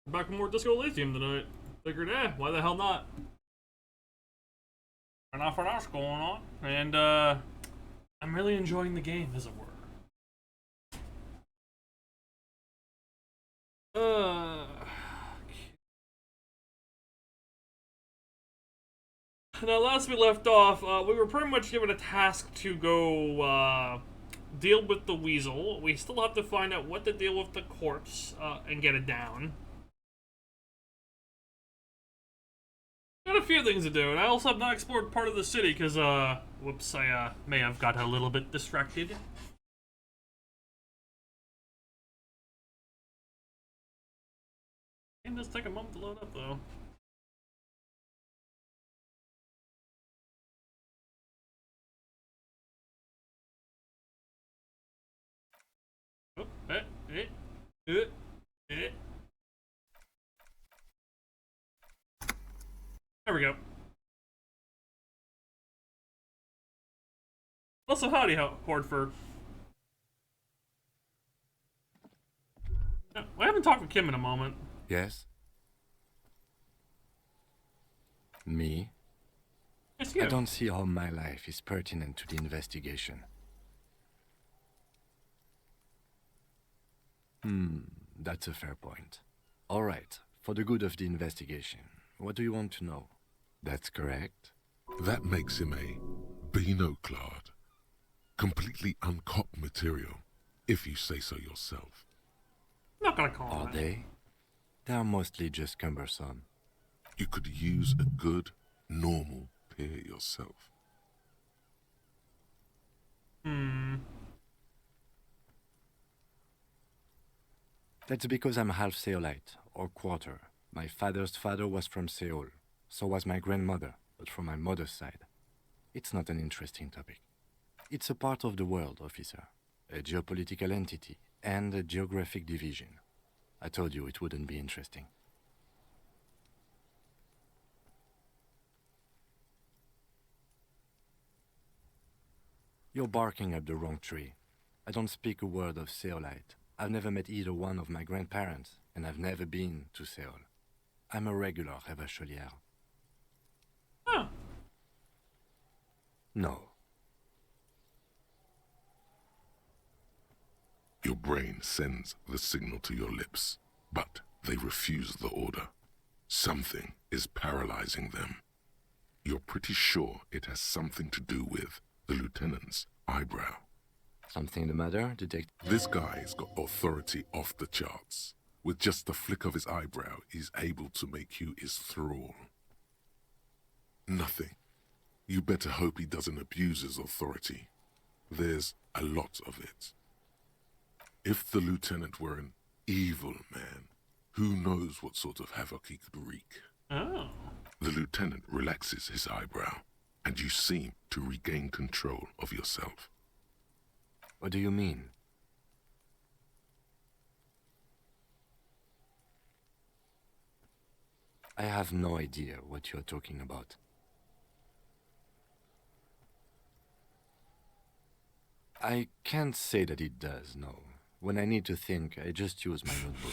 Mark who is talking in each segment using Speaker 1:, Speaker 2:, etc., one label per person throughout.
Speaker 1: Back with more Disco Elysium tonight. Figured, why the hell not? Enough for what's going on. And, I'm really enjoying the game, as it were. Uh. Now, last we left off, we were pretty much given a task to go, deal with the weasel. We still have to find out what to deal with the corpse, and get it down. Got a few things to do, and I also have not explored part of the city because, whoops, I may have got a little bit distracted. It does take a moment to load up, though. Oh, eh. There we go. Also, howdy, Hordford. I haven't talked with Kim in a moment.
Speaker 2: Yes? Me?
Speaker 1: Yes, you.
Speaker 2: I don't see how my life is pertinent to the investigation. That's a fair point. All right, for the good of the investigation, what do you want to know? That's correct.
Speaker 3: That makes him a Beano-clad, completely uncopped material, if you say so yourself.
Speaker 1: I'm not gonna call
Speaker 2: Are
Speaker 1: him
Speaker 2: they? They're mostly just cumbersome.
Speaker 3: You could use a good, normal peer yourself.
Speaker 2: That's because I'm half Seolite, or quarter. My father's father was from Seoul. So was my grandmother, but from my mother's side. It's not an interesting topic. It's a part of the world, officer. A geopolitical entity, and a geographic division. I told you it wouldn't be interesting. You're barking up the wrong tree. I don't speak a word of Seolite. I've never met either one of my grandparents, and I've never been to Seoul. I'm a regular Revacholière.
Speaker 1: Oh.
Speaker 2: No.
Speaker 3: Your brain sends the signal to your lips, but they refuse the order. Something is paralyzing them. You're pretty sure it has something to do with the lieutenant's eyebrow.
Speaker 2: Something the matter, detective?
Speaker 3: This guy's got authority off the charts. With just the flick of his eyebrow, he's able to make you his thrall. Nothing. You better hope he doesn't abuse his authority. There's a lot of it. If the lieutenant were an evil man, who knows what sort of havoc he could wreak.
Speaker 1: Oh.
Speaker 3: The lieutenant relaxes his eyebrow, and you seem to regain control of yourself.
Speaker 2: What do you mean? I have no idea what you're talking about. I can't say that it does, no. When I need to think, I just use my notebook.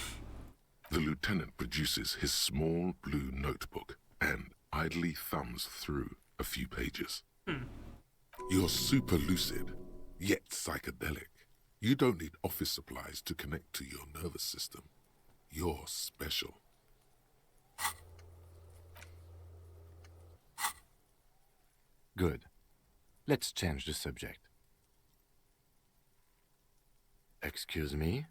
Speaker 3: The lieutenant produces his small blue notebook and idly thumbs through a few pages. You're super lucid, yet psychedelic. You don't need office supplies to connect to your nervous system. You're special.
Speaker 2: Good. Let's change the subject. Excuse me?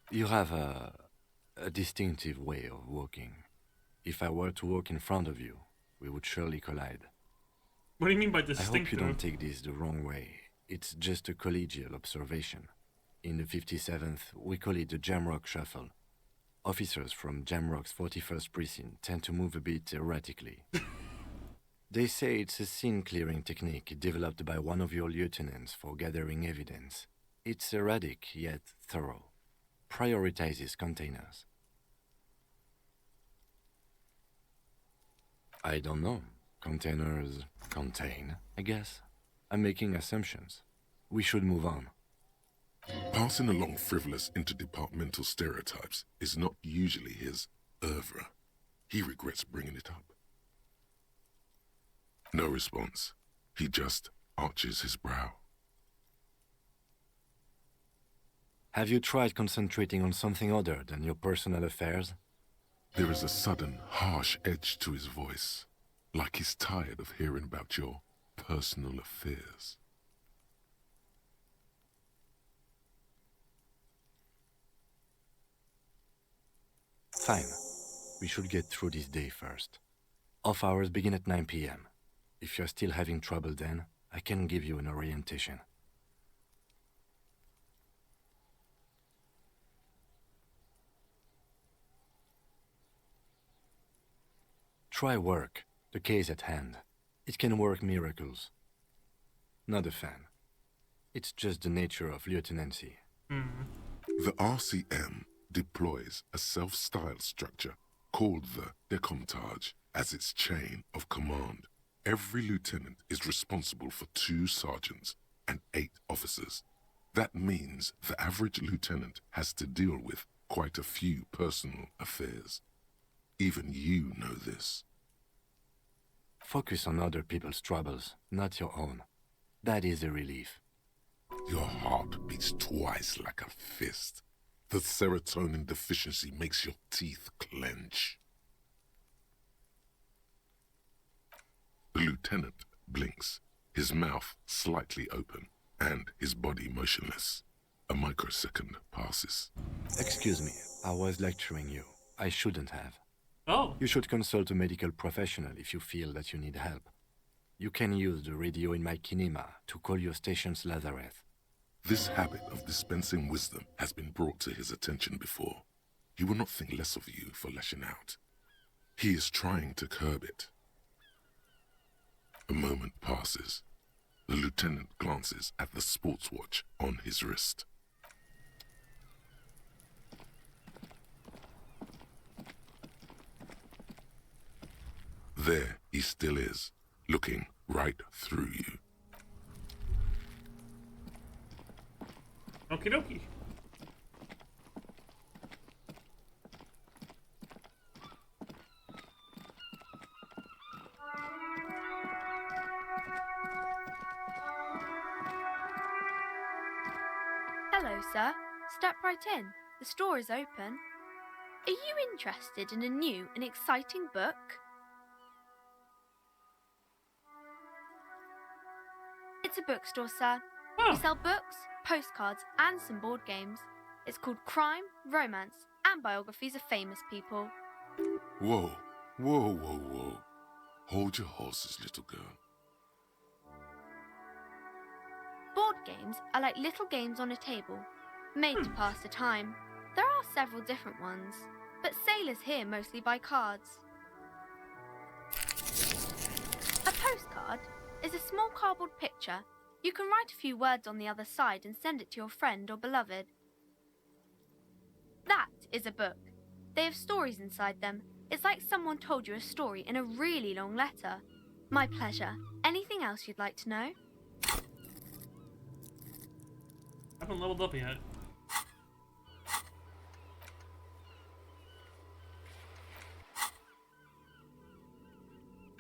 Speaker 2: You have a distinctive way of walking. If I were to walk in front of you, we would surely collide.
Speaker 1: What do you mean by
Speaker 2: I hope you
Speaker 1: distinctive?
Speaker 2: don't take this the wrong way. It's just a collegial observation. In the 57th, we call it the Jamrock Shuffle. Officers from Jamrock's 41st Precinct tend to move a bit erratically. They say it's a scene-clearing technique developed by one of your lieutenants for gathering evidence. It's erratic, yet thorough. Prioritizes containers. I don't know. Containers contain, I guess. I'm making assumptions. We should move on.
Speaker 3: Passing along frivolous interdepartmental stereotypes is not usually his oeuvre. He regrets bringing it up. No response. He just arches his brow.
Speaker 2: Have you tried concentrating on something other than your personal affairs?
Speaker 3: There is a sudden, harsh edge to his voice, like he's tired of hearing about your personal affairs.
Speaker 2: Fine. We should get through this day first. Off hours begin at 9 p.m. If you're still having trouble then, I can give you an orientation. Try work. The case at hand. It can work miracles. Not a fan. It's just the nature of lieutenancy.
Speaker 3: The RCM deploys a self-styled structure called the Decomptage as its chain of command. Every lieutenant is responsible for 2 sergeants and 8 officers. That means the average lieutenant has to deal with quite a few personal affairs. Even you know this.
Speaker 2: Focus on other people's troubles, not your own. That is a relief.
Speaker 3: Your heart beats twice like a fist. The serotonin deficiency makes your teeth clench. The lieutenant blinks, his mouth slightly open, and his body motionless. A microsecond passes.
Speaker 2: Excuse me, I was lecturing you. I shouldn't have.
Speaker 1: Oh.
Speaker 2: You should consult a medical professional if you feel that you need help. You can use the radio in my kinema to call your station's Lazareth.
Speaker 3: This habit of dispensing wisdom has been brought to his attention before. He will not think less of you for lashing out. He is trying to curb it. A moment passes. The lieutenant glances at the sports watch on his wrist. There he still is, looking right through you.
Speaker 1: Okie dokie.
Speaker 4: Hello, sir. Step right in. The store is open. Are you interested in a new and exciting book? It's a bookstore, sir.
Speaker 1: Oh.
Speaker 4: We sell books, postcards, and some board games. It's called Crime, Romance, and Biographies of Famous People.
Speaker 3: Whoa, whoa, whoa, whoa. Hold your horses, little girl.
Speaker 4: Board games are like little games on a table, made to pass the time. There are several different ones, but sailors here mostly buy cards. A postcard is a small cardboard picture. You can write a few words on the other side and send it to your friend or beloved. That is a book. They have stories inside them. It's like someone told you a story in a really long letter. My pleasure. Anything else you'd like to know?
Speaker 1: I haven't leveled up yet.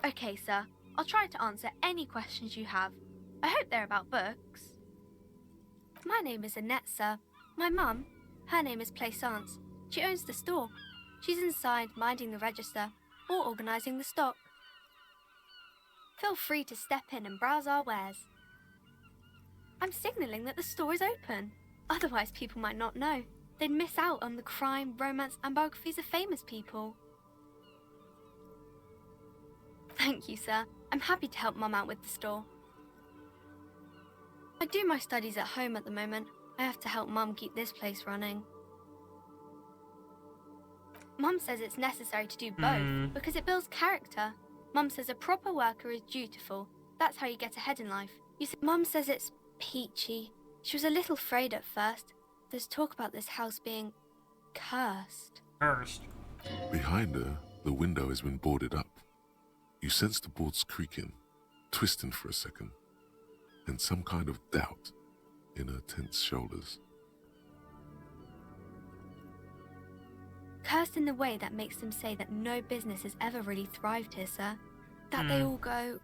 Speaker 4: Okay, sir. I'll try to answer any questions you have. I hope they're about books. My name is Annette, sir. My mum, her name is Plaisance. She owns the store. She's inside minding the register or organising the stock. Feel free to step in and browse our wares. I'm signalling that the store is open. Otherwise, people might not know. They'd miss out on the crime, romance, and biographies of famous people. Thank you, sir. I'm happy to help Mum out with the store. I do my studies at home at the moment. I have to help Mum keep this place running. Mum says it's necessary to do both because it builds character. Mum says a proper worker is dutiful. That's how you get ahead in life. You see, Mum says it's peachy. She was a little afraid at first. There's talk about this house being cursed.
Speaker 1: Cursed.
Speaker 3: Behind her, the window has been boarded up. You sense the boards creaking, twisting for a second, and some kind of doubt in her tense shoulders.
Speaker 4: Cursed in the way that makes them say that no business has ever really thrived here, sir. That they all go...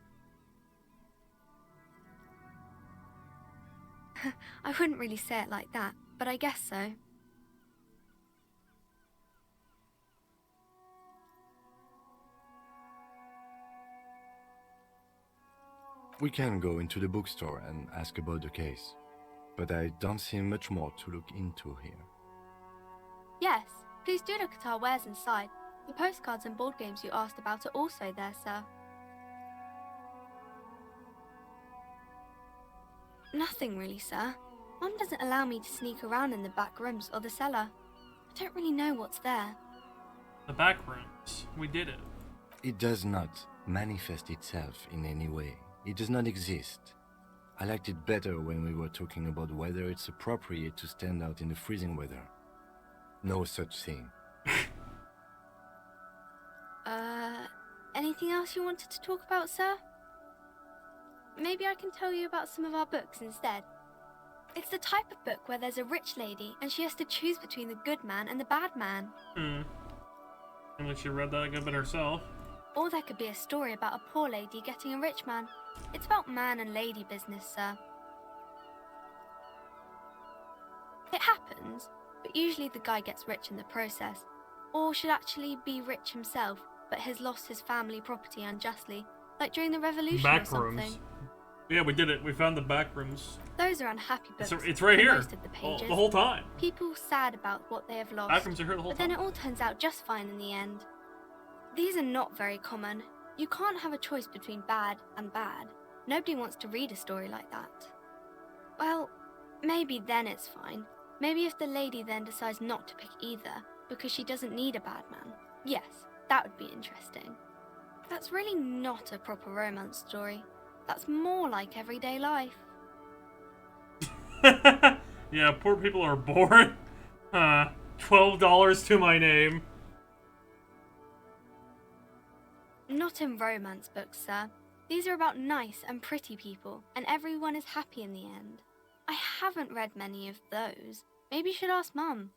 Speaker 4: I wouldn't really say it like that, but I guess so.
Speaker 2: We can go into the bookstore and ask about the case, but I don't see much more to look into here.
Speaker 4: Yes, please do look at our wares inside. The postcards and board games you asked about are also there, sir. Nothing really, sir. Mum doesn't allow me to sneak around in the back rooms or the cellar. I don't really know what's there.
Speaker 1: The back rooms. We did it.
Speaker 2: It does not manifest itself in any way. It does not exist. I liked it better when we were talking about whether it's appropriate to stand out in the freezing weather. No such thing.
Speaker 4: Anything else you wanted to talk about, sir? Maybe I can tell you about some of our books instead. It's the type of book where there's a rich lady and she has to choose between the good man and the bad man.
Speaker 1: Unless you read that a good bit herself.
Speaker 4: Or there could be a story about a poor lady getting a rich man. It's about man and lady business, sir. It happens, but usually the guy gets rich in the process. Or should actually be rich himself, but has lost his family property unjustly, like during the revolution or something.
Speaker 1: Backrooms. Yeah, we did it. We found the backrooms.
Speaker 4: Those are unhappy books.
Speaker 1: It's right
Speaker 4: for
Speaker 1: here.
Speaker 4: Most of the pages.
Speaker 1: The whole time.
Speaker 4: People sad about what they have lost.
Speaker 1: Backrooms are here the whole
Speaker 4: but
Speaker 1: time.
Speaker 4: then it all turns out just fine in the end. These are not very common. You can't have a choice between bad and bad. Nobody wants to read a story like that. Well, maybe then it's fine. Maybe if the lady then decides not to pick either, because she doesn't need a bad man. Yes, that would be interesting. That's really not a proper romance story. That's more like everyday life.
Speaker 1: Yeah, poor people are bored. $12 to my name.
Speaker 4: Not in romance books, sir. These are about nice and pretty people, and everyone is happy in the end. I haven't read many of those. Maybe you should ask Mum.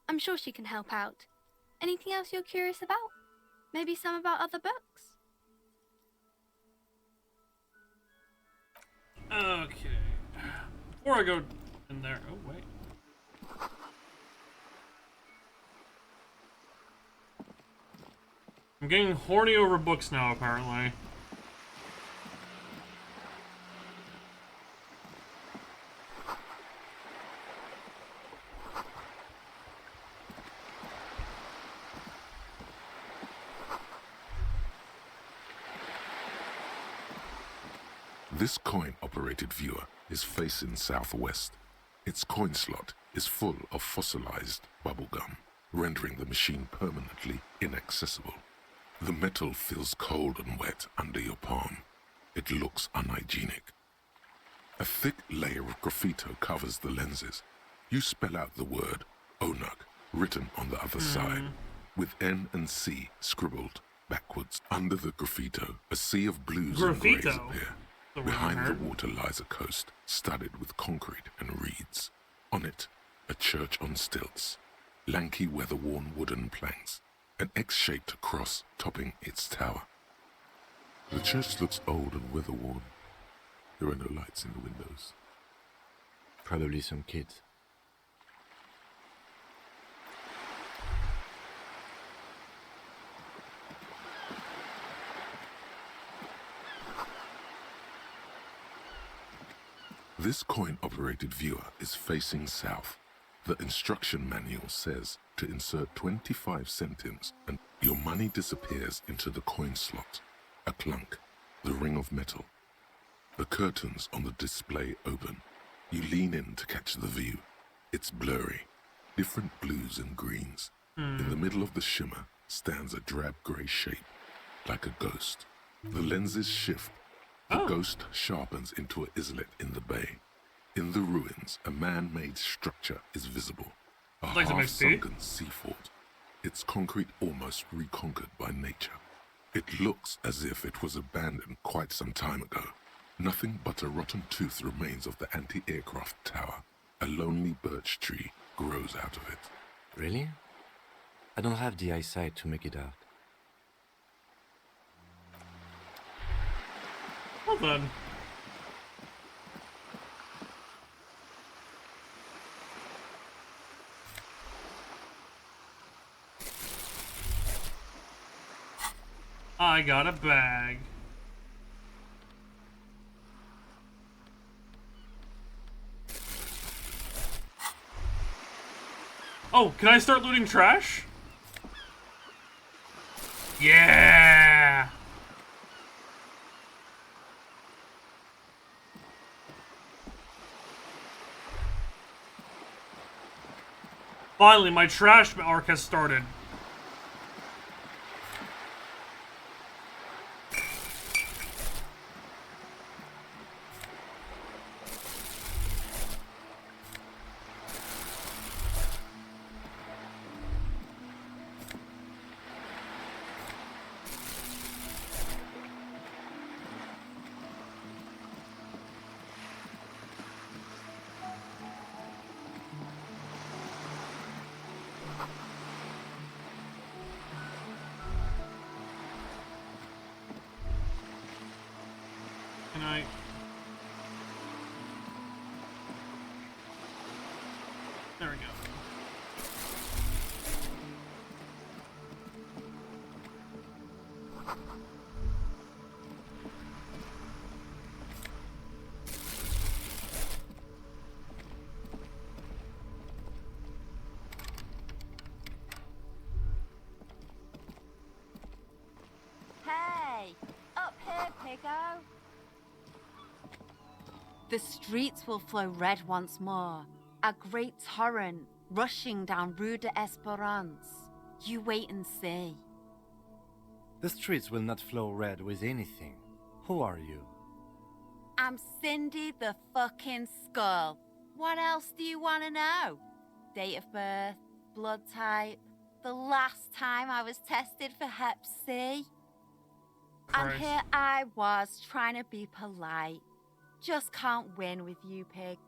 Speaker 4: I'm sure she can help out. Anything else you're curious about? Maybe some about other books?
Speaker 1: Okay. Before I go in there... Oh, wait. I'm getting horny over books now, apparently.
Speaker 3: This coin-operated viewer is facing southwest. Its coin slot is full of fossilized bubblegum, rendering the machine permanently inaccessible. The metal feels cold and wet under your palm. It looks unhygienic. A thick layer of graffito covers the lenses. You spell out the word Onug written on the other side, with N and C scribbled backwards. Under the graffito, a sea of blues and greys appear. Behind the water lies a coast, studded with concrete and reeds. On it, a church on stilts, lanky weather-worn wooden planks, an X-shaped cross topping its tower. The church looks old and weather-worn. There are no lights in the windows.
Speaker 2: Probably some kids.
Speaker 3: This coin-operated viewer is facing south. The instruction manual says to insert 25 centimes and your money disappears into the coin slot. A clunk, the ring of metal. The curtains on the display open. You lean in to catch the view. It's blurry, different blues and greens. In the middle of the shimmer stands a drab grey shape, like a ghost. The lenses shift. The ghost sharpens into an islet in the bay. In the ruins, a man-made structure is visible. A half-sunken sea fort. Its concrete almost reconquered by nature. It looks as if it was abandoned quite some time ago. Nothing but a rotten tooth remains of the anti-aircraft tower. A lonely birch tree grows out of it.
Speaker 2: Really? I don't have the eyesight to make it out.
Speaker 1: Well then. I got a bag. Oh, can I start looting trash? Yeah! Finally, my trash arc has started. Can I... There we go.
Speaker 5: Hey! Up here, Piggo! The streets will flow red once more. A great torrent rushing down Rue de Esperance. You wait and see.
Speaker 2: The streets will not flow red with anything. Who are you?
Speaker 5: I'm Cindy the fucking Skull. What else do you want to know? Date of birth, blood type, the last time I was tested for Hep C. And
Speaker 1: Christ.
Speaker 5: here I was trying to be polite. Just can't win with you pigs.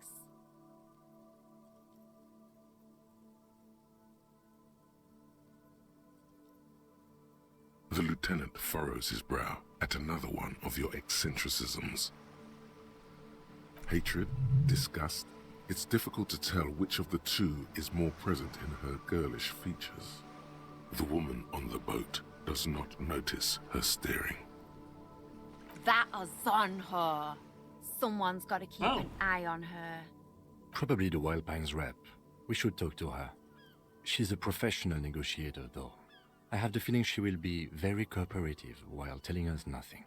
Speaker 3: The lieutenant furrows his brow at another one of your eccentricisms. Hatred, disgust, it's difficult to tell which of the two is more present in her girlish features. The woman on the boat does not notice her staring.
Speaker 5: That is on her. Someone's got to keep
Speaker 1: Oh.
Speaker 5: an eye on her.
Speaker 2: Probably the Wild Pines rep. We should talk to her. She's a professional negotiator, though. I have the feeling she will be very cooperative while telling us nothing.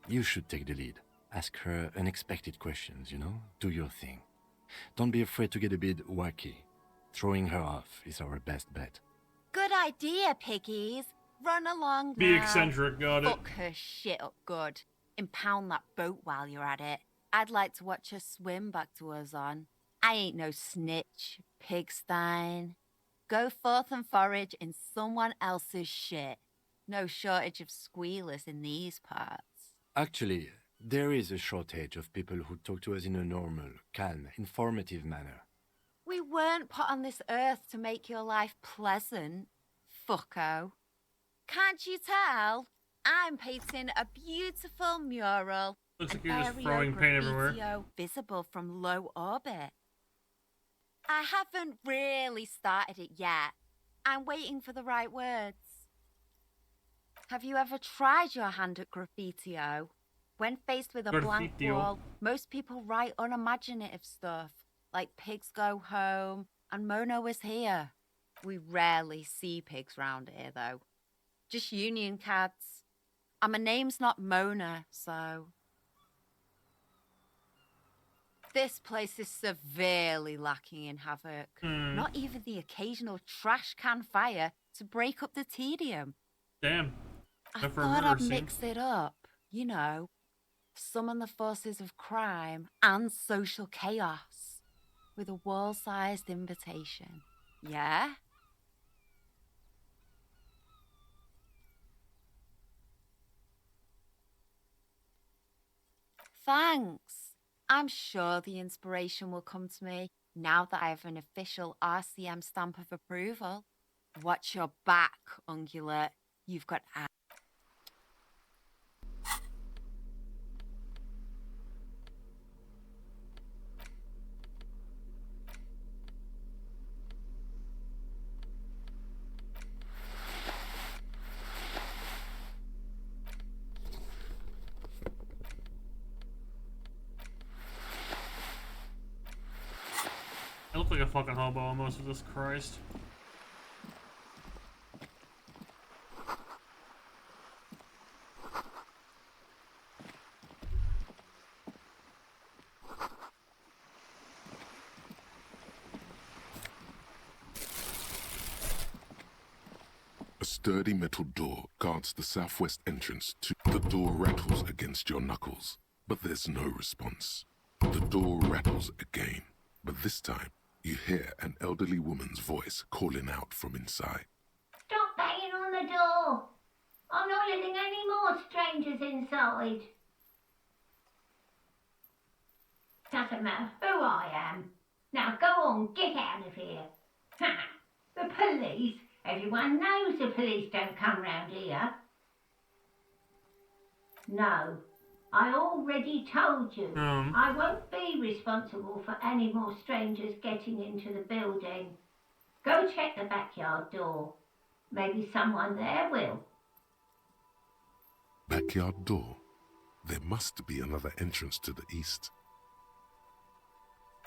Speaker 2: You should take the lead. Ask her unexpected questions, you know? Do your thing. Don't be afraid to get a bit wacky. Throwing her off is our best bet.
Speaker 5: Good idea, piggies. Run along
Speaker 1: Be
Speaker 5: now.
Speaker 1: eccentric, got it.
Speaker 5: Fuck her shit up good. Impound that boat while you're at it. I'd like to watch her swim back to us on. I ain't no snitch, pigstein. Go forth and forage in someone else's shit. No shortage of squealers in these parts.
Speaker 2: Actually, there is a shortage of people who talk to us in a normal, calm, informative manner.
Speaker 5: We weren't put on this earth to make your life pleasant, fucko. Can't you tell? I'm painting a beautiful mural.
Speaker 1: Looks like
Speaker 5: an
Speaker 1: you're just
Speaker 5: aerial
Speaker 1: throwing paint everywhere.
Speaker 5: graffitio visible from low orbit. I haven't really started it yet. I'm waiting for the right words. Have you ever tried your hand at graffitio? When faced with a blank
Speaker 1: Graffitio.
Speaker 5: wall, most people write unimaginative stuff, like pigs go home and Mono is here. We rarely see pigs round here, though. Just union cats. And my name's not Mona, so... This place is severely lacking in havoc. Not even the occasional trash can fire to break up the tedium.
Speaker 1: Damn.
Speaker 5: I
Speaker 1: Not for a
Speaker 5: thought
Speaker 1: murder
Speaker 5: I'd
Speaker 1: scene.
Speaker 5: mix it up, you know. Summon the forces of crime and social chaos with a wall-sized invitation. Yeah? Thanks. I'm sure the inspiration will come to me now that I have an official RCM stamp of approval. Watch your back, Ungulate. You've got
Speaker 1: I look like a fucking hobo almost with this, Christ.
Speaker 3: A sturdy metal door guards the southwest entrance to... The door rattles against your knuckles, but there's no response. The door rattles again, but this time you hear an elderly woman's voice calling out from inside.
Speaker 6: Stop banging on the door! I'm not letting any more strangers inside. Doesn't matter who I am. Now go on, get out of here. Ha! The police? Everyone knows the police don't come round here. No, I already told you. I won't be responsible for any more strangers getting into the building. Go check the backyard door. Maybe someone there will.
Speaker 3: Backyard door? There must be another entrance to the east.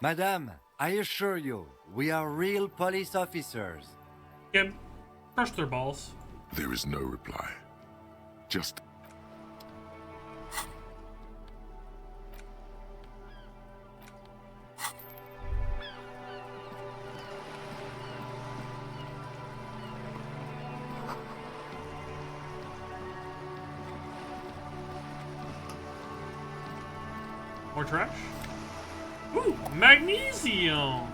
Speaker 2: Madame, I assure you, we are real police officers.
Speaker 1: Yep. Crush their balls.
Speaker 3: There is no reply. Just...
Speaker 1: More trash? Ooh, magnesium!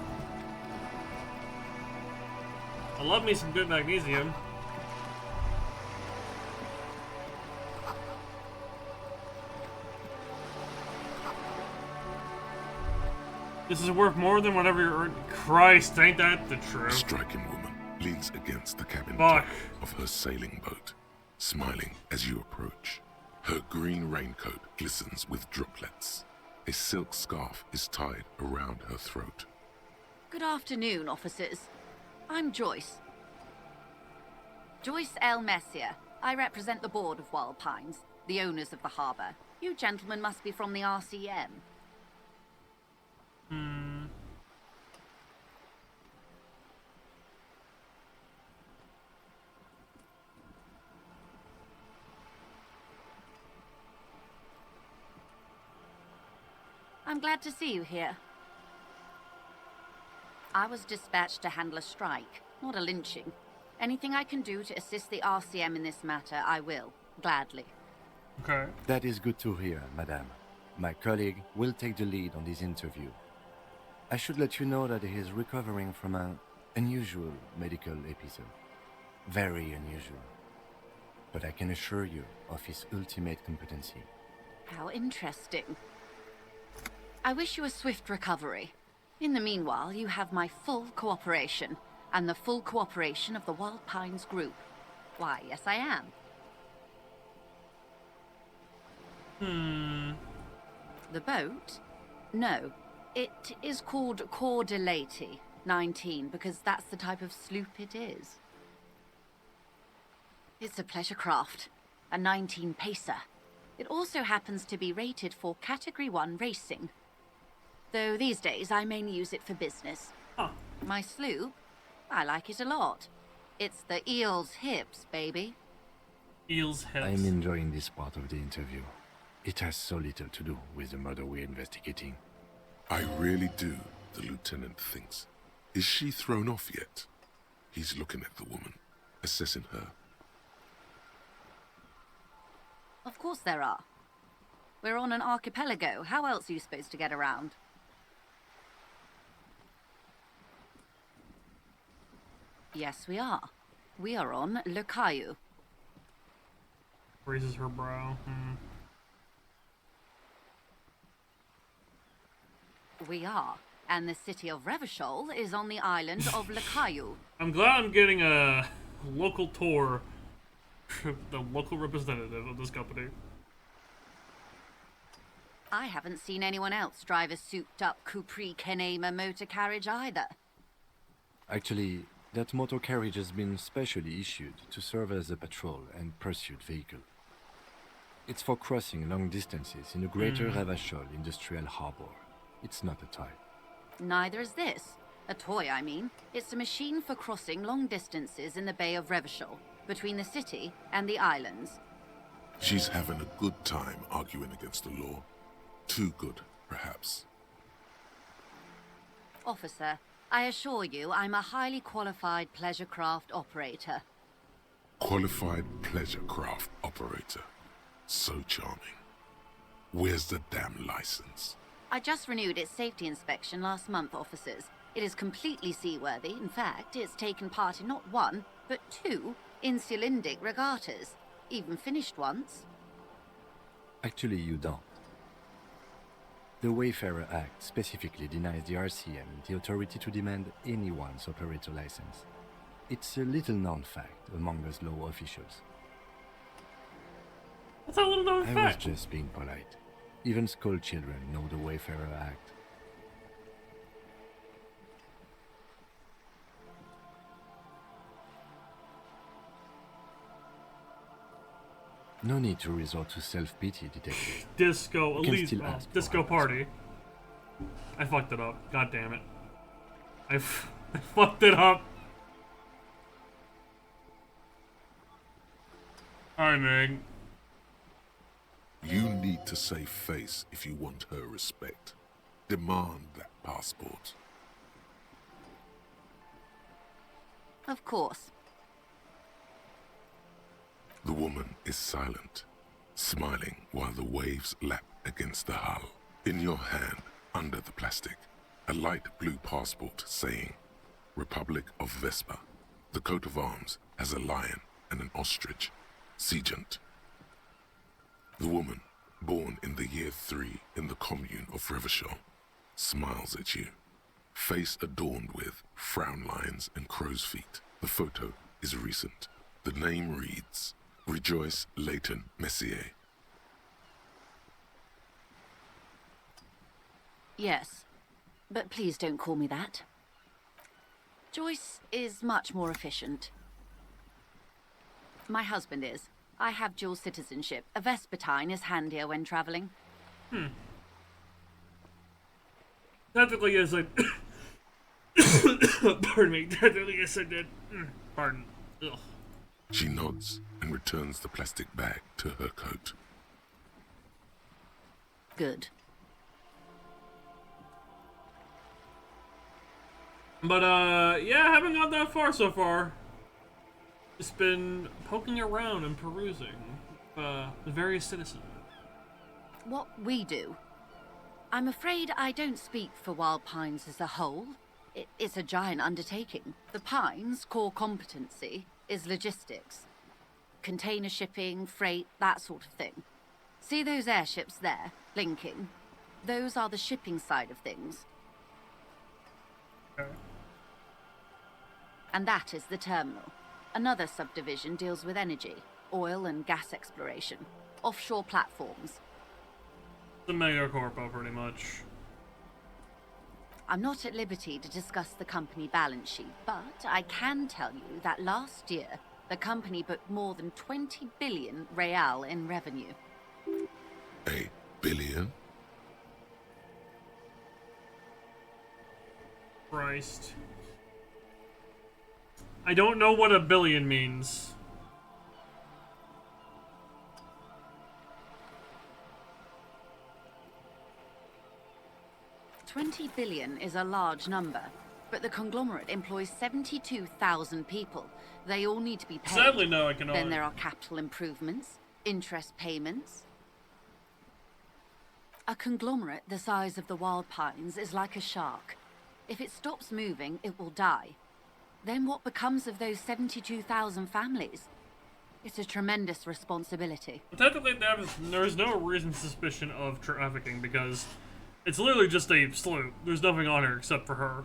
Speaker 1: I love me some good magnesium. This is worth more than whatever you're earning. Christ, ain't that the
Speaker 3: A
Speaker 1: truth?
Speaker 3: striking woman leans against the cabin
Speaker 1: Fuck.
Speaker 3: top of her sailing boat, smiling as you approach. Her green raincoat glistens with droplets. A silk scarf is tied around her throat.
Speaker 5: Good afternoon, officers. I'm Joyce. Joyce L. Messier. I represent the board of Wild Pines, the owners of the harbour. You gentlemen must be from the RCM. I'm glad to see you here. I was dispatched to handle a strike, not a lynching. Anything I can do to assist the RCM in this matter, I will, gladly.
Speaker 1: Okay.
Speaker 2: That is good to hear, madame. My colleague will take the lead on this interview. I should let you know that he is recovering from an unusual medical episode. Very unusual. But I can assure you of his ultimate competency.
Speaker 5: How interesting. I wish you a swift recovery. In the meanwhile, you have my full cooperation, and the full cooperation of the Wild Pines Group. Why, yes I am. The boat? No. It is called Cordelati 19, because that's the type of sloop it is. It's a pleasure craft, a 19 pacer. It also happens to be rated for Category 1 racing. Though these days I mainly use it for business.
Speaker 1: Huh.
Speaker 5: My sloop? I like it a lot. It's the eel's hips, baby.
Speaker 1: Eel's hips.
Speaker 2: I'm enjoying this part of the interview. It has so little to do with the murder we're investigating.
Speaker 3: I really do, the lieutenant thinks. Is she thrown off yet? He's looking at the woman, assessing her.
Speaker 5: Of course there are. We're on an archipelago. How else are you supposed to get around? Yes, we are. We are on Le Caillou.
Speaker 1: Raises her brow.
Speaker 5: we are, and the city of Revachol is on the island of Lakayu.
Speaker 1: I'm glad I'm getting a local tour. The local representative of this company.
Speaker 5: I haven't seen anyone else drive a souped-up Capri Kenema motor carriage either.
Speaker 2: Actually, that motor carriage has been specially issued to serve as a patrol and pursuit vehicle. It's for crossing long distances in the greater Revachol industrial harbor. It's not a toy.
Speaker 5: Neither is this. A toy, I mean. It's a machine for crossing long distances in the Bay of Revachol, between the city and the islands.
Speaker 3: She's having a good time arguing against the law. Too good, perhaps.
Speaker 5: Officer, I assure you I'm a highly qualified pleasure craft operator.
Speaker 3: Qualified pleasure craft operator. So charming. Where's the damn license?
Speaker 5: I just renewed its safety inspection last month, officers. It is completely seaworthy. In fact, it's taken part in not one, but 2 insulindic regattas. Even finished once.
Speaker 2: Actually, you don't. The Wayfarer Act specifically denies the RCM the authority to demand anyone's operator license. It's a little-known fact among us law officials.
Speaker 1: What's that little known
Speaker 2: I was
Speaker 1: fact?
Speaker 2: just being polite. Even school children know the Wayfarer Act. No need to resort to self-pity, detective.
Speaker 1: Disco
Speaker 2: You can
Speaker 1: Elysium.
Speaker 2: still ask for
Speaker 1: Disco
Speaker 2: help.
Speaker 1: party. I fucked it up. God damn it. I fucked it up. Hi, Meg.
Speaker 3: You need to save face if you want her respect. Demand that passport.
Speaker 5: Of course.
Speaker 3: The woman is silent, smiling while the waves lap against the hull. In your hand, under the plastic, a light blue passport saying, Republic of Vespa. The coat of arms has a lion and an ostrich. Seagent. The woman, born in the year 3 in the commune of Revachol, smiles at you. Face adorned with frown lines and crow's feet. The photo is recent. The name reads, Rejoice Leighton Messier.
Speaker 5: Yes, but please don't call me that. Joyce is much more efficient. My husband is. I have dual citizenship. A Vespertine is handier when traveling.
Speaker 1: Technically, yes, I. Pardon me. Technically, yes, I did. Pardon. Ugh.
Speaker 3: She nods and returns the plastic bag to her coat.
Speaker 5: Good.
Speaker 1: But, yeah, I haven't got that far so far. Just been poking around and perusing the various citizens.
Speaker 5: What we do. I'm afraid I don't speak for Wild Pines as a whole. It's a giant undertaking. The Pines' core competency is logistics. Container shipping, freight, that sort of thing. See those airships there, blinking? Those are the shipping side of things.
Speaker 1: Okay.
Speaker 5: And that is the terminal. Another subdivision deals with energy, oil and gas exploration, offshore platforms.
Speaker 1: The megacorpo, pretty much.
Speaker 5: I'm not at liberty to discuss the company balance sheet, but I can tell you that last year, the company booked more than 20 billion real in revenue.
Speaker 3: A billion?
Speaker 1: Christ. I don't know what a billion means.
Speaker 5: $20 billion is a large number, but the conglomerate employs 72,000 people. They all need to be paid.
Speaker 1: Sadly, no, I cannot.
Speaker 5: Then there are capital improvements, interest payments. A conglomerate the size of the Wild Pines is like a shark. If it stops moving, it will die. Then what becomes of those 72,000 families? It's a tremendous responsibility.
Speaker 1: Technically, there's no reason suspicion of trafficking because It's literally just a sloop. There's nothing on her except for her.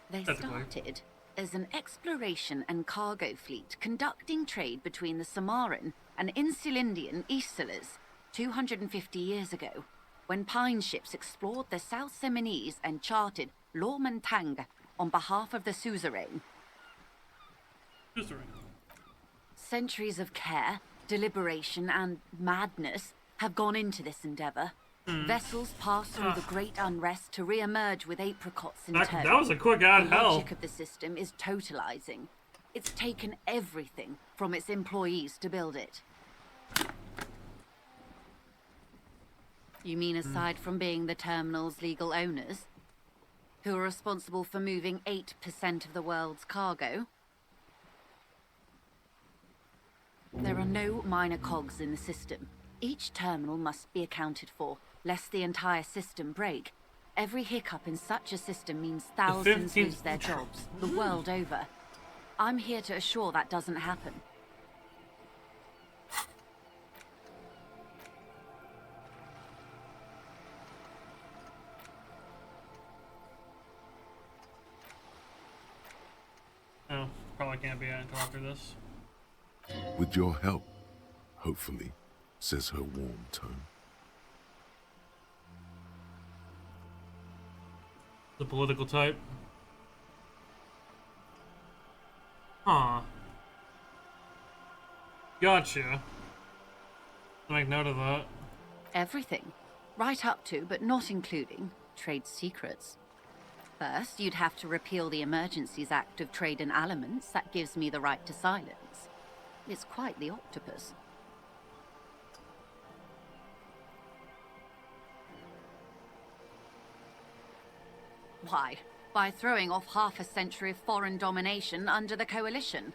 Speaker 5: They started as an exploration and cargo fleet conducting trade between the Samaran and Insulindian Isolas 250 years ago, when pine ships explored the South Seminese and charted Lomantang on behalf of the suzerain. Centuries of care, deliberation, and madness have gone into this endeavor. Vessels pass through the great unrest to re-emerge with apricots in tow.
Speaker 1: That was a quick ad
Speaker 5: The
Speaker 1: hell.
Speaker 5: logic of the system is totalizing. It's taken everything from its employees to build it. You mean aside from being the terminal's legal owners, who are responsible for moving 8% of the world's cargo? There are no minor cogs in the system. Each terminal must be accounted for, lest the entire system break. Every hiccup in such a system means thousands lose their jobs, the world over. I'm here to assure that doesn't happen.
Speaker 1: Oh, probably can't be out until after this.
Speaker 3: With your help, hopefully, says her warm tone.
Speaker 1: The political type. Huh. Gotcha. Make note of that.
Speaker 5: Everything. Right up to, but not including, trade secrets. First, you'd have to repeal the Emergencies Act of Trade in Aliments that gives me the right to silence. It's quite the octopus. Why? By throwing off half a century of foreign domination under the Coalition.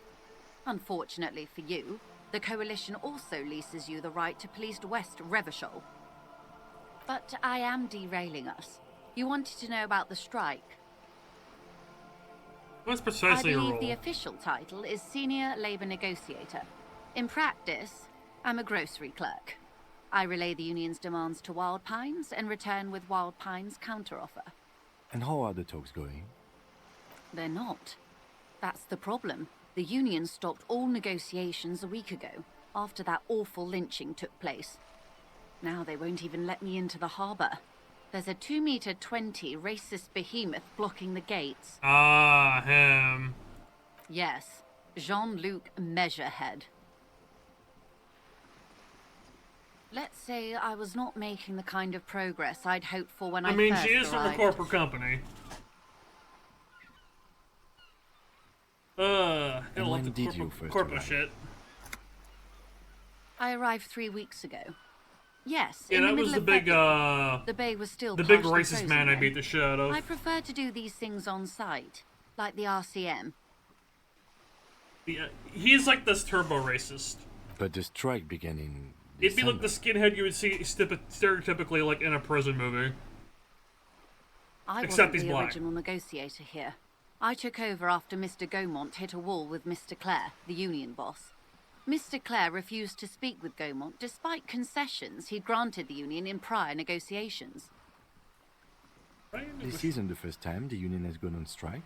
Speaker 5: Unfortunately for you, the Coalition also leases you the right to police West Revachol. But I am derailing us. You wanted to know about the strike.
Speaker 1: What's precisely
Speaker 5: I
Speaker 1: your
Speaker 5: believe
Speaker 1: role?
Speaker 5: the official title is Senior Labor Negotiator. In practice, I'm a grocery clerk. I relay the union's demands to Wild Pines and return with Wild Pines' counteroffer.
Speaker 2: And how are the talks going?
Speaker 5: They're not. That's the problem. The union stopped all negotiations a week ago, after that awful lynching took place. Now they won't even let me into the harbor. There's a 2-meter-20 racist behemoth blocking the gates.
Speaker 1: Ah, him.
Speaker 5: Yes, Jean-Luc Measurehead. Let's say I was not making the kind of progress I'd hoped for when I
Speaker 1: mean,
Speaker 5: first
Speaker 1: she is from a
Speaker 5: arrived.
Speaker 1: corporate company. Gotta
Speaker 2: And
Speaker 1: love
Speaker 2: when
Speaker 1: the
Speaker 2: did you first
Speaker 1: corporate
Speaker 2: arrive?
Speaker 1: shit.
Speaker 5: I arrived 3 weeks ago. Yes,
Speaker 1: Yeah,
Speaker 5: in the
Speaker 1: that
Speaker 5: middle
Speaker 1: was
Speaker 5: of
Speaker 1: the big,
Speaker 5: February. The bay was still
Speaker 1: the big
Speaker 5: partially
Speaker 1: racist
Speaker 5: frozen,
Speaker 1: man I
Speaker 5: though.
Speaker 1: beat the shit out of.
Speaker 5: I prefer to do these things on site, like the RCM.
Speaker 1: Yeah, he's like this turbo racist.
Speaker 2: But the strike began in
Speaker 1: It'd be like the
Speaker 2: December.
Speaker 1: skinhead you would see stereotypically like in a prison movie.
Speaker 5: I
Speaker 1: Except
Speaker 5: wasn't
Speaker 1: he's
Speaker 5: the
Speaker 1: black.
Speaker 5: original negotiator here. I took over after Mr. Gaumont hit a wall with Mr. Clare, the union boss. Mr. Clare refused to speak with Gaumont despite concessions he'd granted the union in prior negotiations.
Speaker 2: This isn't the first time the union has gone on strike.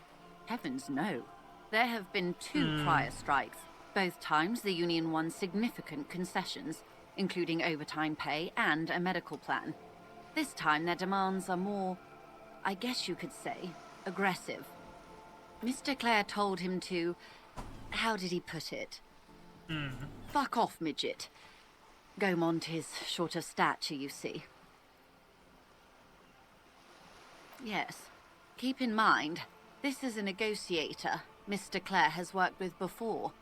Speaker 5: Heavens no. There have been 2 prior strikes. Both times the union won significant concessions, including overtime pay and a medical plan. This time their demands are more, I guess you could say, aggressive. Mr. Clare told him to, how did he put it? Fuck off, midget. Gaumont is short of stature, you see. Yes. Keep in mind, this is a negotiator Mr. Clare has worked with before,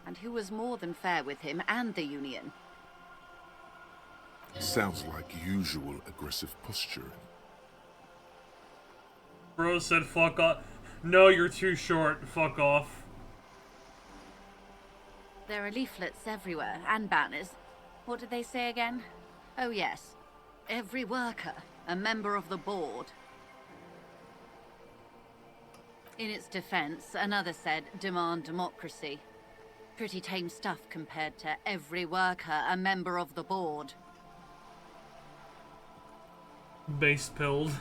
Speaker 5: and who was more than fair with him and the union.
Speaker 3: Sounds like usual aggressive posturing.
Speaker 1: Bro said fuck off. No, you're too short. Fuck off.
Speaker 5: There are leaflets everywhere, and banners. What did they say again? Oh yes. Every worker, a member of the board. In its defense, another said, demand democracy. Pretty tame stuff compared to every worker, a member of the board.
Speaker 1: Base pilled.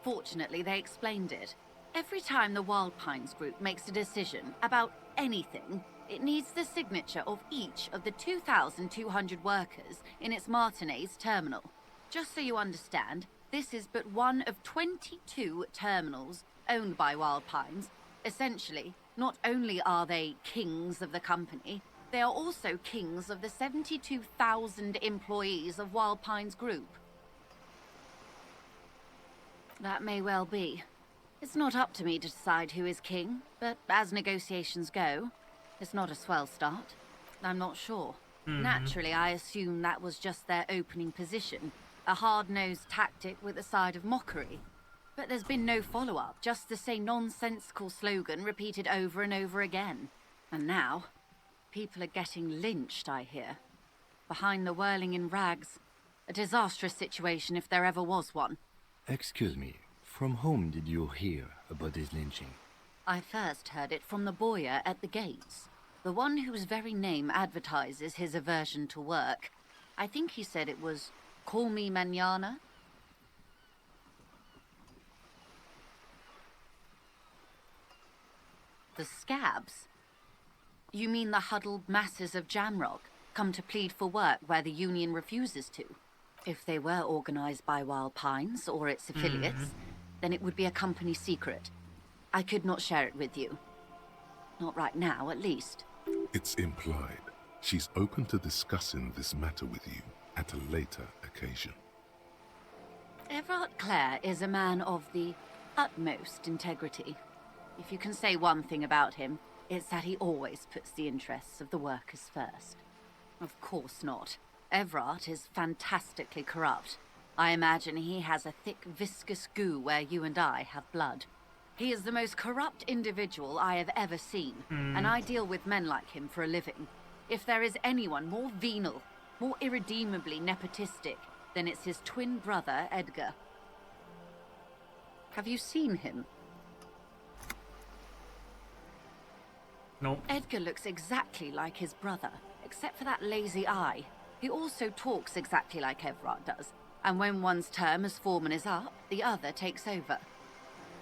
Speaker 5: Fortunately, they explained it. Every time the Wild Pines group makes a decision about anything, it needs the signature of each of the 2,200 workers in its Martinez terminal. Just so you understand, this is but one of 22 terminals owned by Wild Pines. Essentially, not only are they kings of the company, they are also kings of the 72,000 employees of Wild Pines Group. That may well be. It's not up to me to decide who is king, but as negotiations go, it's not a swell start. I'm not sure. Naturally, I assume that was just their opening position, a hard-nosed tactic with a side of mockery. But there's been no follow-up, just the same nonsensical slogan repeated over and over again. And now, people are getting lynched, I hear. Behind the whirling in rags. A disastrous situation if there ever was one.
Speaker 2: Excuse me, from whom did you hear about this lynching?
Speaker 5: I first heard it from the bowyer at the gates. The one whose very name advertises his aversion to work. I think he said it was, "Call me mañana." The scabs? You mean the huddled masses of Jamrock, come to plead for work where the Union refuses to? If they were organized by Wild Pines or its affiliates, then it would be a company secret. I could not share it with you. Not right now, at least.
Speaker 3: It's implied. She's open to discussing this matter with you at a later occasion.
Speaker 5: Everard Clare is a man of the utmost integrity. If you can say one thing about him, it's that he always puts the interests of the workers first. Of course not. Everard is fantastically corrupt. I imagine he has a thick, viscous goo where you and I have blood. He is the most corrupt individual I have ever seen, and I deal with men like him for a living. If there is anyone more venal, more irredeemably nepotistic, then it's his twin brother, Edgar. Have you seen him?
Speaker 1: Nope.
Speaker 5: Edgar looks exactly like his brother, except for that lazy eye. He also talks exactly like Everard does, and when one's term as foreman is up, the other takes over.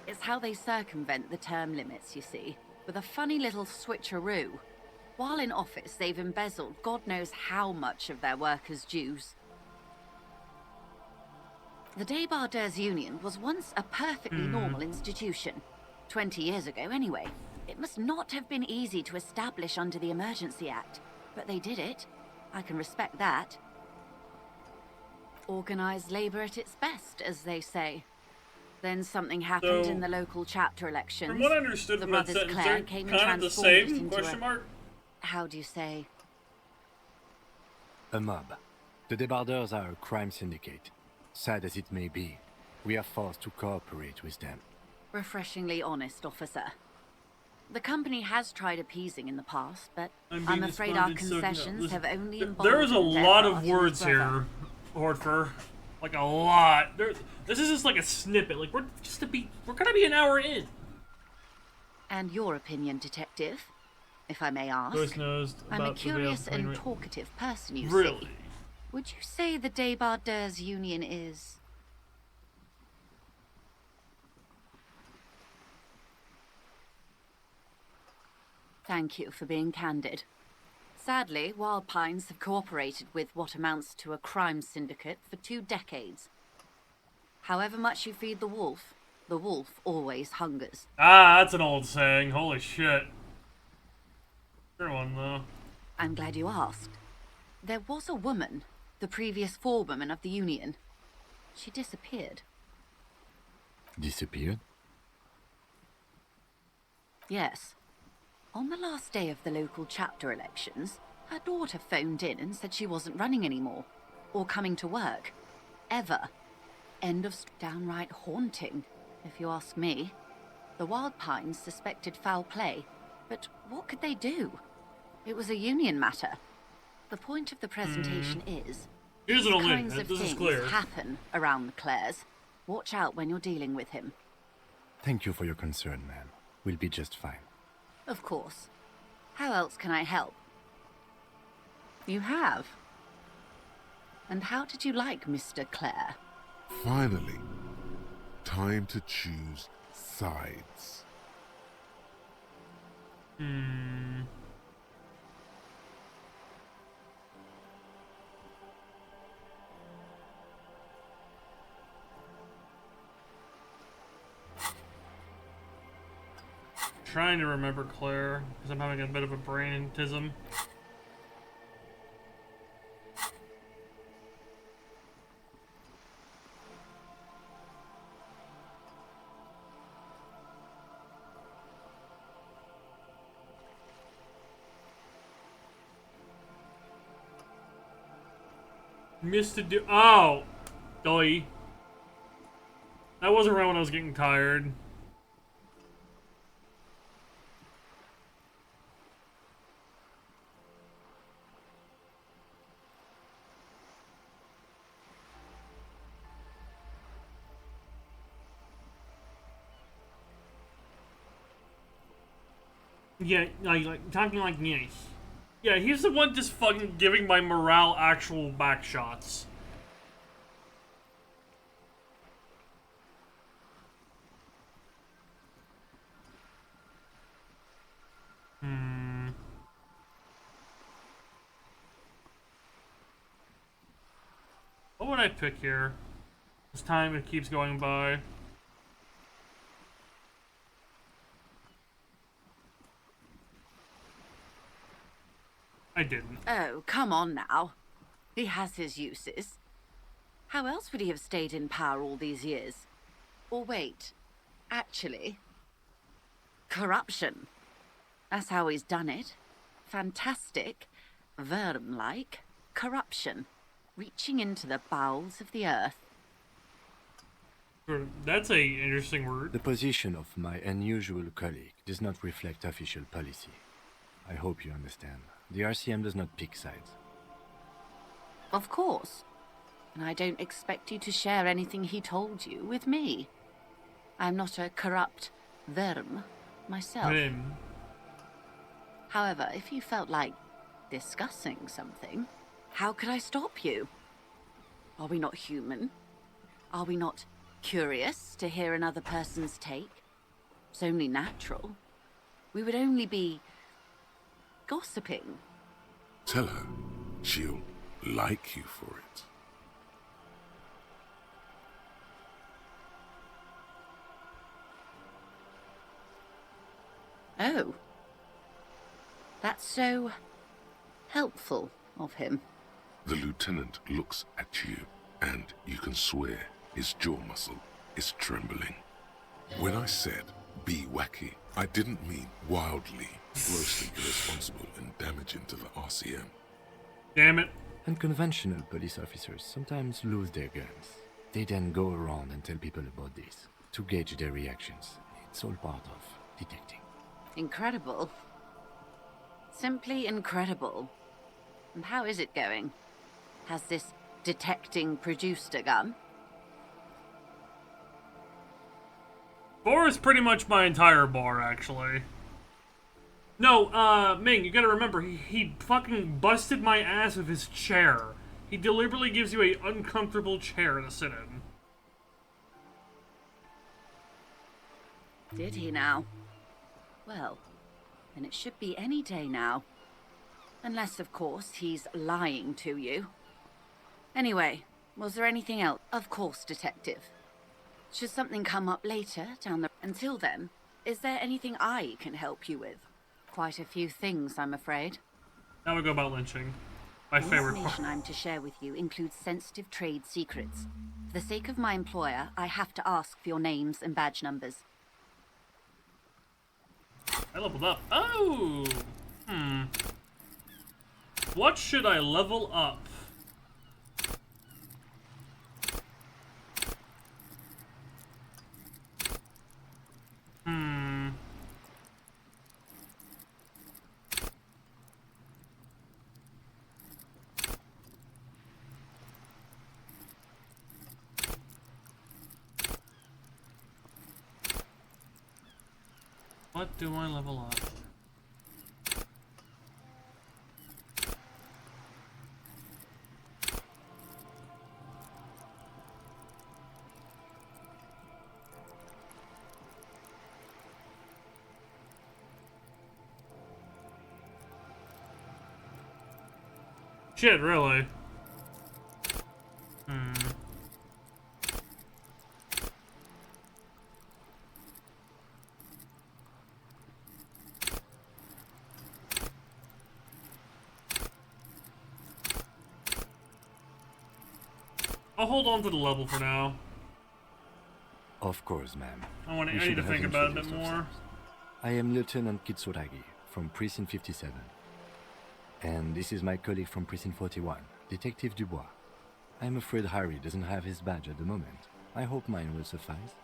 Speaker 5: It's how they circumvent the term limits, you see, with a funny little switcheroo. While in office, they've embezzled God knows how much of their workers' dues. The Débardeurs Union was once a perfectly normal institution. 20 years ago, anyway. It must not have been easy to establish under the Emergency Act, but they did it. I can respect that. Organized labor at its best, as they say. Then something happened in the local chapter elections.
Speaker 1: From what I understood
Speaker 5: the
Speaker 1: from that
Speaker 5: brothers
Speaker 1: sentence,
Speaker 5: Clare
Speaker 1: they're
Speaker 5: came and
Speaker 1: kind of the
Speaker 5: transformed it
Speaker 1: same,
Speaker 5: into
Speaker 1: question mark?
Speaker 5: How do you say?
Speaker 2: A mob. The Débardeurs are a crime syndicate. Sad as it may be, we are forced to cooperate with them.
Speaker 5: Refreshingly honest, officer. The company has tried appeasing in the past, but I'm afraid our concessions have only involved.
Speaker 1: There is a lot of
Speaker 5: Everard and
Speaker 1: words
Speaker 5: his brother.
Speaker 1: here, Hortfer. Like a lot. This is just like a snippet. Like we're gonna be an hour in.
Speaker 5: And your opinion, detective, if I may ask?
Speaker 1: Joyce knows
Speaker 5: I'm a
Speaker 1: about the
Speaker 5: curious
Speaker 1: Veil
Speaker 5: and
Speaker 1: Plane
Speaker 5: talkative person, you
Speaker 1: Really?
Speaker 5: see. Would you say the Débardeurs Union is... Thank you for being candid. Sadly, Wild Pines have cooperated with what amounts to a crime syndicate for 2 decades. However much you feed the wolf always hungers.
Speaker 1: Ah, that's an old saying. Holy shit. Good one, though.
Speaker 5: I'm glad you asked. There was a woman, the previous forewoman of the Union. She disappeared.
Speaker 2: Disappeared?
Speaker 5: Yes. On the last day of the local chapter elections, her daughter phoned in and said she wasn't running anymore, or coming to work. Ever. End of downright haunting, if you ask me. The Wild Pines suspected foul play, but what could they do? It was a union matter. The point of the presentation is,
Speaker 1: Here's
Speaker 5: these
Speaker 1: an only.
Speaker 5: kinds of
Speaker 1: This is
Speaker 5: things
Speaker 1: clear.
Speaker 5: happen around the Clares. Watch out when you're dealing with him.
Speaker 2: Thank you for your concern, ma'am. We'll be just fine.
Speaker 5: Of course. How else can I help? You have? And how did you like Mr. Clare?
Speaker 3: Finally, time to choose sides.
Speaker 1: Trying to remember Claire, because I'm having a bit of a brainism. Oh! Dolly. That wasn't around when I was getting tired. Yeah, like talking like yes. Yeah, he's the one just fucking giving my morale actual back shots. What would I pick here? This time it keeps going by. I didn't.
Speaker 5: Oh, come on now. He has his uses. How else would he have stayed in power all these years? Or wait, actually, corruption. That's how he's done it. Fantastic, Verm-like corruption, reaching into the bowels of the earth.
Speaker 1: That's a interesting word.
Speaker 2: The position of my unusual colleague does not reflect official policy. I hope you understand. The RCM does not pick sides.
Speaker 5: Of course. And I don't expect you to share anything he told you with me. I'm not a corrupt Verm myself. However, if you felt like discussing something, how could I stop you? Are we not human? Are we not curious to hear another person's take? It's only natural. We would only be gossiping.
Speaker 3: Tell her she'll like you for it.
Speaker 5: Oh. That's so helpful of him.
Speaker 3: The lieutenant looks at you, and you can swear his jaw muscle is trembling. When I said be wacky, I didn't mean wildly, grossly irresponsible and damaging to the RCM.
Speaker 1: Damn it.
Speaker 2: Unconventional police officers sometimes lose their guns. They then go around and tell people about this, to gauge their reactions. It's all part of detecting.
Speaker 5: Incredible. Simply incredible. And how is it going? Has this detecting produced a gun?
Speaker 1: 4 is pretty much my entire bar, actually. No, Ming, you gotta remember, he fucking busted my ass with his chair. He deliberately gives you a uncomfortable chair to sit in.
Speaker 5: Did he now? Well, then it should be any day now. Unless, of course, he's lying to you. Anyway, was there anything else? Of course, Detective. Should something come up later down the... Until then, is there anything I can help you with? Quite a few things, I'm afraid.
Speaker 1: Now we go about lynching. My favorite
Speaker 5: The
Speaker 1: part.
Speaker 5: information I'm to share with you includes sensitive trade secrets. For the sake of my employer, I have to ask for your names and badge numbers.
Speaker 1: I leveled up. Oh! What should I level up? What do I level up? Shit, really? I'll hold on to the level for now.
Speaker 2: Of course, ma'am.
Speaker 1: I need to
Speaker 2: should have
Speaker 1: think about it a bit
Speaker 2: introduced
Speaker 1: more.
Speaker 2: ourselves. I am Lieutenant Kitsuragi from Precinct 57. And this is my colleague from Precinct 41, Detective Dubois. I'm afraid Harry doesn't have his badge at the moment. I hope mine will suffice.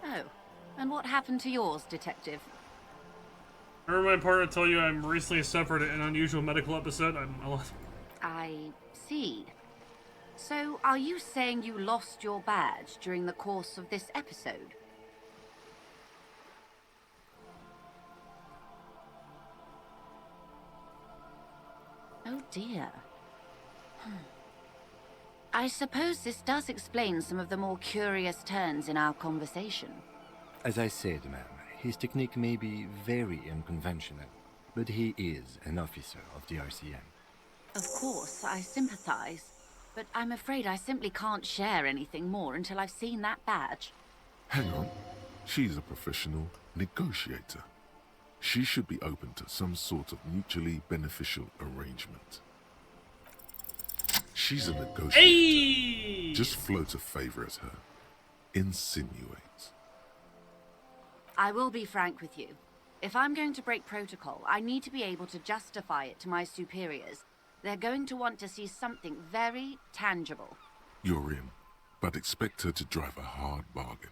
Speaker 5: Oh, and what happened to yours, Detective?
Speaker 1: I heard my partner tell you I recently suffered an unusual medical episode.
Speaker 5: I see. So, are you saying you lost your badge during the course of this episode? Oh dear. I suppose this does explain some of the more curious turns in our conversation.
Speaker 2: As I said, ma'am, his technique may be very unconventional, but he is an officer of the RCM.
Speaker 5: Of course, I sympathize, but I'm afraid I simply can't share anything more until I've seen that badge.
Speaker 3: Hang on. She's a professional negotiator. She should be open to some sort of mutually beneficial arrangement. She's a negotiator.
Speaker 1: Hey!
Speaker 3: Just float a favor at her. Insinuate.
Speaker 5: I will be frank with you. If I'm going to break protocol, I need to be able to justify it to my superiors. They're going to want to see something very tangible.
Speaker 3: You're in, but expect her to drive a hard bargain.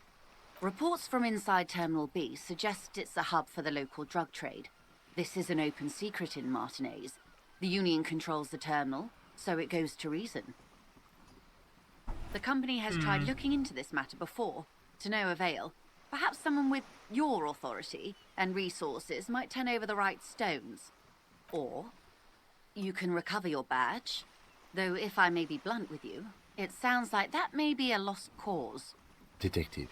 Speaker 5: Reports from inside Terminal B suggest it's a hub for the local drug trade. This is an open secret in Martinez. The Union controls the terminal, so it goes to reason. The company has tried looking into this matter before, to no avail. Perhaps someone with your authority and resources might turn over the right stones. Or you can recover your badge. Though if I may be blunt with you, it sounds like that may be a lost cause.
Speaker 2: Detective,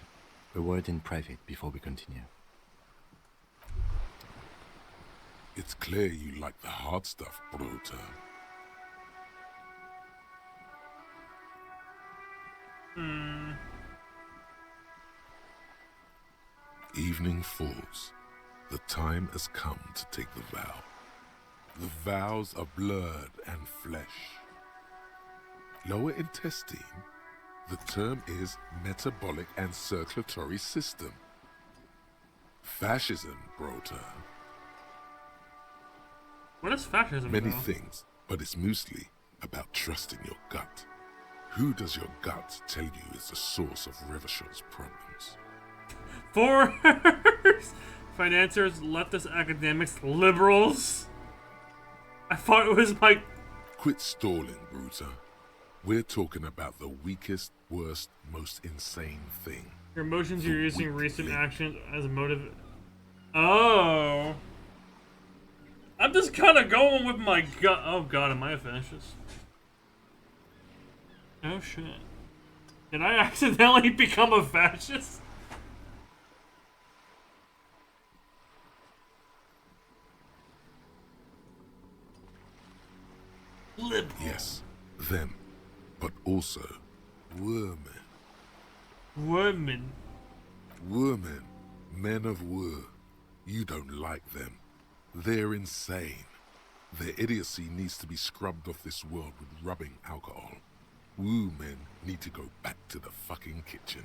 Speaker 2: a word in private before we continue.
Speaker 3: It's clear you like the hard stuff, Bruta. Evening falls. The time has come to take the vow. The vows are blood and flesh. Lower intestine, the term is metabolic and circulatory system. Fascism, Brota.
Speaker 1: What is fascism?
Speaker 3: Many
Speaker 1: though?
Speaker 3: things, but it's mostly about trusting your gut. Who does your gut tell you is the source of Revachol's problems?
Speaker 1: Foreigners, financiers, leftist academics, liberals. I thought it was my.
Speaker 3: Quit stalling, Bruta. We're talking about the weakest, worst, most insane thing.
Speaker 1: Your emotions. You're
Speaker 3: The
Speaker 1: using
Speaker 3: weak
Speaker 1: recent
Speaker 3: link.
Speaker 1: actions as a motive. Oh. I'm just kind of going with my gut. Oh god, am I a fascist? Oh shit. Did I accidentally become a fascist? Liberal.
Speaker 3: Yes, them, but also women.
Speaker 1: Woman.
Speaker 3: Women, men of war. You don't like them. They're insane. Their idiocy needs to be scrubbed off this world with rubbing alcohol. Woo men need to go back to the fucking kitchen.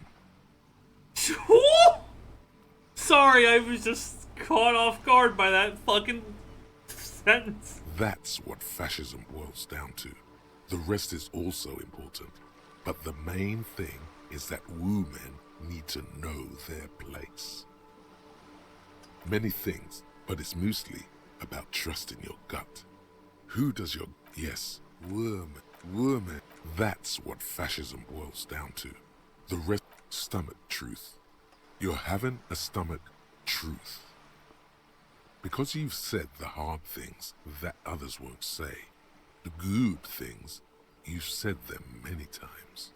Speaker 1: Sorry, I was just caught off guard by that fucking sentence.
Speaker 3: That's what fascism boils down to. The rest is also important. But the main thing is that woo men need to know their place. Many things, but it's mostly about trusting your gut. Who does your... Yes, woman. That's what fascism boils down to. The rest... Stomach truth. You're having a stomach truth. Because you've said the hard things that others won't say. The good things, you've said them many times.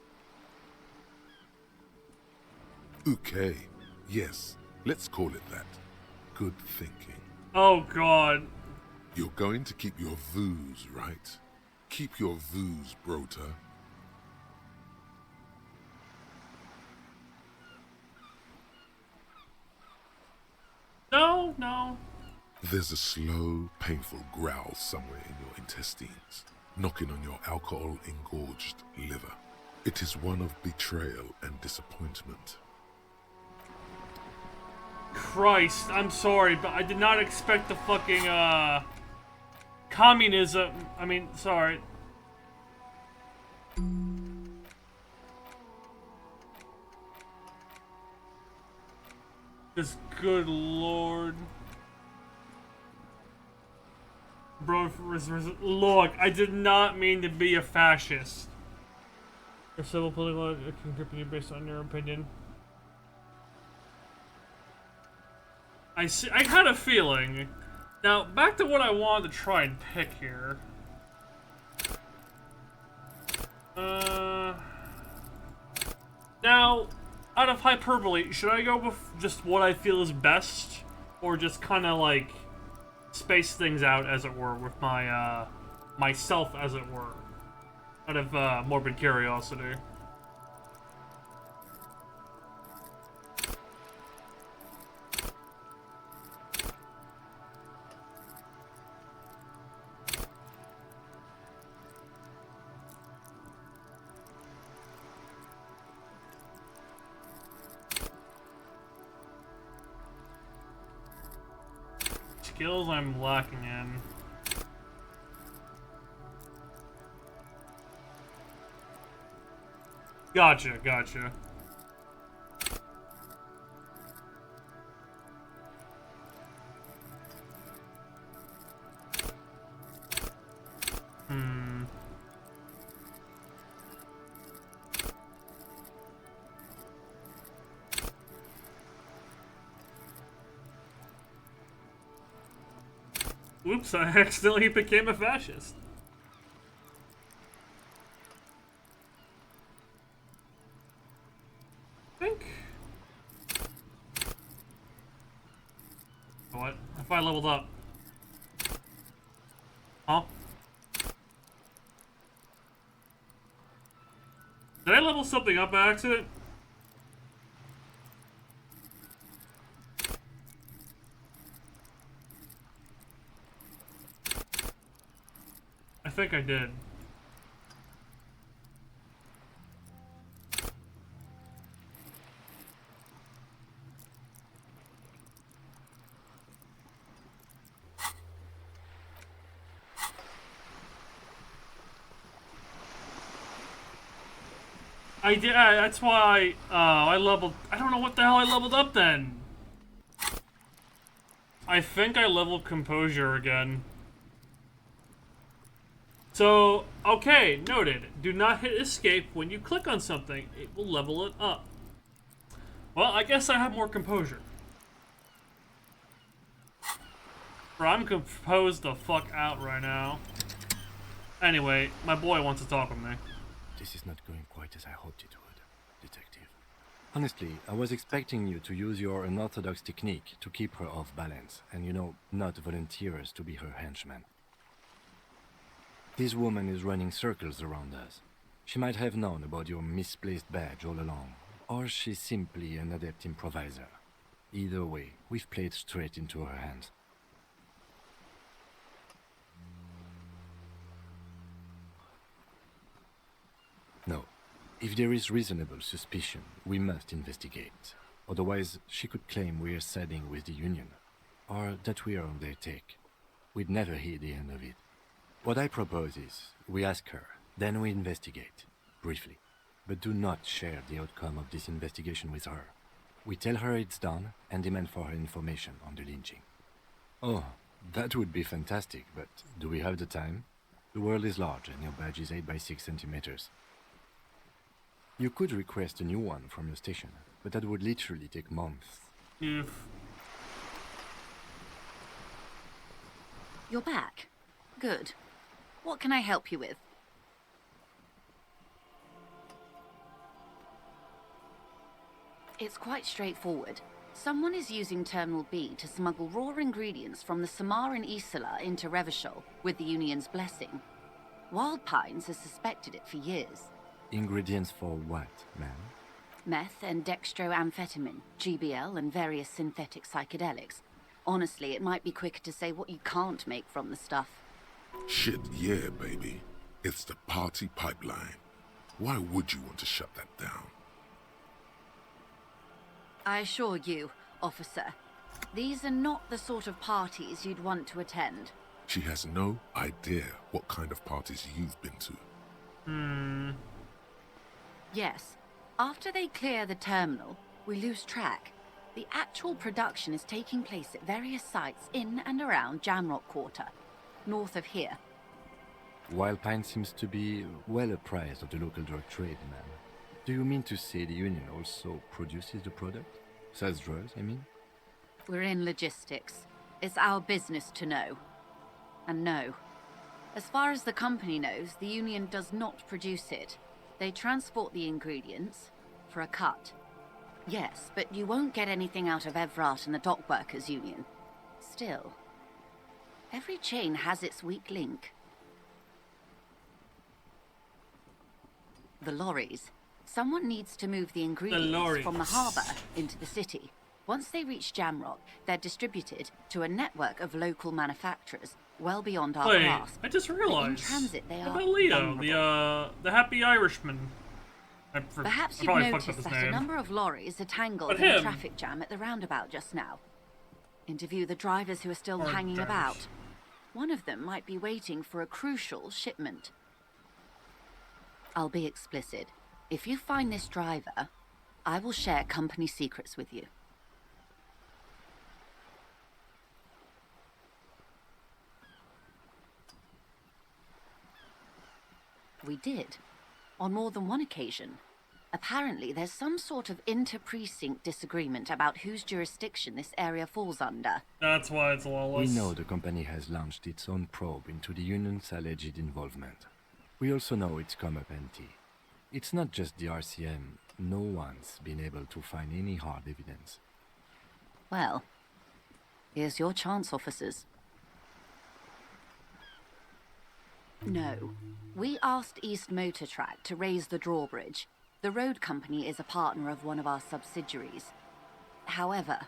Speaker 3: Okay, yes, let's call it that. Good thinking.
Speaker 1: Oh god.
Speaker 3: You're going to keep your vooz, right? Keep your views, Brota.
Speaker 1: No, no.
Speaker 3: There's a slow, painful growl somewhere in your intestines, knocking on your alcohol-engorged liver. It is one of betrayal and disappointment.
Speaker 1: Christ, I'm sorry, but I did not expect the fucking, communism. I mean, sorry. Just good lord. Bro, look, I did not mean to be a fascist. Your civil political can continue based on your opinion. I see. I had a feeling. Now, back to what I wanted to try and pick here. Now, out of hyperbole, should I go with just what I feel is best? Or just kind of like space things out, as it were, with my, myself, as it were? Out of, morbid curiosity. Skills I'm lacking in. Gotcha, gotcha. Oops, I accidentally became a fascist. I think. What? If I leveled up? Huh? Did I level something up by accident? I think I did. I did. That's why I leveled. I don't know what the hell I leveled up then. I think I leveled composure again. So, okay, noted. Do not hit escape when you click on something. It will level it up. Well, I guess I have more composure. Bro, I'm composed the fuck out right now. Anyway, my boy wants to talk with me.
Speaker 2: This is not going quite as I hoped it would, Detective. Honestly, I was expecting you to use your unorthodox technique to keep her off balance, and, you know, not volunteer us to be her henchman. This woman is running circles around us. She might have known about your misplaced badge all along, or she's simply an adept improviser. Either way, we've played straight into her hands. No. If there is reasonable suspicion, we must investigate. Otherwise, she could claim we're siding with the Union, or that we're on their take. We'd never hear the end of it. What I propose is, we ask her, then we investigate, briefly. But do not share the outcome of this investigation with her. We tell her it's done, and demand for her information on the lynching. Oh, that would be fantastic, but do we have the time? The world is large, and your badge is 8 by 6 centimeters. You could request a new one from your station, but that would literally take months.
Speaker 5: You're back. Good. What can I help you with? It's quite straightforward. Someone is using Terminal B to smuggle raw ingredients from the Samar and Isola into Revachol with the Union's blessing. Wild Pines has suspected it for years.
Speaker 2: Ingredients for what, ma'am?
Speaker 5: Meth and dextroamphetamine, GBL, and various synthetic psychedelics. Honestly, it might be quicker to say what you can't make from the stuff.
Speaker 3: Shit, yeah, baby. It's the party pipeline. Why would you want to shut that down?
Speaker 5: I assure you, officer, these are not the sort of parties you'd want to attend.
Speaker 3: She has no idea what kind of parties you've been to.
Speaker 5: Yes. After they clear the terminal, we lose track. The actual production is taking place at various sites in and around Jamrock Quarter, north of here.
Speaker 2: Wild Pine seems to be well apprised of the local drug trade, ma'am. Do you mean to say the union also produces the product? Sells drugs, I mean?
Speaker 5: We're in logistics. It's our business to know. And no. As far as the company knows, the union does not produce it. They transport the ingredients for a cut. Yes, but you won't get anything out of Evrat and the Dock Workers Union. Still, every chain has its weak link. The lorries. Someone needs to move the ingredients from the harbour into the city. Once they reach Jamrock, they're distributed to a network of local manufacturers well beyond our grasp.
Speaker 1: I just realized.
Speaker 5: In transit, they are
Speaker 1: Leo, the happy Irishman.
Speaker 5: Perhaps you've noticed that a number of lorries are tangled in a traffic jam at the roundabout just now. Interview the drivers who are still hanging about. One of them might be waiting for a crucial shipment. I'll be explicit. If you find this driver, I will share company secrets with you. We did. On more than one occasion. Apparently, there's some sort of inter-precinct disagreement about whose jurisdiction this area falls under.
Speaker 1: That's why it's lawless.
Speaker 2: We know the company has launched its own probe into the union's alleged involvement. We also know it's come up empty. It's not just the RCM. No one's been able to find any hard evidence.
Speaker 5: Well, here's your chance, officers. No. We asked East Motor Track to raise the drawbridge. The road company is a partner of one of our subsidiaries. However,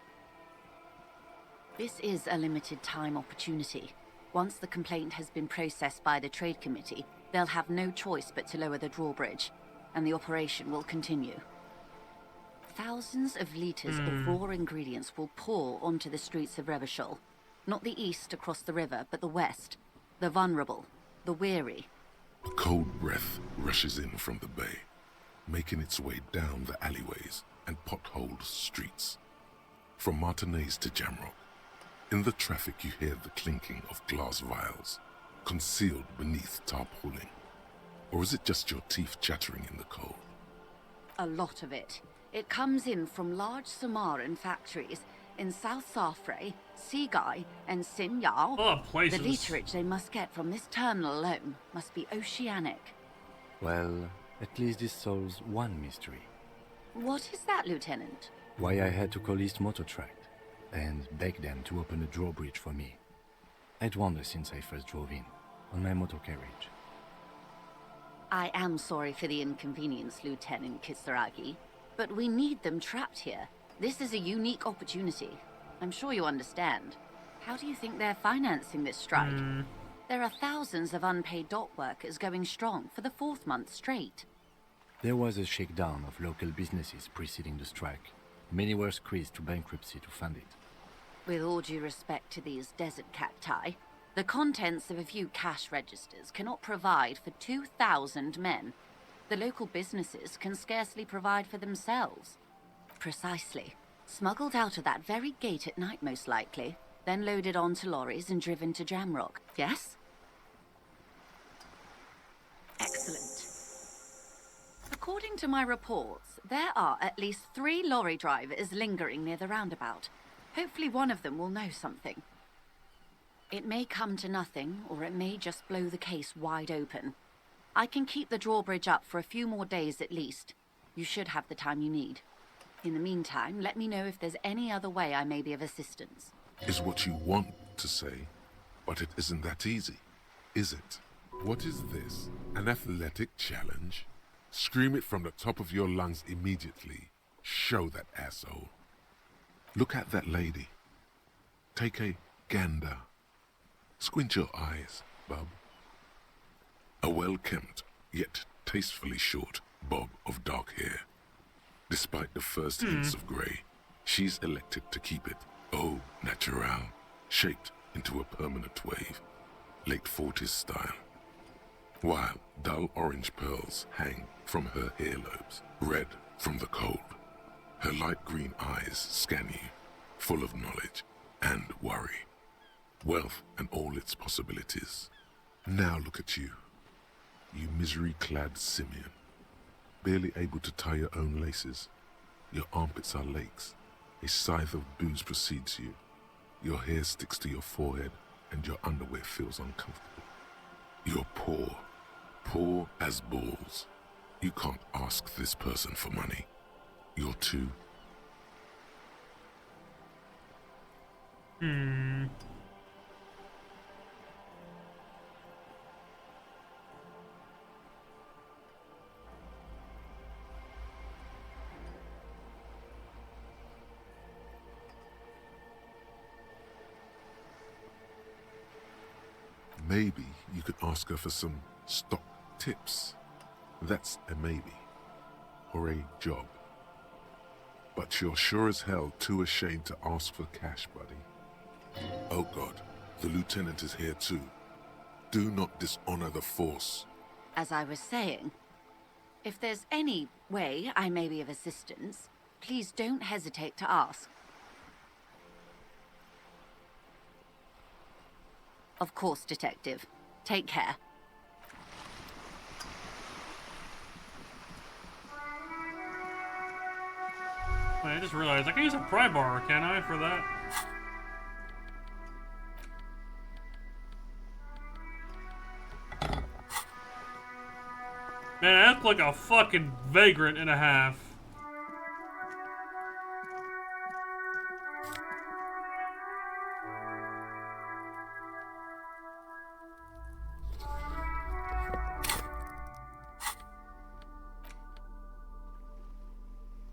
Speaker 5: this is a limited time opportunity. Once the complaint has been processed by the trade committee, they'll have no choice but to lower the drawbridge, and the operation will continue. Thousands of litres of raw ingredients will pour onto the streets of Revachol. Not the east across the river, but the west. The vulnerable, the weary.
Speaker 3: A cold breath rushes in from the bay, making its way down the alleyways and potholed streets. From Martinez to Jamrock, in the traffic you hear the clinking of glass vials, concealed beneath tarpaulin. Or is it just your teeth chattering in the cold?
Speaker 5: A lot of it. It comes in from large Samaran factories in South Safre, Sigai, and Sinyao.
Speaker 1: Oh, places.
Speaker 5: The literage they must get from this terminal alone must be oceanic.
Speaker 2: Well, at least this solves one mystery.
Speaker 5: What is that, Lieutenant?
Speaker 2: Why I had to call East Motor Track and beg them to open a drawbridge for me. I'd wondered since I first drove in, on my motor carriage.
Speaker 5: I am sorry for the inconvenience, Lieutenant Kisaragi, but we need them trapped here. This is a unique opportunity. I'm sure you understand. How do you think they're financing this strike? There are thousands of unpaid dock workers going strong for the 4th month straight.
Speaker 2: There was a shakedown of local businesses preceding the strike. Many were squeezed to bankruptcy to fund it.
Speaker 5: With all due respect to these desert cacti, the contents of a few cash registers cannot provide for 2,000 men. The local businesses can scarcely provide for themselves. Precisely. Smuggled out of that very gate at night, most likely, then loaded onto lorries and driven to Jamrock. Yes? Excellent. According to my reports, there are at least 3 lorry drivers lingering near the roundabout. Hopefully one of them will know something. It may come to nothing, or it may just blow the case wide open. I can keep the drawbridge up for a few more days at least. You should have the time you need. In the meantime, let me know if there's any other way I may be of assistance.
Speaker 3: Is what you want to say, but it isn't that easy, is it? What is this? An athletic challenge? Scream it from the top of your lungs immediately. Show that asshole. Look at that lady. Take a gander. Squint your eyes, bub. A well-kempt, yet tastefully short bob of dark hair. Despite the first hints of grey, she's elected to keep it au naturel, shaped into a permanent wave, late 40s style. While dull orange pearls hang from her earlobes, red from the cold. Her light green eyes scan you, full of knowledge and worry. Wealth and all its possibilities. Now look at you, you misery-clad simian. Barely able to tie your own laces. Your armpits are lakes. A scythe of booze precedes you. Your hair sticks to your forehead and your underwear feels uncomfortable. You're poor. Poor as balls. You can't ask this person for money. You're too... Maybe you could ask her for some stock tips. That's a maybe. Or a job. But you're sure as hell too ashamed to ask for cash, buddy. Oh God, the lieutenant is here too. Do not dishonor the force.
Speaker 5: As I was saying, if there's any way I may be of assistance, please don't hesitate to ask. Of course, Detective. Take care.
Speaker 1: Wait, I just realized I can use a pry bar, can I, for that? Man, I look like a fucking vagrant and a half.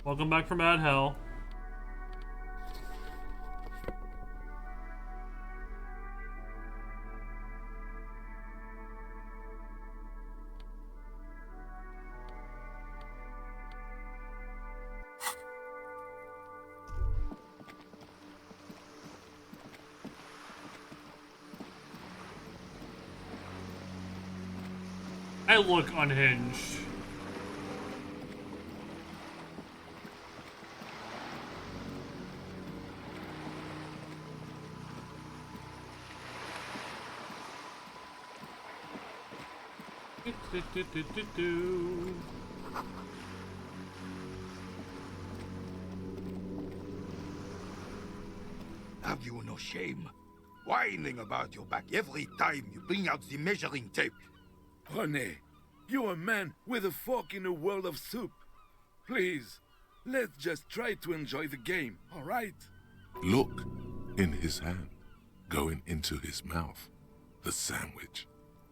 Speaker 1: Welcome back from Mad Hell. I look unhinged.
Speaker 7: Have you no shame? Whining about your back every time you bring out the measuring tape.
Speaker 8: René, you're a man with a fork in a world of soup. Please, let's just try to enjoy the game, all right?
Speaker 3: Look, in his hand, going into his mouth, the sandwich.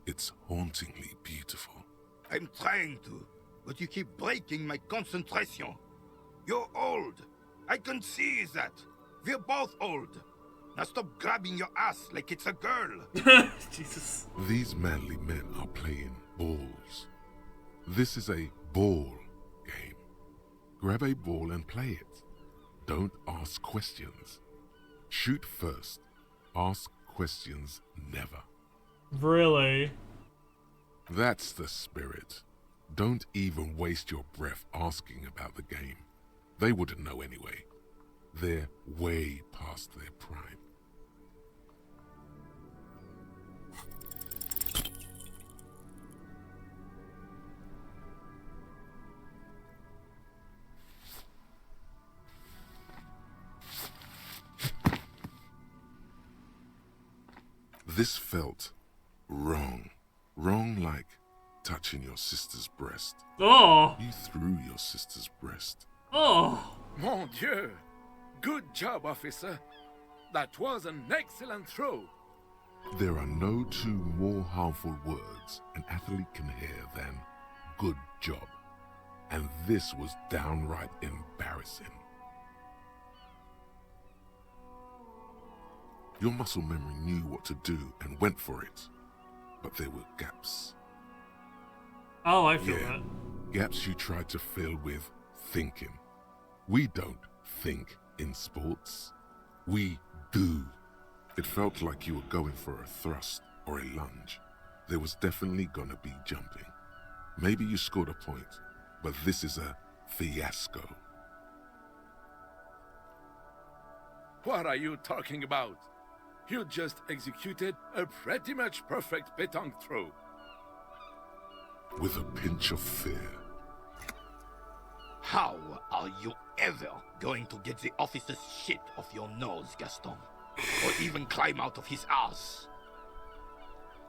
Speaker 3: It's hauntingly beautiful.
Speaker 7: I'm trying to, but you keep breaking my concentration. You're old. I can see that. We're both old. Now stop grabbing your ass like it's a girl.
Speaker 1: Jesus.
Speaker 3: These manly men are playing balls. This is a ball game. Grab a ball and play it. Don't ask questions. Shoot first. Ask questions never.
Speaker 1: Really?
Speaker 3: That's the spirit. Don't even waste your breath asking about the game. They wouldn't know anyway. They're way past their prime. This felt wrong. Wrong like touching your sister's breast.
Speaker 1: Oh!
Speaker 3: You threw your sister's breast.
Speaker 1: Oh!
Speaker 8: Mon Dieu! Good job, officer. That was an excellent throw.
Speaker 3: There are no two more harmful words an athlete can hear than good job. And this was downright embarrassing. Your muscle memory knew what to do and went for it, but there were gaps.
Speaker 1: Oh, I feel that.
Speaker 3: Gaps you tried to fill with thinking. We don't think in sports. We do. It felt like you were going for a thrust or a lunge. There was definitely gonna be jumping. Maybe you scored a point, but this is a fiasco.
Speaker 8: What are you talking about? You just executed a pretty much perfect pétanque throw.
Speaker 3: With a pinch of fear.
Speaker 7: How are you ever going to get the officer's shit off your nose, Gaston? Or even climb out of his ass?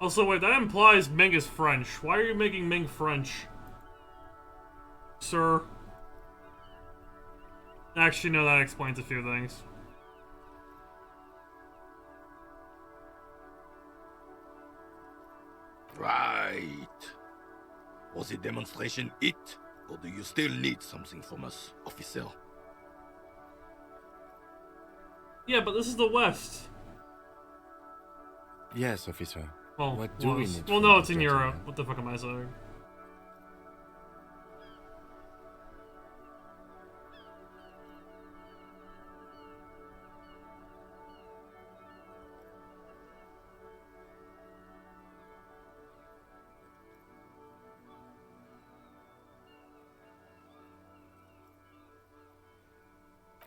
Speaker 1: Also, wait, that implies Ming is French. Why are you making Ming French? Sir? Actually, no, that explains a few things.
Speaker 7: Right. Was the demonstration it? Or do you still need something from us, officer?
Speaker 1: Yeah, but this is the West.
Speaker 2: Yes, officer.
Speaker 1: Well,
Speaker 2: What do we need
Speaker 1: well,
Speaker 2: from
Speaker 1: no,
Speaker 2: the
Speaker 1: it's in
Speaker 2: gentleman?
Speaker 1: Europe. What the fuck am I saying?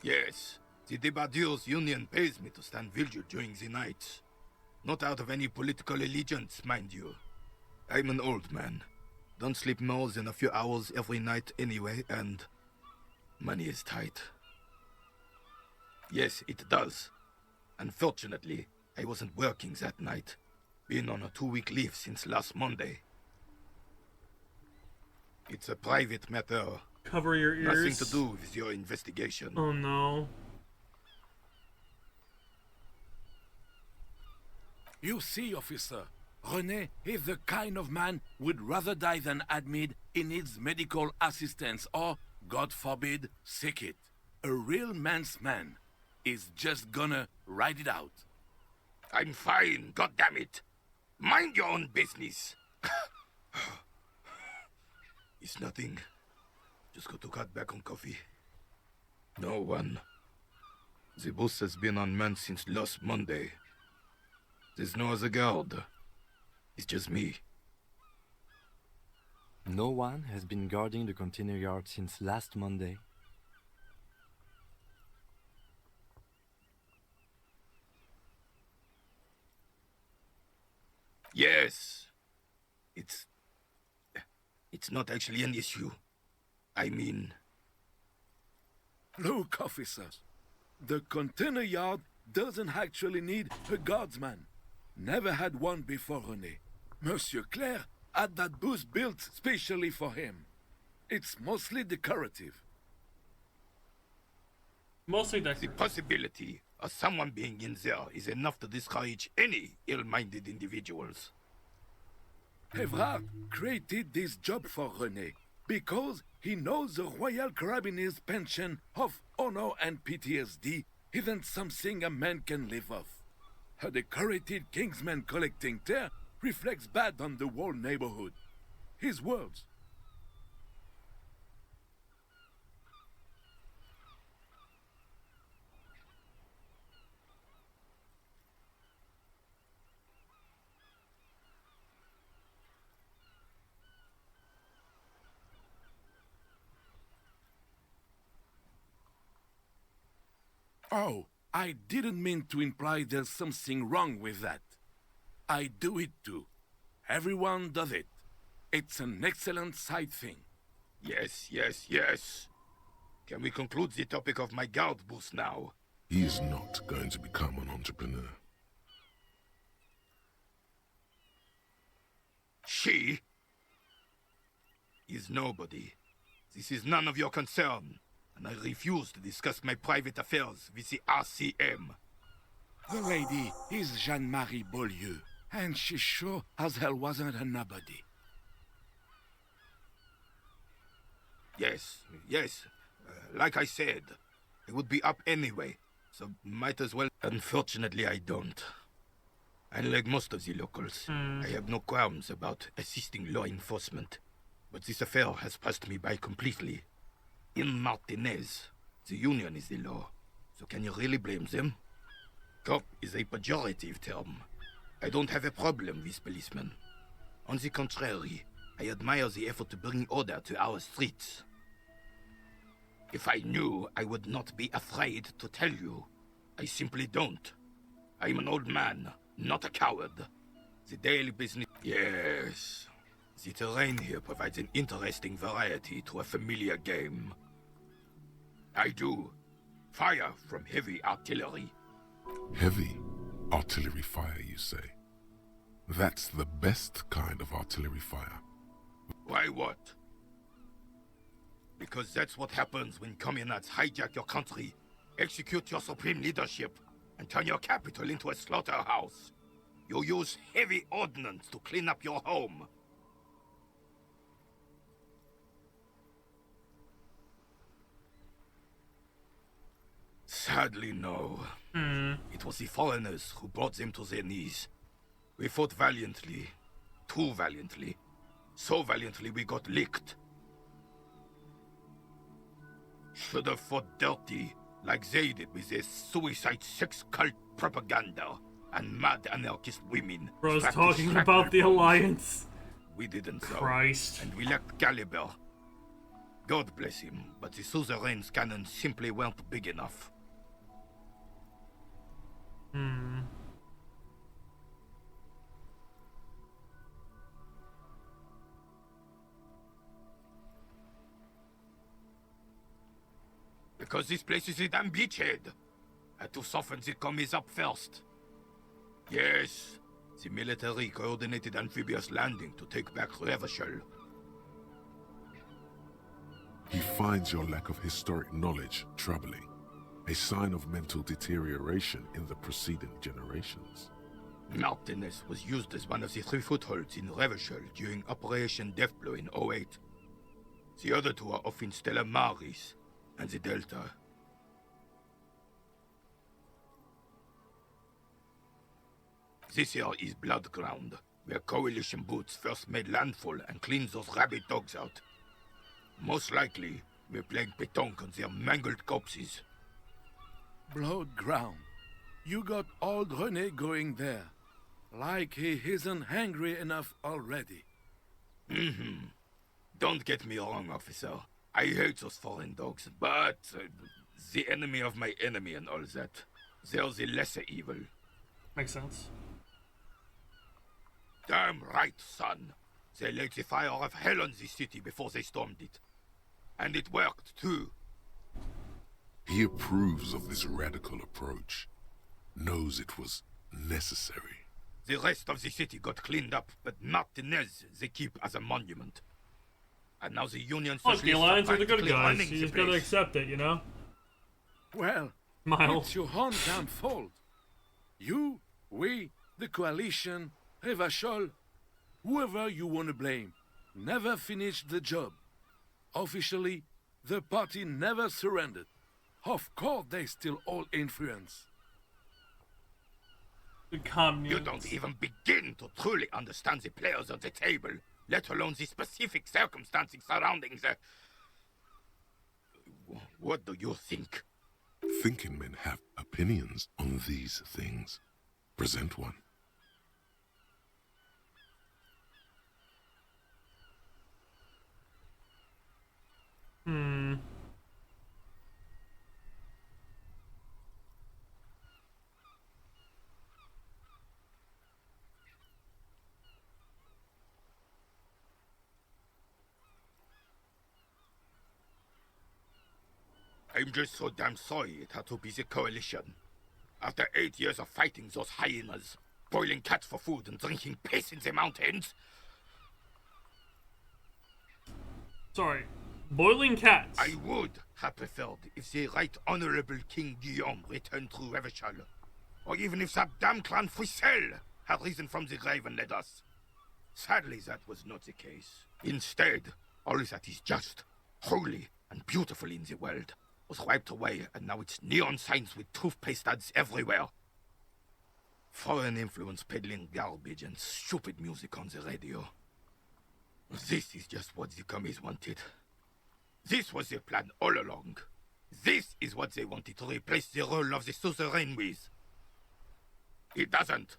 Speaker 7: Yes, the Debardeurs Union pays me to stand vigil during the night. Not out of any political allegiance, mind you. I'm an old man. Don't sleep more than a few hours every night anyway, and money is tight. Yes, it does. Unfortunately, I wasn't working that night. Been on a 2-week leave since last Monday. It's a private matter.
Speaker 1: Cover your ears.
Speaker 7: Nothing to do with your investigation.
Speaker 1: Oh no.
Speaker 8: You see, officer, René is the kind of man would rather die than admit he needs medical assistance or, God forbid, sick it. A real man's man is just gonna ride it out.
Speaker 7: I'm fine, goddammit. Mind your own business. It's nothing. Just got to cut back on coffee. No one. The bus has been unmanned since last Monday. There's no other guard. It's just me.
Speaker 2: No one has been guarding the container yard since last Monday.
Speaker 7: Yes. It's not actually an issue. I mean...
Speaker 8: Look, officers, the container yard doesn't actually need a guardsman. Never had one before René. Monsieur Claire had that booth built specially for him. It's mostly decorative.
Speaker 1: Mostly
Speaker 7: The
Speaker 1: decorative.
Speaker 7: possibility of someone being in there is enough to discourage any ill-minded individuals.
Speaker 8: Evrard created this job for René because he knows the Royal Carabiniers' pension of honor and PTSD isn't something a man can live off. A decorated Kingsman collecting tear reflects bad on the whole neighborhood. His words. Oh, I didn't mean to imply there's something wrong with that. I do it too. Everyone does it. It's an excellent side thing.
Speaker 7: Yes, yes, yes. Can we conclude the topic of my guard boost now?
Speaker 3: He is not going to become an entrepreneur.
Speaker 7: She is nobody. This is none of your concern, and I refuse to discuss my private affairs with the RCM.
Speaker 8: The lady is Jeanne-Marie Beaulieu, and she sure as hell wasn't a nobody.
Speaker 7: Yes, yes. Like I said, I would be up anyway, so might as well. Unfortunately, I don't. Unlike most of the locals, I have no qualms about assisting law enforcement. But this affair has passed me by completely. In Martinez, the union is the law, so can you really blame them? Cop is a pejorative term. I don't have a problem with policemen. On the contrary, I admire the effort to bring order to our streets. If I knew, I would not be afraid to tell you. I simply don't. I'm an old man, not a coward. The daily business... Yes. The terrain here provides an interesting variety to a familiar game. I do. Fire from heavy artillery.
Speaker 3: Heavy artillery fire, you say? That's the best kind of artillery fire.
Speaker 7: Why what? Because that's what happens when communards hijack your country, execute your supreme leadership, and turn your capital into a slaughterhouse. You use heavy ordnance to clean up your home. Sadly, no. It was the foreigners who brought them to their knees. We fought valiantly. Too valiantly. So valiantly we got licked. Should have fought dirty, like they did with their suicide sex cult propaganda and mad anarchist women.
Speaker 1: Bro's talking about the Alliance.
Speaker 7: We didn't so.
Speaker 1: Christ.
Speaker 7: And we lacked caliber. God bless him, but the suzerain's cannons simply weren't big enough. Because this place is a damn beachhead. Had to soften the commies up first. Yes, the military coordinated amphibious landing to take back Revachol.
Speaker 3: He finds your lack of historic knowledge troubling, a sign of mental deterioration in the preceding generations.
Speaker 7: Martinez was used as one of the 3 footholds in Revachol during Operation Deathblow in 08. The other 2 are off in Stella Maris and the Delta. This here is Blood Ground, where coalition boots first made landfall and cleaned those rabid dogs out. Most likely, we're playing pétanque on their mangled corpses.
Speaker 8: Blood ground. You got old René going there. Like he isn't hungry enough already.
Speaker 7: Don't get me wrong, officer. I hate those foreign dogs, but the enemy of my enemy and all that. They're the lesser evil.
Speaker 1: Makes sense.
Speaker 7: Damn right, son. They laid the fire of hell on the city before they stormed it. And it worked, too.
Speaker 3: He approves of this radical approach, knows it was necessary.
Speaker 7: The rest of the city got cleaned up, but Martinez they keep as a monument. And now the Union
Speaker 1: Look, the Alliance are the good guys.
Speaker 7: You
Speaker 1: You just gotta accept it, you know?
Speaker 8: Well,
Speaker 1: Miles.
Speaker 8: it's your own damn fault. You, we, the coalition, Revachol, whoever you want to blame, never finished the job. Officially, the party never surrendered. Of course, they still all influence.
Speaker 1: The communists.
Speaker 7: You don't even begin to truly understand the players on the table, let alone the specific circumstances surrounding the... What do you think?
Speaker 3: Thinking men have opinions on these things. Present one.
Speaker 7: I'm just so damn sorry it had to be the coalition. After 8 years of fighting those hyenas, boiling cats for food and drinking piss in the mountains...
Speaker 1: Sorry. Boiling cats.
Speaker 7: I would have preferred if the Right Honorable King Guillaume returned through Revachol. or even if that damn clan Frisell had risen from the grave and led us. Sadly, that was not the case. Instead, all that is just, holy, and beautiful in the world was wiped away, and now it's neon signs with toothpaste ads everywhere. Foreign influence peddling garbage and stupid music on the radio. This is just what the commies wanted. This was their plan all along. This is what they wanted to replace the role of the suzerain with. It doesn't.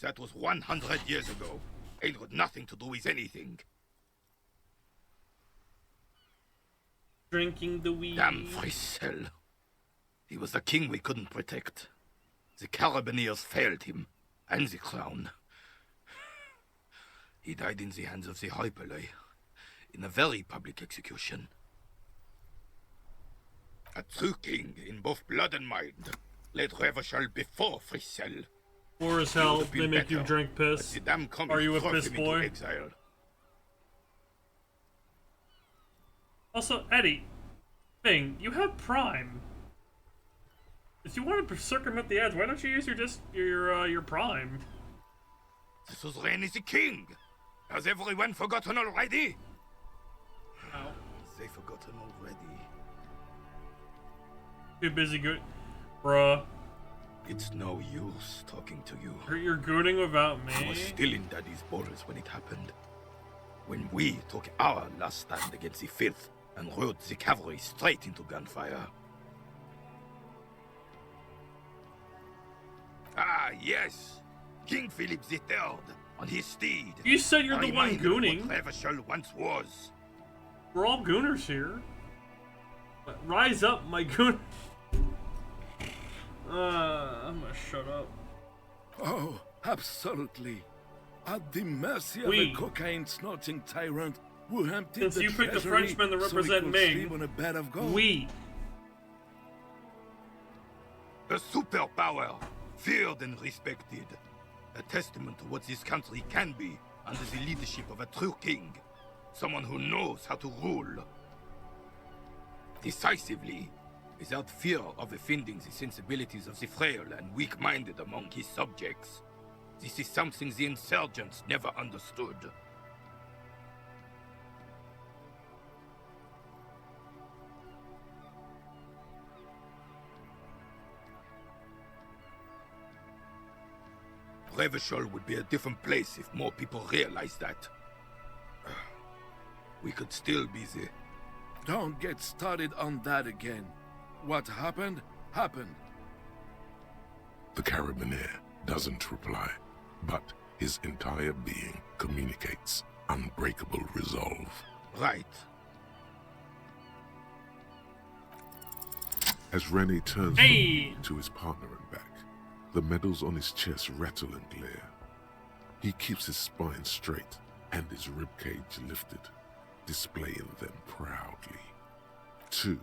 Speaker 7: That was 100 years ago. It had nothing to do with anything.
Speaker 1: Drinking the weed.
Speaker 7: Damn Frisell. He was the king we couldn't protect. The Carabineers failed him, and the crown. He died in the hands of the Hyperlay, in a very public execution. A true king in both blood and mind led Revachol before Frisell.
Speaker 1: Poor as hell, they make you drink piss. Are you a piss boy?
Speaker 7: Exile.
Speaker 1: Also, Eddie, you have Prime. If you want to circumvent the ads, why don't you use your Prime?
Speaker 7: The suzerain is the king. Has everyone forgotten already?
Speaker 1: Oh.
Speaker 7: They forgotten already.
Speaker 1: Too busy good, bruh.
Speaker 7: It's no use talking to you.
Speaker 1: You're gooning without me.
Speaker 7: I was still in Daddy's borders when it happened. When we took our last stand against the Filth and rode the cavalry straight into gunfire. Ah, yes. King Philip III on his steed.
Speaker 1: You said you're the one gooning.
Speaker 7: What Revachol once was.
Speaker 1: We're all gooners here. Rise up, my goon. I'm gonna shut up.
Speaker 8: Oh, absolutely. At the mercy of a cocaine-snorting tyrant who emptied
Speaker 1: Since you picked the Frenchmen that represent Ming,
Speaker 8: on a bed of gold.
Speaker 1: we.
Speaker 7: A superpower, feared and respected. A testament to what this country can be under the leadership of a true king. Someone who knows how to rule. Decisively, without fear of offending the sensibilities of the frail and weak-minded among his subjects. This is something the insurgents never understood. Revachol would be a different place if more people realized that. We could still be the...
Speaker 8: Don't get started on that again. What happened, happened.
Speaker 3: The Carabineer doesn't reply, but his entire being communicates unbreakable resolve.
Speaker 7: Right.
Speaker 3: As Rene turns from me to his partner and back, the medals on his chest rattle and glare. He keeps his spine straight and his ribcage lifted, displaying them proudly. 2.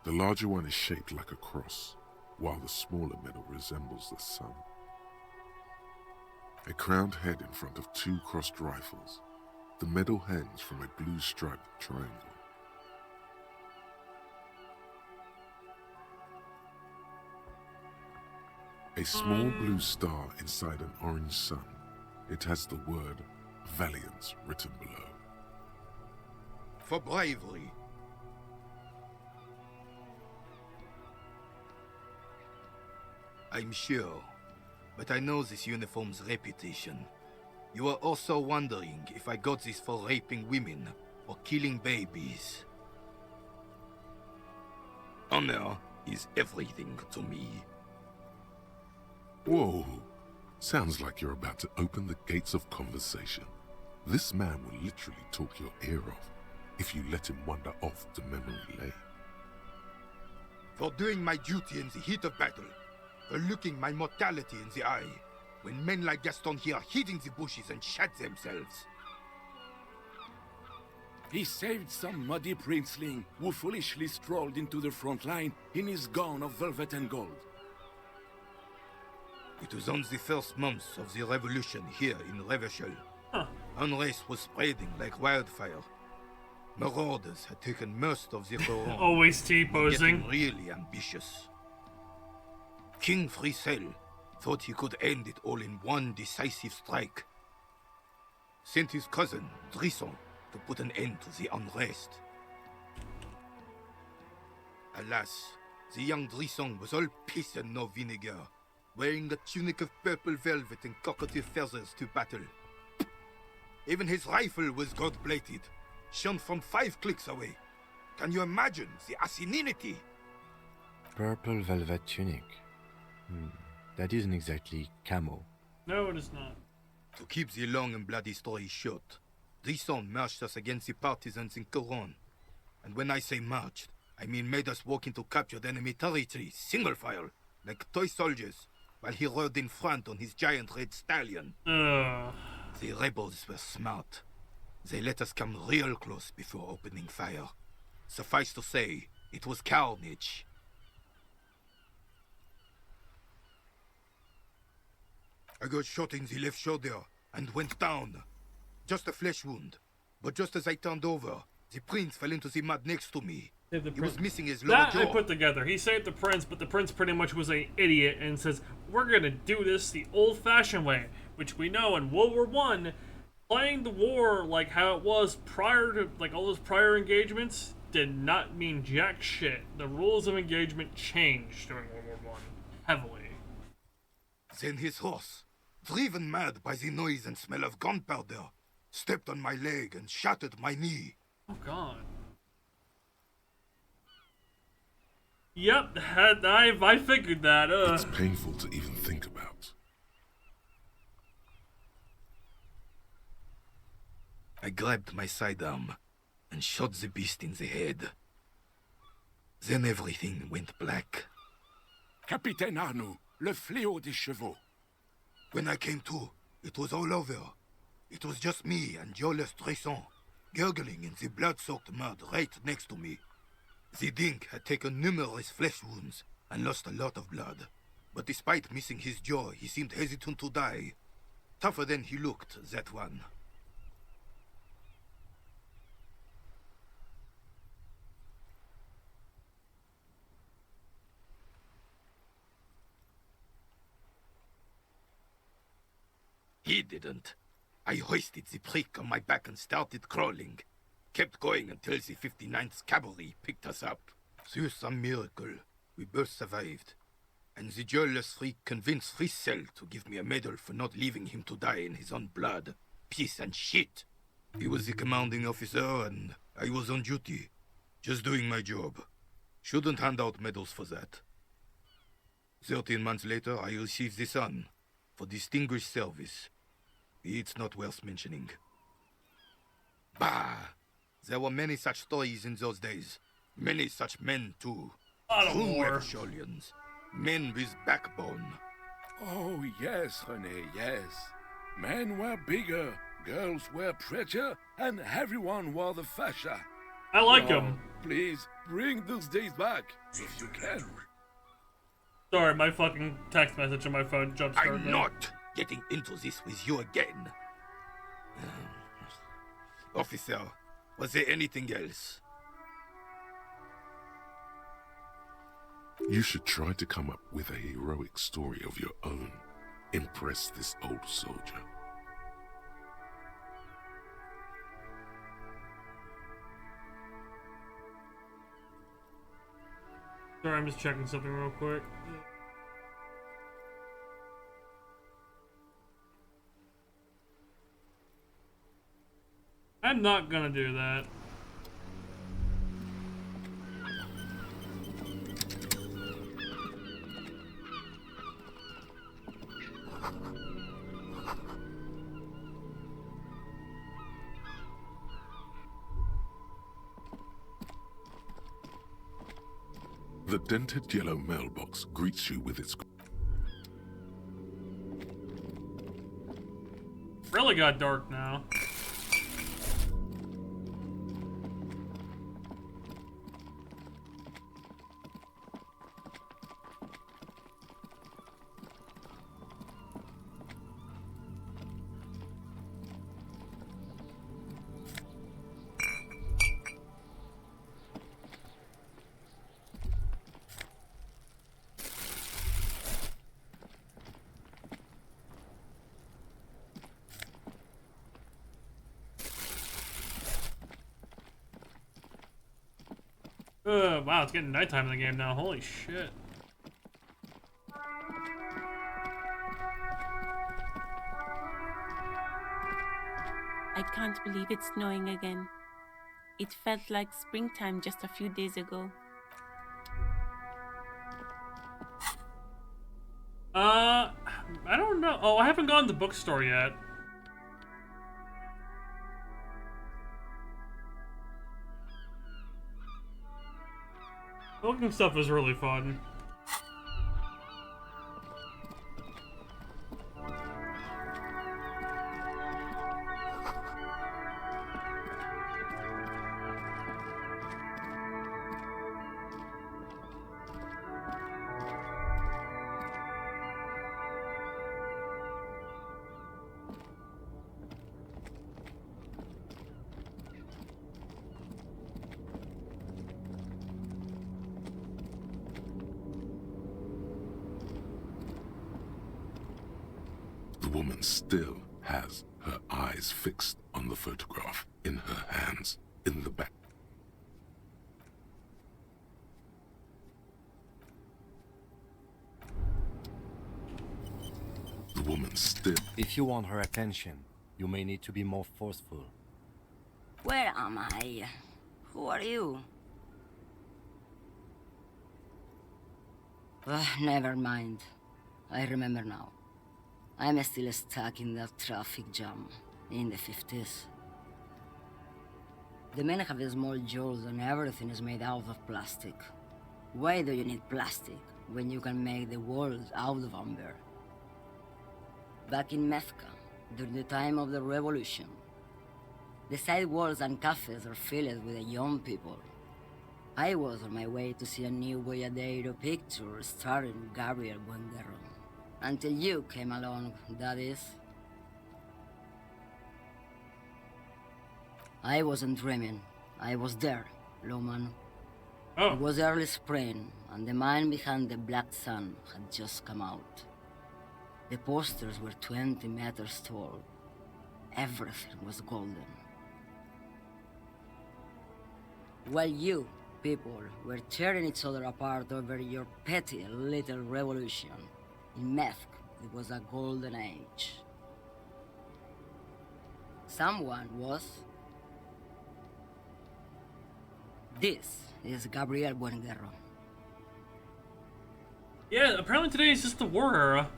Speaker 3: The larger one is shaped like a cross, while the smaller medal resembles the sun. A crowned head in front of 2 crossed rifles. The medal hangs from a blue striped triangle. A small blue star inside an orange sun. It has the word Valiance written below.
Speaker 7: For bravery. I'm sure, but I know this uniform's reputation. You are also wondering if I got this for raping women or killing babies. Honor is everything to me.
Speaker 3: Whoa, sounds like you're about to open the gates of conversation. This man will literally talk your ear off if you let him wander off to memory lane.
Speaker 7: For doing my duty in the heat of battle, for looking my mortality in the eye, when men like Gaston here hid in the bushes and shat themselves.
Speaker 8: He saved some muddy princeling who foolishly strolled into the front line in his gown of velvet and gold.
Speaker 7: It was on the first months of the revolution here in Revachol. Unrest was spreading like wildfire. Marauders had taken most of the Rouen.
Speaker 1: Always T-posing.
Speaker 7: Getting really ambitious. King Frisell, thought he could end it all in one decisive strike. Sent his cousin, Drisson, to put an end to the unrest. Alas, the young Drisson was all piss and no vinegar, wearing a tunic of purple velvet and cockatiel feathers to battle. Even his rifle was gold-plated, shone from 5 clicks away. Can you imagine the asininity?
Speaker 2: Purple velvet tunic. That isn't exactly camo.
Speaker 1: No, it is not.
Speaker 7: To keep the long and bloody story short, Drisson marched us against the partisans in Coron. And when I say marched, I mean made us walk into captured enemy territory, single file, like toy soldiers, while he rode in front on his giant red stallion. The rebels were smart. They let us come real close before opening fire. Suffice to say, it was carnage. I got shot in the left shoulder and went down. Just a flesh wound. But just as I turned over, the prince fell into the mud next to me. He was missing his lower
Speaker 1: that
Speaker 7: jaw.
Speaker 1: I put together. He saved the prince, but the prince pretty much was an idiot and says, we're gonna do this the old-fashioned way, which we know in World War I, playing the war like how it was prior to, like, all those prior engagements did not mean jack shit. The rules of engagement changed during World War I, heavily.
Speaker 7: Then his horse, driven mad by the noise and smell of gunpowder, stepped on my leg and shattered my knee.
Speaker 1: Oh god. Yep, I figured that.
Speaker 3: It's painful to even think about.
Speaker 7: I grabbed my sidearm and shot the beast in the head. Then everything went black.
Speaker 8: Capitaine Arnoux, le fléau des chevaux.
Speaker 7: When I came to, it was all over. It was just me and Jolas Tresson, gurgling in the blood-soaked mud right next to me. The dink had taken numerous flesh wounds and lost a lot of blood. But despite missing his jaw, he seemed hesitant to die. Tougher than he looked, that one. He didn't. I hoisted the prick on my back and started crawling. Kept going until the 59th Cavalry picked us up. Through some miracle, we both survived. And the jealous freak convinced Frissel to give me a medal for not leaving him to die in his own blood. Piece and shit. He was the commanding officer and I was on duty. Just doing my job. Shouldn't hand out medals for that. 13 months later, I received the Sun for distinguished service. It's not worth mentioning. Bah! There were many such stories in those days. Many such men, too. True Mersholians. Men with backbone.
Speaker 8: Oh, yes, René, yes. Men were bigger, girls were prettier, and everyone wore the fascia.
Speaker 1: I like him.
Speaker 8: Please, bring those days back, if you can.
Speaker 1: Sorry, my fucking text message on my phone jump-started.
Speaker 7: I'm not getting into this with you again. Officer, was there anything else?
Speaker 3: You should try to come up with a heroic story of your own. Impress this old soldier.
Speaker 1: Sorry, I'm just checking something real quick. I'm not gonna do that.
Speaker 3: The dented yellow mailbox greets you with its...
Speaker 1: Really got dark now. Wow, it's getting nighttime in the game now. Holy shit.
Speaker 9: I can't believe it's snowing again. It felt like springtime just a few days ago.
Speaker 1: I don't know. Oh, I haven't gone to the bookstore yet. Looking stuff is really fun.
Speaker 3: The woman still has her eyes fixed on the photograph in her hands, in the back. The woman still...
Speaker 2: If you want her attention, you may need to be more forceful.
Speaker 10: Where am I? Who are you? Never mind. I remember now. I'm still stuck in that traffic jam in the 50s. The men have small jaws and everything is made out of plastic. Why do you need plastic when you can make the walls out of amber? Back in Methka, during the time of the revolution, the side walls and cafes are filled with young people. I was on my way to see a new Boyadero picture starring Gabriel Buenguerro. Until you came along, that is. I wasn't dreaming. I was there, Loman.
Speaker 1: Oh.
Speaker 10: It was early spring, and the man behind the Black Sun had just come out. The posters were 20 meters tall. Everything was golden. While you, people, were tearing each other apart over your petty little revolution, in Methk, it was a golden age. Someone was... This is Gabriel Buenguerro.
Speaker 1: Yeah, apparently today is just the war era.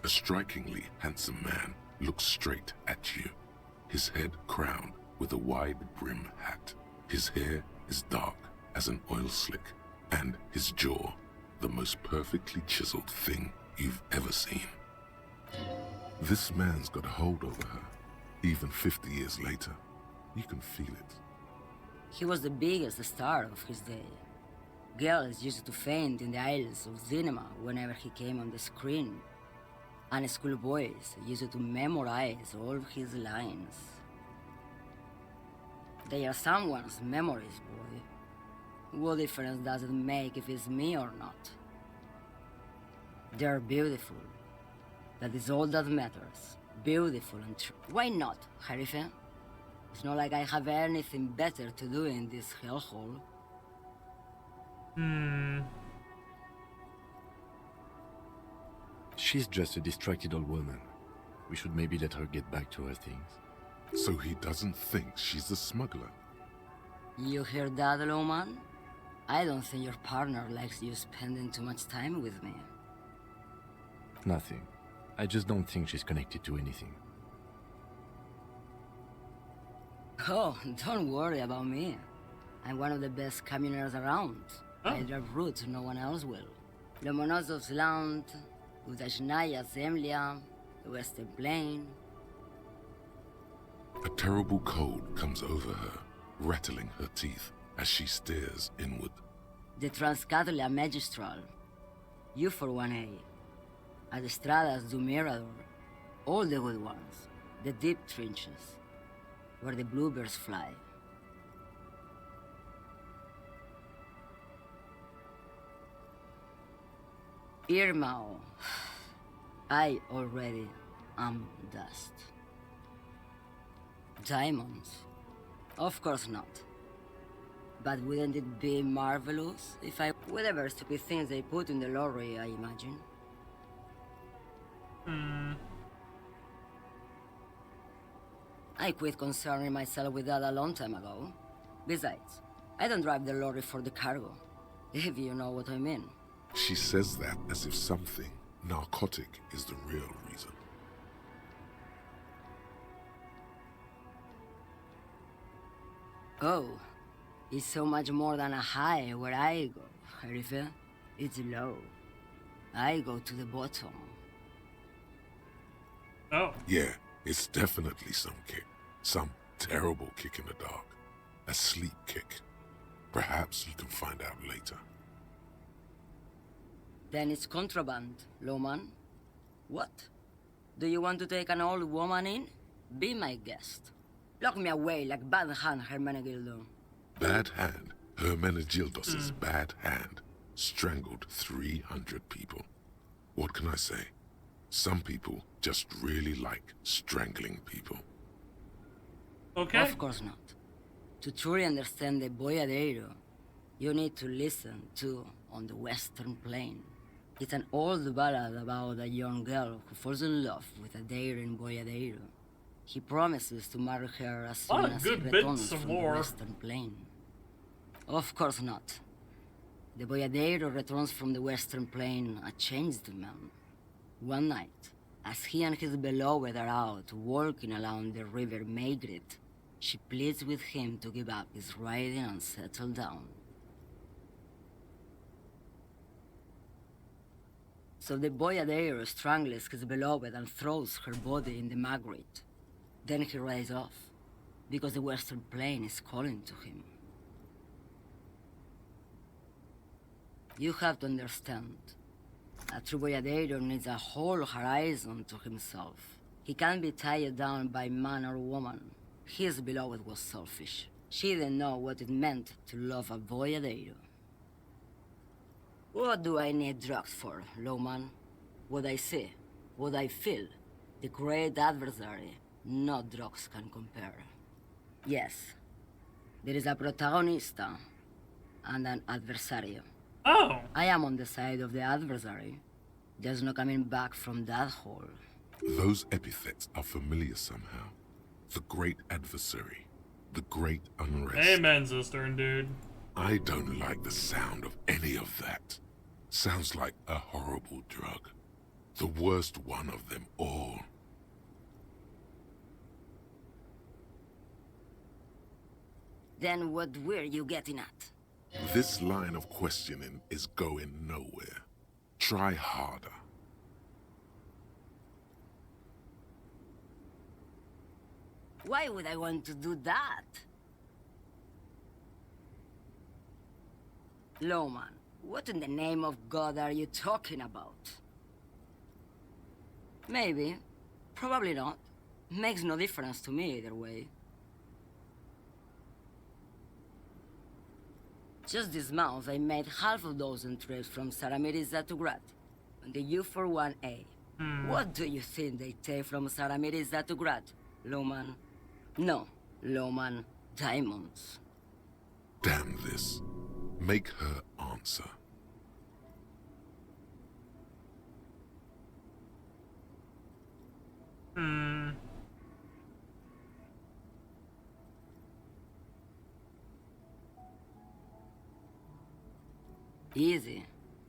Speaker 3: A strikingly handsome man looks straight at you, his head crowned with a wide brim hat. His hair is dark as an oil slick, and his jaw the most perfectly chiseled thing you've ever seen. This man's got a hold over her, even 50 years later. You can feel it.
Speaker 10: He was the biggest star of his day. Girls used to faint in the aisles of cinema whenever he came on the screen. And schoolboys used to memorize all his lines. They are someone's memories, boy. What difference does it make if it's me or not? They're beautiful. That is all that matters. Beautiful and true. Why not, Harife? It's not like I have anything better to do in this hellhole.
Speaker 2: She's just a distracted old woman. We should maybe let her get back to her things.
Speaker 3: So he doesn't think she's a smuggler.
Speaker 10: You hear that, Loman? I don't think your partner likes you spending too much time with me.
Speaker 2: Nothing. I just don't think she's connected to anything.
Speaker 10: Oh, don't worry about me. I'm one of the best communers around. I drive routes no one else will. Lomonosov's Land, Udashnaya Zemlya, the Western Plain.
Speaker 3: A terrible cold comes over her, rattling her teeth as she stares inward.
Speaker 10: The Transcatolia Magistral. You for 1A. Adestradas do Mirador. All the good ones. The deep trenches. Where the bluebirds fly. Irmao. I already am dust. Diamonds? Of course not. But wouldn't it be marvelous if I... Whatever stupid things they put in the lorry, I imagine. I quit concerning myself with that a long time ago. Besides, I don't drive the lorry for the cargo, if you know what I mean.
Speaker 3: She says that as if something narcotic is the real reason.
Speaker 10: Oh, it's so much more than a high where I go, Herife. It's low. I go to the bottom.
Speaker 1: Oh.
Speaker 3: Yeah, it's definitely some kick. Some terrible kick in the dark. A sleep kick. Perhaps you can find out later.
Speaker 10: Then it's contraband, Lowman. What? Do you want to take an old woman in? Be my guest. Lock me away like Bad Hand Hermenegildo.
Speaker 3: Bad Hand? Hermenegildos's bad hand strangled 300 people. What can I say? Some people just really like strangling people.
Speaker 1: Okay.
Speaker 10: Of course not. To truly understand the Boyadero, you need to listen to On the Western Plain. It's an old ballad about a young girl who falls in love with a daring Boyadero. He promises to marry her as soon as he returns from the Western Plain. Of course not. The Boyadero returns from the Western Plain a changed man. One night, as he and his beloved are out walking along the river Maigret, she pleads with him to give up his riding and settle down. So the Boyadero strangles his beloved and throws her body in the Maigret. Then he rides off, because the Western Plain is calling to him. You have to understand, a true Boyadero needs a whole horizon to himself. He can't be tied down by man or woman. His beloved was selfish. She didn't know what it meant to love a Boyadero. What do I need drugs for, Lowman? What I see, what I feel, the great adversary, no drugs can compare. Yes, there is a protagonista and an adversario.
Speaker 1: Oh!
Speaker 10: I am on the side of the adversary. There's no coming back from that hole.
Speaker 3: Those epithets are familiar somehow. The great adversary. The great unrest.
Speaker 1: Amen, sister and dude.
Speaker 3: I don't like the sound of any of that. Sounds like a horrible drug. The worst one of them all.
Speaker 10: Then what were you getting at?
Speaker 3: This line of questioning is going nowhere. Try harder.
Speaker 10: Why would I want to do that? Lowman, what in the name of God are you talking about? Maybe. Probably not. Makes no difference to me either way. Just this month, I made half a dozen trips from Saramiriza to Grad, on the U41A. What do you think they take from Saramiriza to Grad, Lowman? No, Lowman, diamonds.
Speaker 3: Damn this. Make her answer.
Speaker 10: Easy.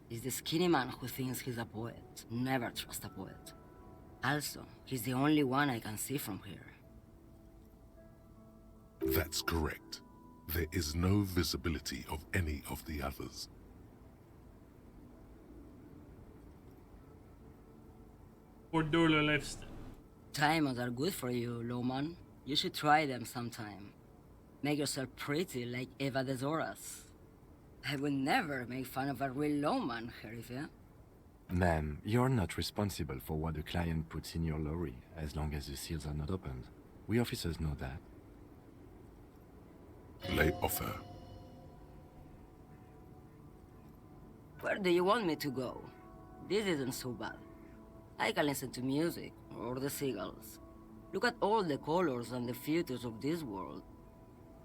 Speaker 10: He's the skinny man who thinks he's a poet. Never trust a poet. Also, he's the only one I can see from here.
Speaker 3: That's correct. There is no visibility of any of the others.
Speaker 1: Or Dorlo lifestyle.
Speaker 10: Diamonds are good for you, Lowman. You should try them sometime. Make yourself pretty like Eva de Zoras. I would never make fun of a real Lowman, Herife.
Speaker 2: Ma'am, you're not responsible for what the client puts in your lorry, as long as the seals are not opened. We officers know that.
Speaker 3: Lay off her.
Speaker 10: Where do you want me to go? This isn't so bad. I can listen to music, or the seagulls. Look at all the colors and the futures of this world.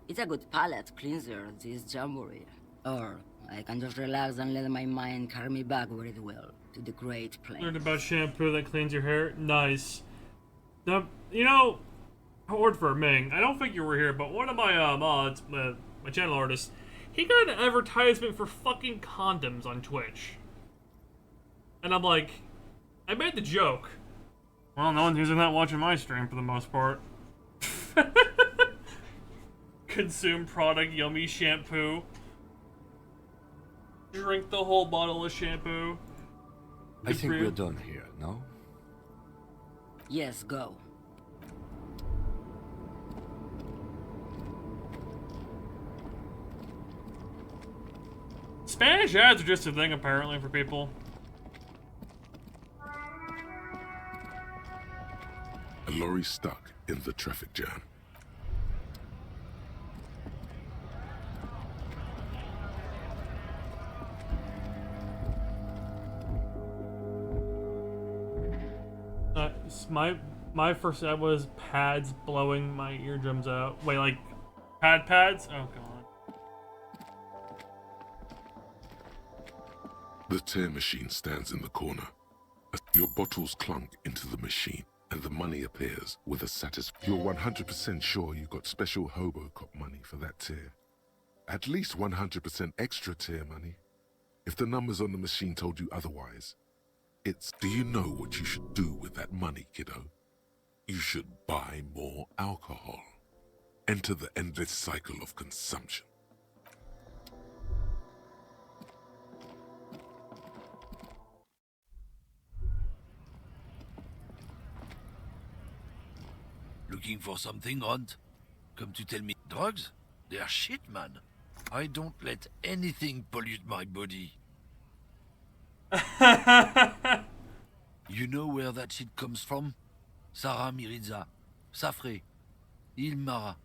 Speaker 10: It's a good palate cleanser, this jamboree. Or I can just relax and let my mind carry me back where it will, to the great plains.
Speaker 1: Learned about shampoo that cleans your hair. Nice. Now, you know, a word for Ming. I don't think you were here, but one of my mods, my channel artist, he got an advertisement for fucking condoms on Twitch. And I'm like, I made the joke. Well, no one's using that watching my stream for the most part. Consume product, yummy shampoo. Drink the whole bottle of shampoo.
Speaker 2: I think we're done here, no?
Speaker 10: Yes, go.
Speaker 1: Spanish ads are just a thing, apparently, for people.
Speaker 3: A lorry stuck in the traffic jam.
Speaker 1: My first ad was pads blowing my eardrums out. Wait, like pads? Oh god.
Speaker 3: The tear machine stands in the corner. Your bottles clunk into the machine, and the money appears with a You're 100% sure you got special hobo cop money for that tear. At least 100% extra tear money. If the numbers on the machine told you otherwise, do you know what you should do with that money, kiddo? You should buy more alcohol. Enter the endless cycle of consumption.
Speaker 11: Looking for something, Hunt? Come to tell me drugs? They're shit, man. I don't let anything pollute my body. You know where that shit comes from? Sarah Miriza, Safre, Ilmara.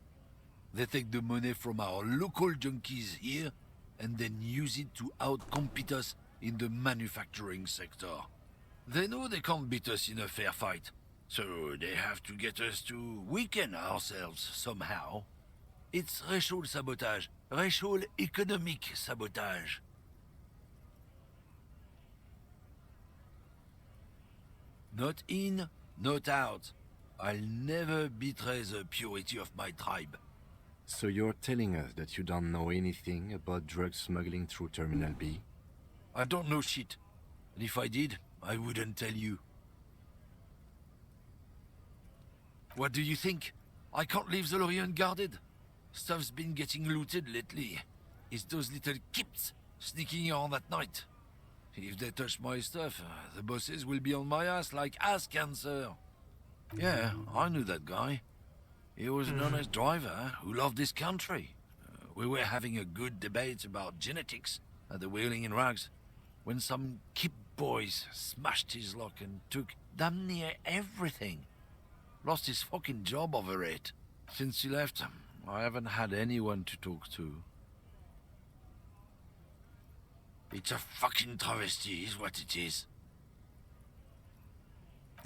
Speaker 11: They take the money from our local junkies here and then use it to outcompete us in the manufacturing sector. They know they can't beat us in a fair fight, so they have to get us to weaken ourselves somehow. It's racial sabotage, racial economic sabotage. Not in, not out. I'll never betray the purity of my tribe.
Speaker 2: So you're telling us that you don't know anything about drug smuggling through Terminal B?
Speaker 11: I don't know shit. And if I did, I wouldn't tell you. What do you think? I can't leave the lorry unguarded. Stuff's been getting looted lately. It's those little kips sneaking around at night. If they touch my stuff, the bosses will be on my ass like ass cancer. Yeah, I knew that guy. He was an honest driver who loved this country. We were having a good debate about genetics at the Wheeling in Rags when some kip boys smashed his lock and took damn near everything. Lost his fucking job over it. Since he left, I haven't had anyone to talk to. It's a fucking travesty, is what it is.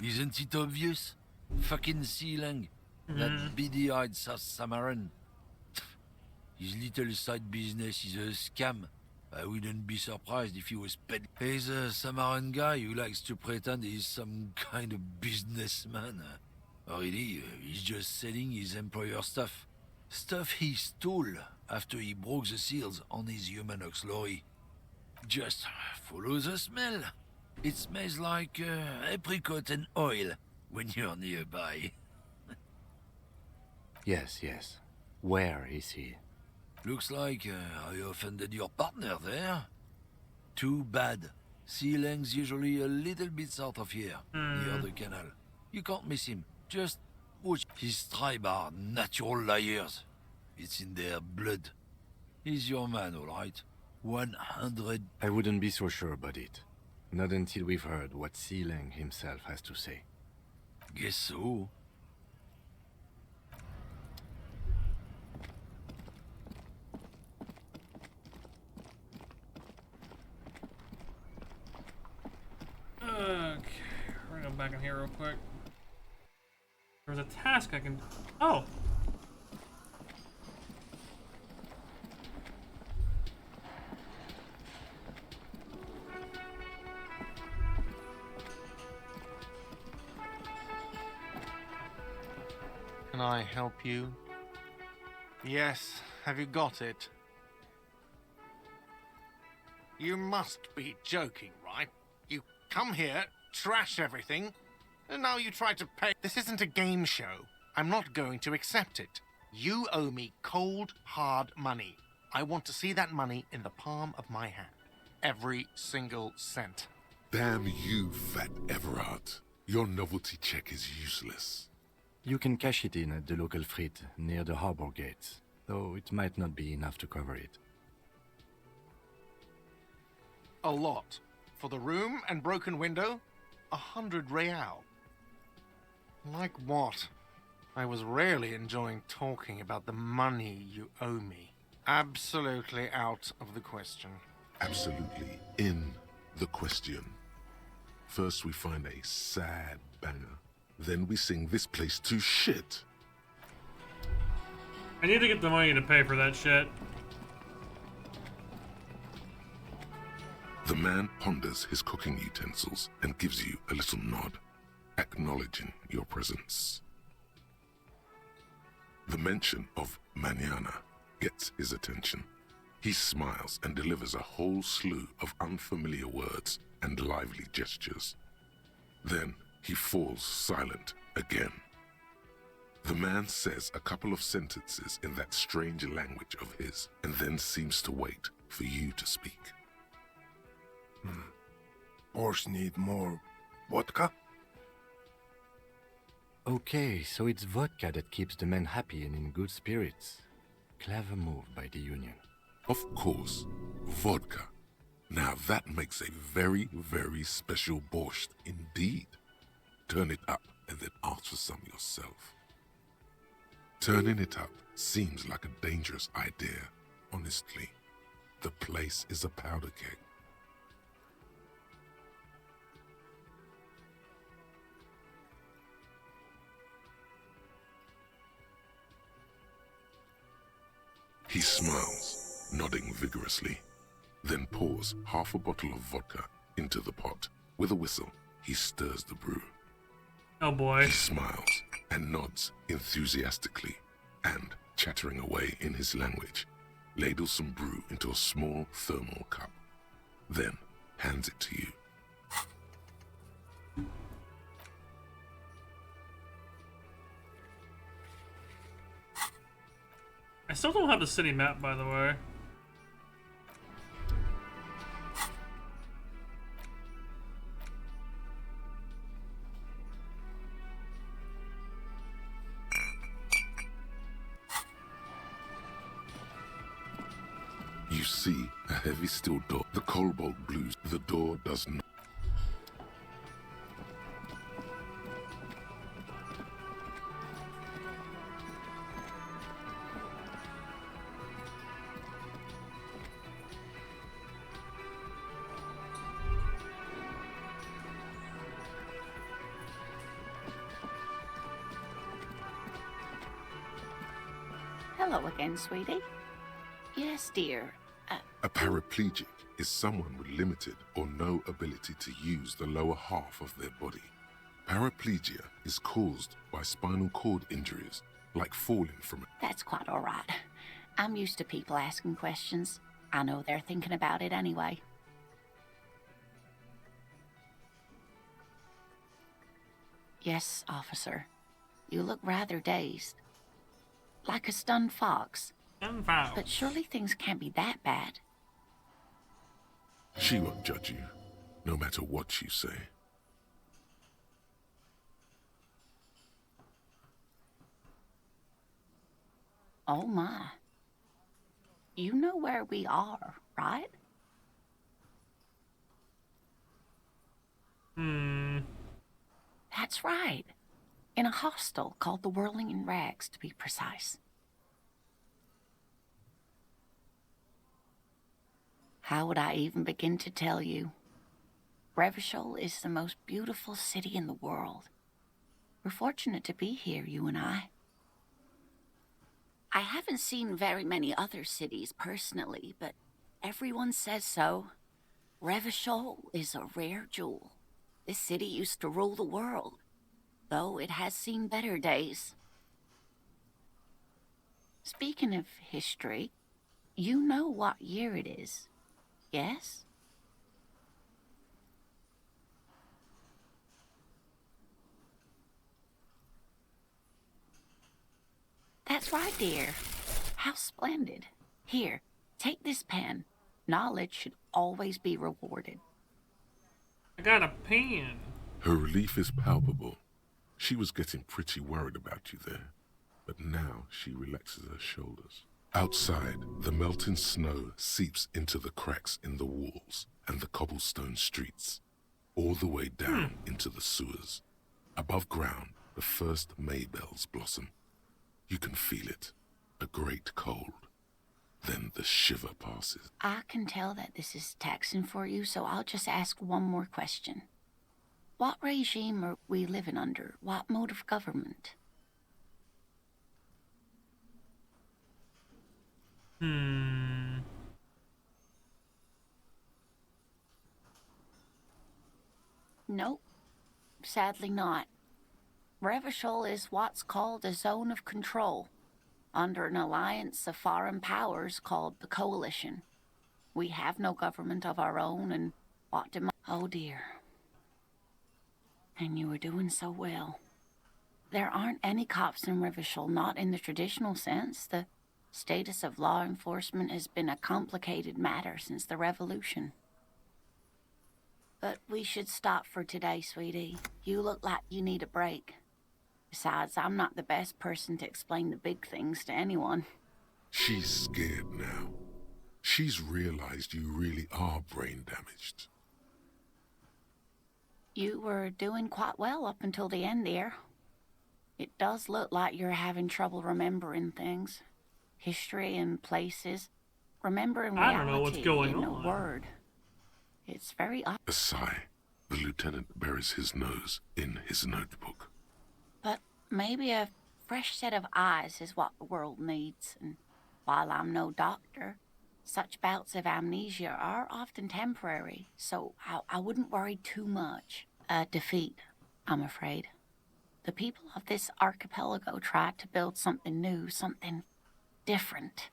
Speaker 11: Isn't it obvious? Fucking Sealang, that beady-eyed South Samaran. His little side business is a scam. I wouldn't be surprised if he was paid. He's a Samaran guy who likes to pretend he's some kind of businessman. Really, he's just selling his employer stuff. Stuff he stole after he broke the seals on his Humanox lorry. Just follow the smell. It smells like apricot and oil when you're nearby.
Speaker 2: Yes, yes. Where is he?
Speaker 11: Looks like I offended your partner there. Too bad. Sealang's usually a little bit south of here, near the canal. You can't miss him. Just watch. His tribe are natural liars. It's in their blood. He's your man, all right. 100.
Speaker 2: I wouldn't be so sure about it. Not until we've heard what Sealang himself has to say.
Speaker 11: Guess so.
Speaker 1: Okay, we're gonna go back in here real quick. There's a task I can... Oh!
Speaker 12: I help you? Yes, have you got it? You must be joking, right? You come here, trash everything, and now you try to pay. This isn't a game show. I'm not going to accept it. You owe me cold, hard money. I want to see that money in the palm of my hand. Every single cent.
Speaker 3: Damn you, Fat Everard. Your novelty check is useless.
Speaker 2: You can cash it in at the local frit near the harbor gates, though it might not be enough to cover it.
Speaker 12: A lot. For the room and broken window, 100 real. Like what? I was really enjoying talking about the money you owe me. Absolutely out of the question.
Speaker 3: Absolutely in the question. First we find a sad banger. Then we sing this place to shit.
Speaker 1: I need to get the money to pay for that shit.
Speaker 3: The man ponders his cooking utensils and gives you a little nod, acknowledging your presence. The mention of mañana gets his attention. He smiles and delivers a whole slew of unfamiliar words and lively gestures. Then he falls silent again. The man says a couple of sentences in that strange language of his, and then seems to wait for you to speak.
Speaker 7: Horse need more vodka?
Speaker 2: Okay, so it's vodka that keeps the men happy and in good spirits. Clever move by the Union.
Speaker 3: Of course, vodka. Now that makes a very, very special borscht indeed. Turn it up and then ask for some yourself. Turning it up seems like a dangerous idea, honestly. The place is a powder keg. He smiles, nodding vigorously, then pours half a bottle of vodka into the pot. With a whistle, he stirs the brew.
Speaker 1: Oh boy.
Speaker 3: He smiles and nods enthusiastically, and, chattering away in his language, ladles some brew into a small thermal cup, then hands it to you.
Speaker 1: I still don't have the city map, by the way.
Speaker 3: You see a heavy steel door. The cobalt blues. The door does not.
Speaker 9: Hello again, sweetie. Yes, dear.
Speaker 3: A paraplegic is someone with limited or no ability to use the lower half of their body. Paraplegia is caused by spinal cord injuries, like falling from it.
Speaker 9: That's quite all right. I'm used to people asking questions. I know they're thinking about it anyway. Yes, officer. You look rather dazed. Like a stunned fox. But surely things can't be that bad.
Speaker 3: She won't judge you, no matter what you say.
Speaker 9: Oh my. You know where we are, right? That's right. In a hostel called the Whirling in Rags, to be precise. How would I even begin to tell you? Revachol is the most beautiful city in the world. We're fortunate to be here, you and I. I haven't seen very many other cities personally, but everyone says so. Revachol is a rare jewel. This city used to rule the world, though it has seen better days. Speaking of history, you know what year it is, yes? That's right, dear. How splendid. Here, take this pen. Knowledge should always be rewarded.
Speaker 1: I got a pen.
Speaker 3: Her relief is palpable. She was getting pretty worried about you there, but now she relaxes her shoulders. Outside, the melting snow seeps into the cracks in the walls and the cobblestone streets, all the way down into the sewers. Above ground, the first May bells blossom. You can feel it, a great cold. Then the shiver passes.
Speaker 9: I can tell that this is taxing for you, so I'll just ask one more question. What regime are we living under? What mode of government? Nope. Sadly not. Revachol is what's called a zone of control, under an alliance of foreign powers called the Coalition. We have no government of our own, and oh dear. And you were doing so well. There aren't any cops in Revachol, not in the traditional sense. The status of law enforcement has been a complicated matter since the revolution. But we should stop for today, sweetie. You look like you need a break. Besides, I'm not the best person to explain the big things to anyone.
Speaker 3: She's scared now. She's realized you really are brain damaged.
Speaker 9: You were doing quite well up until the end, dear. It does look like you're having trouble remembering things. History and places. Remembering reality
Speaker 1: I don't know what's going
Speaker 9: in
Speaker 1: on.
Speaker 9: a word. It's very odd.
Speaker 3: A sigh. The lieutenant buries his nose in his notebook.
Speaker 9: But maybe a fresh set of eyes is what the world needs. And while I'm no doctor, such bouts of amnesia are often temporary, so I wouldn't worry too much. A defeat, I'm afraid. The people of this archipelago tried to build something new, something different.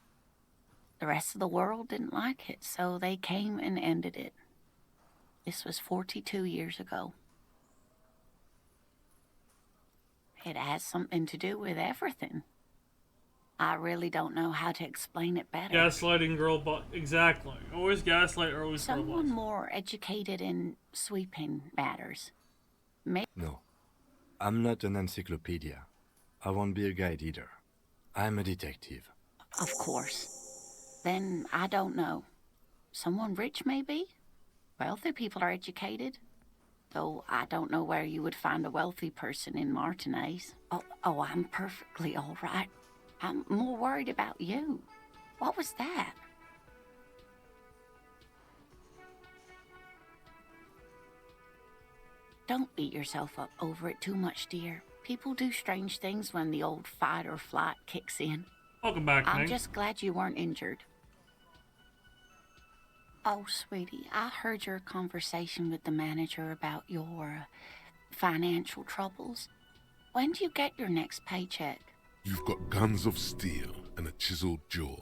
Speaker 9: The rest of the world didn't like it, so they came and ended it. This was 42 years ago. It has something to do with everything. I really don't know how to explain it better.
Speaker 1: Gaslighting girl boss. Exactly. Always gaslight, always girl boss.
Speaker 9: Someone more educated in sweeping matters.
Speaker 2: No. I'm not an encyclopedia. I won't be a guide either. I'm a detective.
Speaker 9: Of course. Then I don't know. Someone rich, maybe? Wealthy people are educated. Though I don't know where you would find a wealthy person in Martinez. Oh, I'm perfectly all right. I'm more worried about you. What was that? Don't beat yourself up over it too much, dear. People do strange things when the old fight or flight kicks in.
Speaker 1: Welcome back,
Speaker 9: I'm
Speaker 1: Meg.
Speaker 9: just glad you weren't injured. Oh, sweetie, I heard your conversation with the manager about your financial troubles. When do you get your next paycheck?
Speaker 3: You've got guns of steel and a chiseled jaw,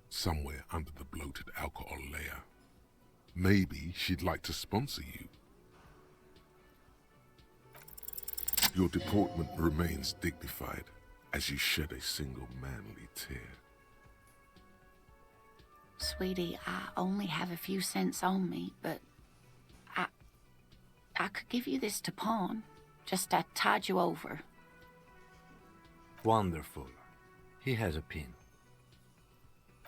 Speaker 3: somewhere under the bloated alcohol layer. Maybe she'd like to sponsor you. Your deportment remains dignified as you shed a single manly tear.
Speaker 9: Sweetie, I only have a few cents on me, but I could give you this to pawn. Just to tide you over.
Speaker 2: Wonderful. He has a pin.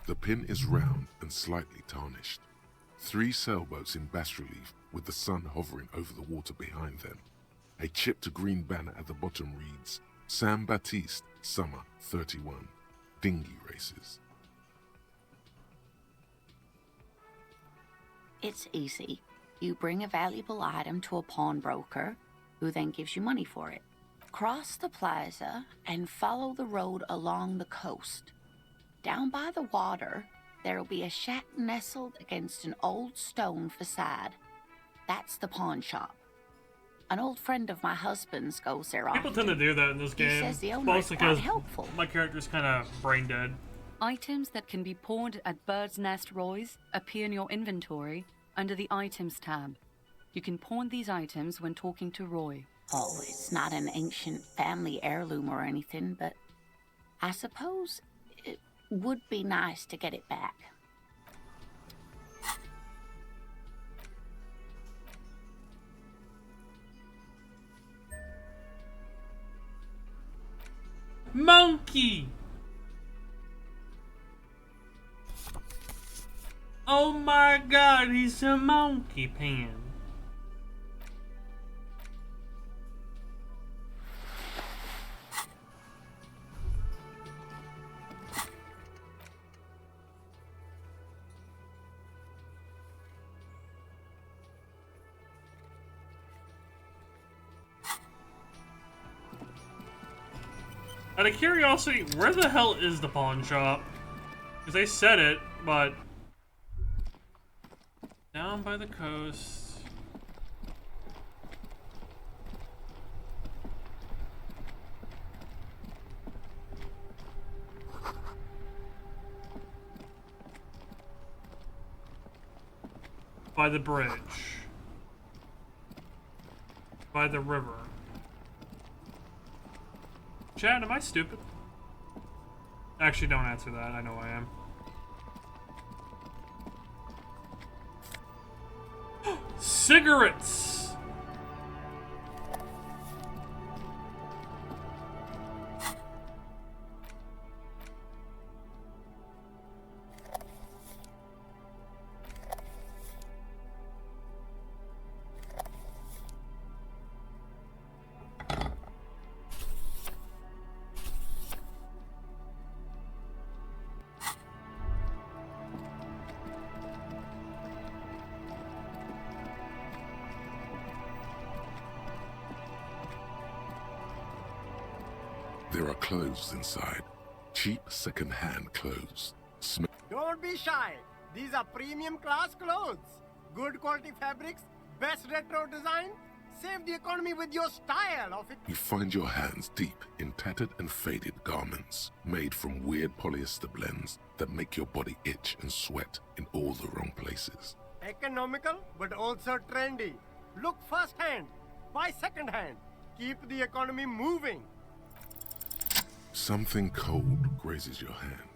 Speaker 3: The pin is round and slightly tarnished. 3 sailboats in bas-relief with the sun hovering over the water behind them. A chipped green banner at the bottom reads, San Baptiste, Summer 31, Dinghy Races.
Speaker 9: It's easy. You bring a valuable item to a pawnbroker, who then gives you money for it. Cross the plaza and follow the road along the coast. Down by the water, there'll be a shack nestled against an old stone facade. That's the pawn shop. An old friend of my husband's goes there often.
Speaker 1: People tend to do that in this
Speaker 9: He
Speaker 1: game.
Speaker 9: says the owner is
Speaker 1: Mostly
Speaker 9: quite
Speaker 1: because
Speaker 9: helpful.
Speaker 1: my character's kind of brain dead.
Speaker 13: Items that can be pawned at Bird's Nest Roy's appear in your inventory under the Items tab. You can pawn these items when talking to Roy.
Speaker 9: Oh, it's not an ancient family heirloom or anything, but I suppose it would be nice to get it back.
Speaker 1: Monkey! Oh my god, he's a monkey pan. Out of curiosity, where the hell is the pawn shop? Because they said it, but... Down by the coast. By the bridge. By the river. Chad, am I stupid? Actually, don't answer that. I know I am. Cigarettes!
Speaker 3: There are clothes inside. Cheap second-hand clothes.
Speaker 14: Don't be shy. These are premium class clothes. Good quality fabrics, best retro design. Save the economy with your style of it.
Speaker 3: You find your hands deep in tattered and faded garments made from weird polyester blends that make your body itch and sweat in all the wrong places.
Speaker 14: Economical, but also trendy. Look first-hand, buy second-hand. Keep the economy moving.
Speaker 3: Something cold grazes your hand.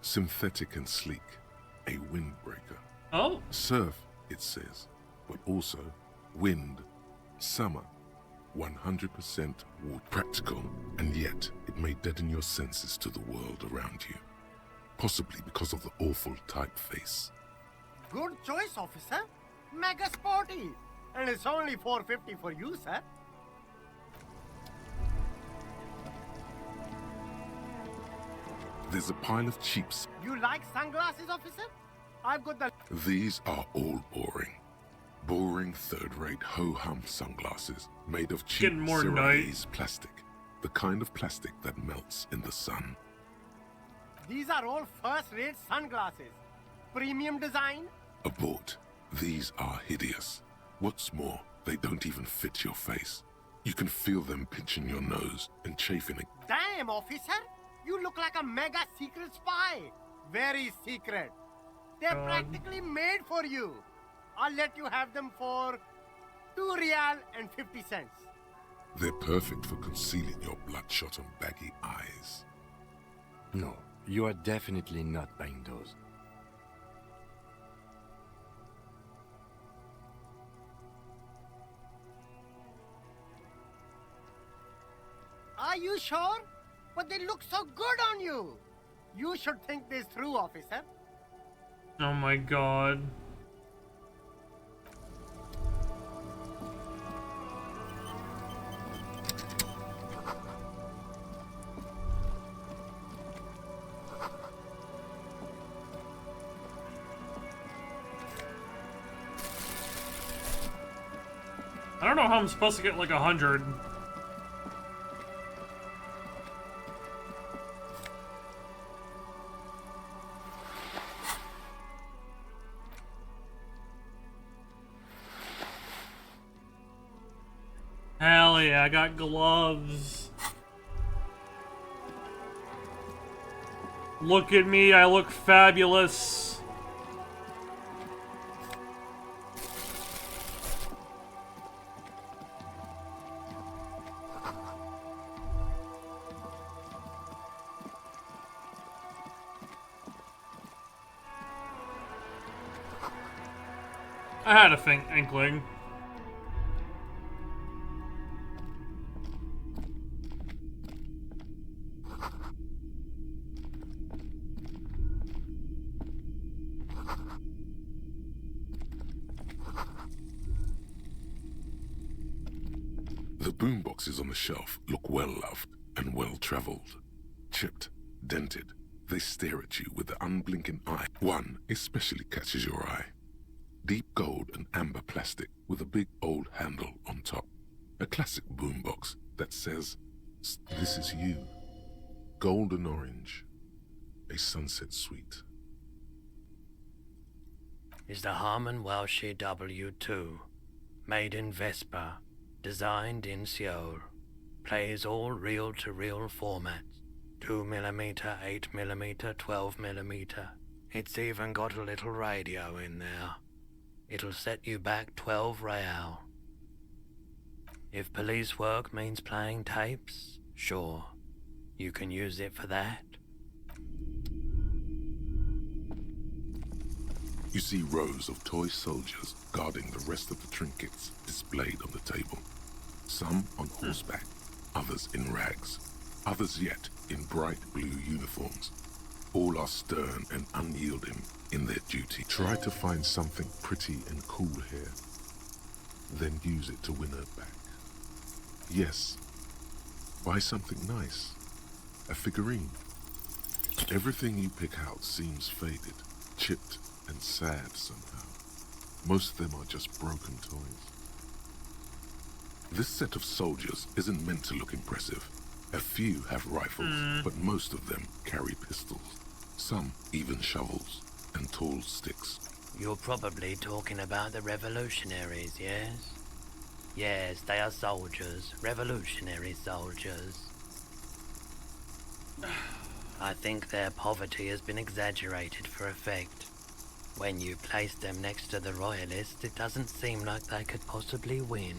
Speaker 3: Synthetic and sleek. A windbreaker.
Speaker 1: Oh.
Speaker 3: Surf, it says, but also wind, summer, 100% water. Practical, and yet it may deaden your senses to the world around you. Possibly because of the awful typeface.
Speaker 14: Good choice, officer. Mega sporty. And it's only $4.50 for you, sir.
Speaker 3: There's a pile of cheaps.
Speaker 14: You like sunglasses, officer? I've got the...
Speaker 3: These are all boring. Boring third-rate ho-hum sunglasses made of cheap Ceramides plastic. The kind of plastic that melts in the sun.
Speaker 14: These are all first-rate sunglasses. Premium design.
Speaker 3: Abort. These are hideous. What's more, they don't even fit your face. You can feel them pinching your nose and chafing it.
Speaker 14: Damn, officer! You look like a mega secret spy. Very secret. They're practically made for you. I'll let you have them for $2.50.
Speaker 3: They're perfect for concealing your bloodshot and baggy eyes.
Speaker 2: No, you are definitely not buying those.
Speaker 14: Are you sure? But they look so good on you. You should think this through, officer.
Speaker 1: Oh my god. I don't know how I'm supposed to get like 100. Hell yeah, I got gloves. Look at me, I look fabulous. I had a inkling.
Speaker 3: The boomboxes on the shelf look well-loved and well-traveled. Chipped, dented, they stare at you with an unblinking eye. One especially catches your eye. Deep gold and amber plastic with a big old handle on top. A classic boombox that says, "This is you." Golden orange. A sunset suite.
Speaker 15: Is the Harman Welshie W2. Made in Vespa. Designed in Seoul. Plays all reel-to-reel formats. 2mm, 8mm, 12mm. It's even got a little radio in there. It'll set you back 12 real. If police work means playing tapes, sure. You can use it for that.
Speaker 3: You see rows of toy soldiers guarding the rest of the trinkets displayed on the table. Some on horseback, others in rags, others yet in bright blue uniforms. All are stern and unyielding in their duty. Try to find something pretty and cool here, then use it to win her back. Yes, buy something nice, a figurine. Everything you pick out seems faded, chipped, and sad somehow. Most of them are just broken toys. This set of soldiers isn't meant to look impressive. A few have rifles, but most of them carry pistols. Some even shovels and tall sticks.
Speaker 15: You're probably talking about the revolutionaries, yes? Yes, they are soldiers. Revolutionary soldiers. I think their poverty has been exaggerated for effect. When you place them next to the royalists, it doesn't seem like they could possibly win.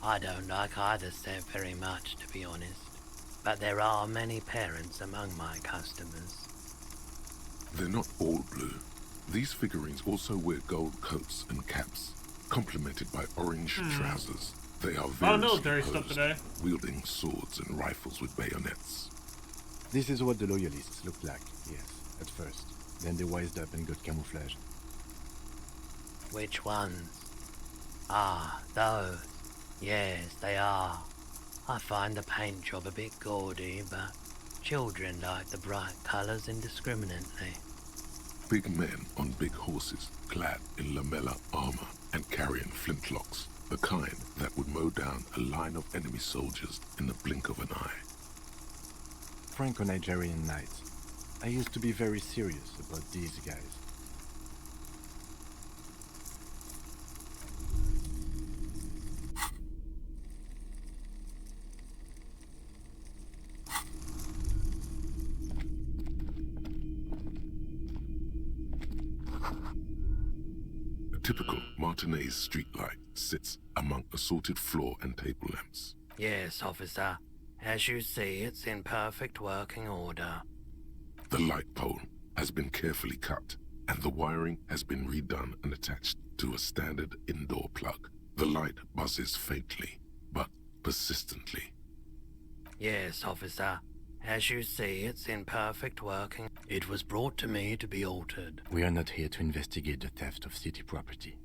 Speaker 15: I don't like either set very much, to be honest. But there are many parents among my customers.
Speaker 3: They're not all blue. These figurines also wear gold coats and caps, complemented by orange trousers. They are very
Speaker 1: military stuff today,
Speaker 3: wielding swords and rifles with bayonets.
Speaker 2: This is what the loyalists looked like, yes, at first. Then they wised up and got camouflage.
Speaker 15: Which ones? Ah, those. Yes, they are. I find the paint job a bit gaudy, but children like the bright colours indiscriminately.
Speaker 3: Big men on big horses, clad in lamella armor and carrying flintlocks, the kind that would mow down a line of enemy soldiers in the blink of an eye.
Speaker 2: Franco-Nigerian knights. I used to be very serious about these guys.
Speaker 3: Typical Martinez streetlight sits among assorted floor and table lamps.
Speaker 15: Yes, officer. As you see, it's in perfect working order.
Speaker 3: The light pole has been carefully cut, and the wiring has been redone and attached to a standard indoor plug. The light buzzes faintly, but persistently.
Speaker 15: Yes, officer. As you see, it's in perfect working. It was brought to me to be altered.
Speaker 2: We are not here to investigate the theft of city property.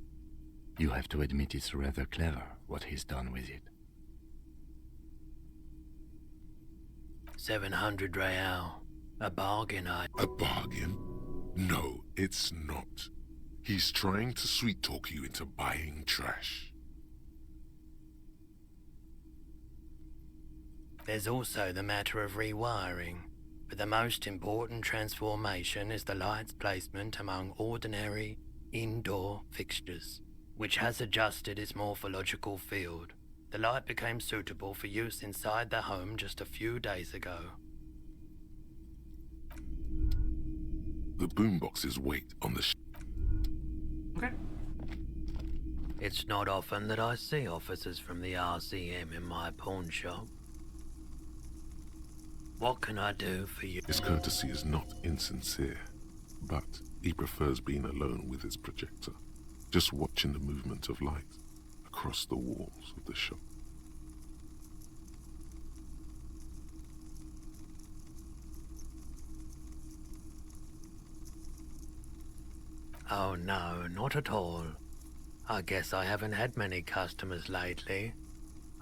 Speaker 2: You have to admit it's rather clever what he's done with it.
Speaker 15: 700 real. A bargain,
Speaker 3: A bargain? No, it's not. He's trying to sweet-talk you into buying trash.
Speaker 15: There's also the matter of rewiring, but the most important transformation is the light's placement among ordinary indoor fixtures, which has adjusted its morphological field. The light became suitable for use inside the home just a few days ago.
Speaker 3: The boomboxes wait on the
Speaker 1: Okay.
Speaker 15: It's not often that I see officers from the RCM in my pawn shop. What can I do for you?
Speaker 3: His courtesy is not insincere, but he prefers being alone with his projector, just watching the movement of light across the walls of the shop.
Speaker 15: Oh no, not at all. I guess I haven't had many customers lately,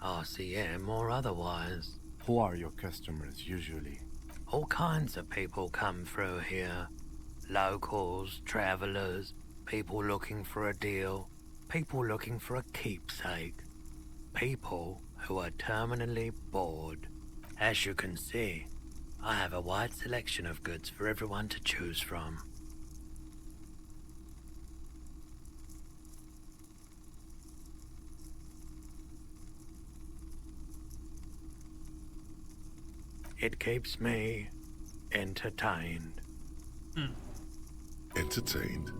Speaker 15: RCM or otherwise.
Speaker 2: Who are your customers usually?
Speaker 15: All kinds of people come through here. Locals, travelers, people looking for a deal, people looking for a keepsake, people who are terminally bored. As you can see, I have a wide selection of goods for everyone to choose from. It keeps me entertained.
Speaker 3: Entertained?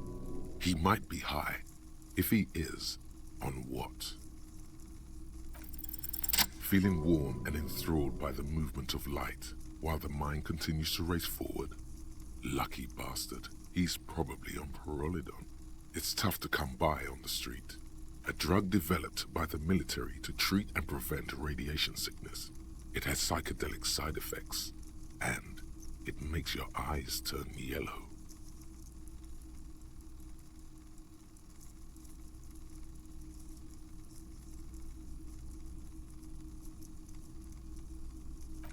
Speaker 3: He might be high. If he is, on what? Feeling warm and enthralled by the movement of light while the mind continues to race forward? Lucky bastard. He's probably on Perolidon. It's tough to come by on the street. A drug developed by the military to treat and prevent radiation sickness. It has psychedelic side effects, and it makes your eyes turn yellow.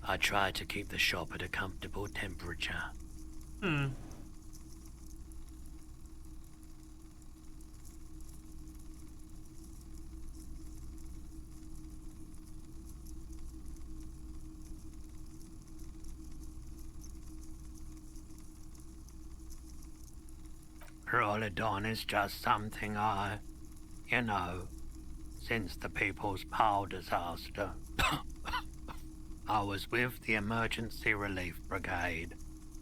Speaker 15: I try to keep the shop at a comfortable temperature. Perolidon is just something since the People's Power disaster, I was with the Emergency Relief Brigade.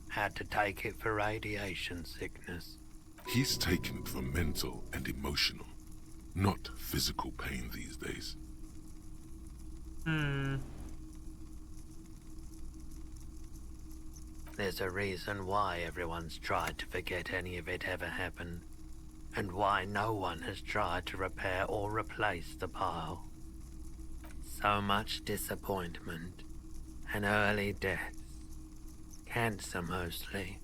Speaker 15: Had to take it for radiation sickness.
Speaker 3: He's taking it for mental and emotional, not physical pain these days.
Speaker 15: There's a reason why everyone's tried to forget any of it ever happened, and why no one has tried to repair or replace the pile. So much disappointment, and early deaths. Cancer mostly.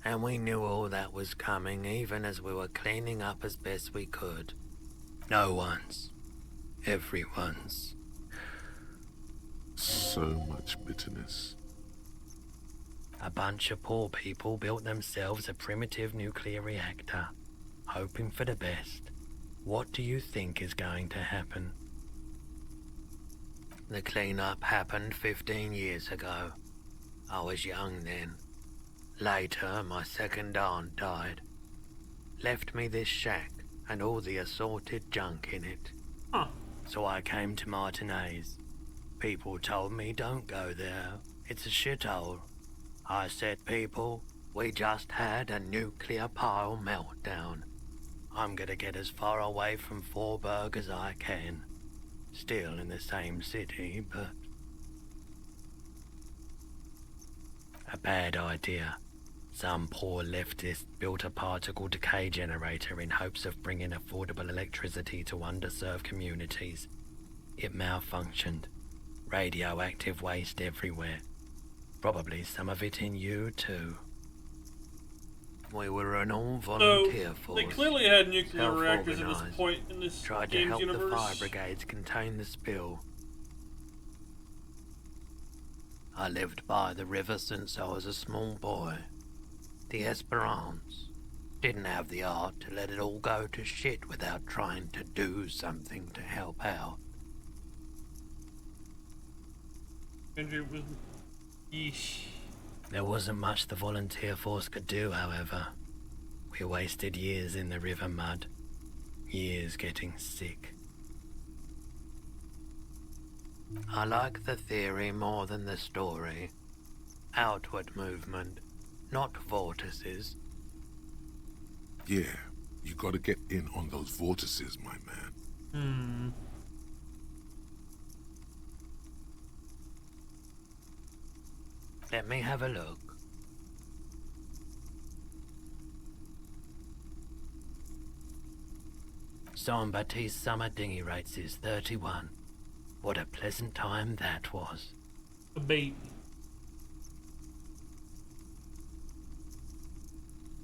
Speaker 15: And we knew all that was coming even as we were cleaning up as best we could. No one's. Everyone's.
Speaker 3: So much bitterness.
Speaker 15: A bunch of poor people built themselves a primitive nuclear reactor, hoping for the best. What do you think is going to happen? The cleanup happened 15 years ago. I was young then. Later, my second aunt died. Left me this shack and all the assorted junk in it. So I came to Martinez. People told me don't go there. It's a shithole. I said, people, we just had a nuclear pile meltdown. I'm gonna get as far away from Forburg as I can. Still in the same city, but... a bad idea. Some poor leftist built a particle decay generator in hopes of bringing affordable electricity to underserved communities. It malfunctioned. Radioactive waste everywhere. Probably some of it in you, too. We were an all-volunteer force.
Speaker 1: They clearly had nuclear reactors at this point in this
Speaker 15: Tried to help the fire brigades contain the spill. I lived by the river since I was a small boy. The Esperance. Didn't have the art to let it all go to shit without trying to do something to help out.
Speaker 1: Andrew was... Yeesh.
Speaker 15: There wasn't much the volunteer force could do, however. We wasted years in the river mud. Years getting sick. I like the theory more than the story. Outward movement, not vortices.
Speaker 3: Yeah, you gotta get in on those vortices, my man.
Speaker 15: Let me have a look. Jean-Baptiste summer dinghy rates is 31. What a pleasant time that was.
Speaker 1: A bait.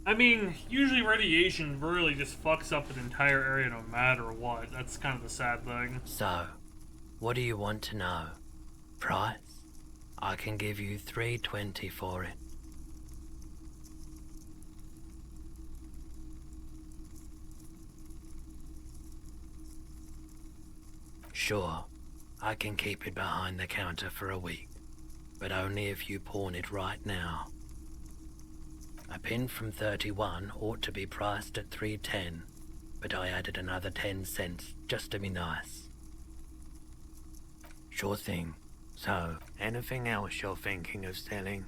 Speaker 1: I mean, usually radiation really just fucks up an entire area no matter what. That's kind of the sad thing.
Speaker 15: So, what do you want to know? Price? I can give you $3.20 for it. Sure, I can keep it behind the counter for a week, but only if you pawn it right now. A pin from 31 ought to be priced at $3.10, but I added another 10 cents just to be nice. Sure thing. So, anything else you're thinking of selling?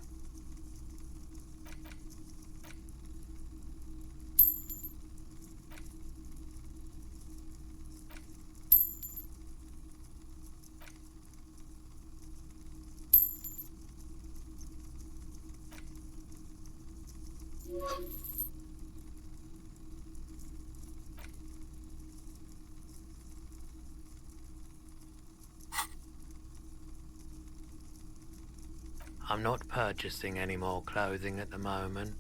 Speaker 15: I'm not purchasing any more clothing at the moment.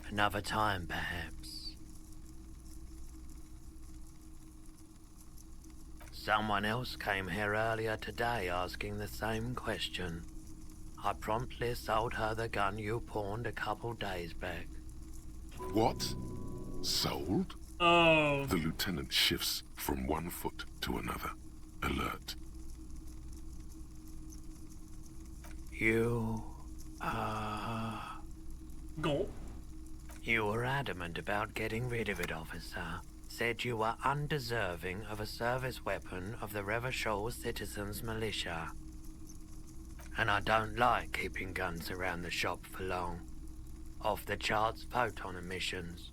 Speaker 15: Another time, perhaps. Someone else came here earlier today asking the same question. I promptly sold her the gun you pawned a couple days back.
Speaker 3: What? Sold?
Speaker 1: Oh.
Speaker 3: The lieutenant shifts from one foot to another. Alert.
Speaker 15: You
Speaker 1: Go.
Speaker 15: You were adamant about getting rid of it, officer. Said you were undeserving of a service weapon of the Revachol Citizens Militia. And I don't like keeping guns around the shop for long. Off the charts photon emissions.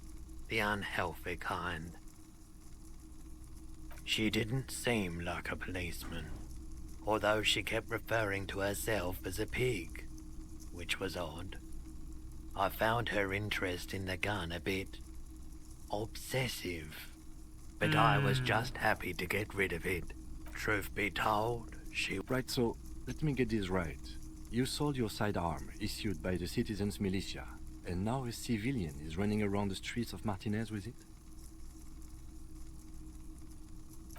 Speaker 15: The unhealthy kind. She didn't seem like a policeman, although she kept referring to herself as a pig, which was odd. I found her interest in the gun a bit obsessive, but I was just happy to get rid of it. Truth be told, she...
Speaker 2: Right, so let me get this right. You sold your sidearm, issued by the Citizens Militia, and now a civilian is running around the streets of Martinez with it?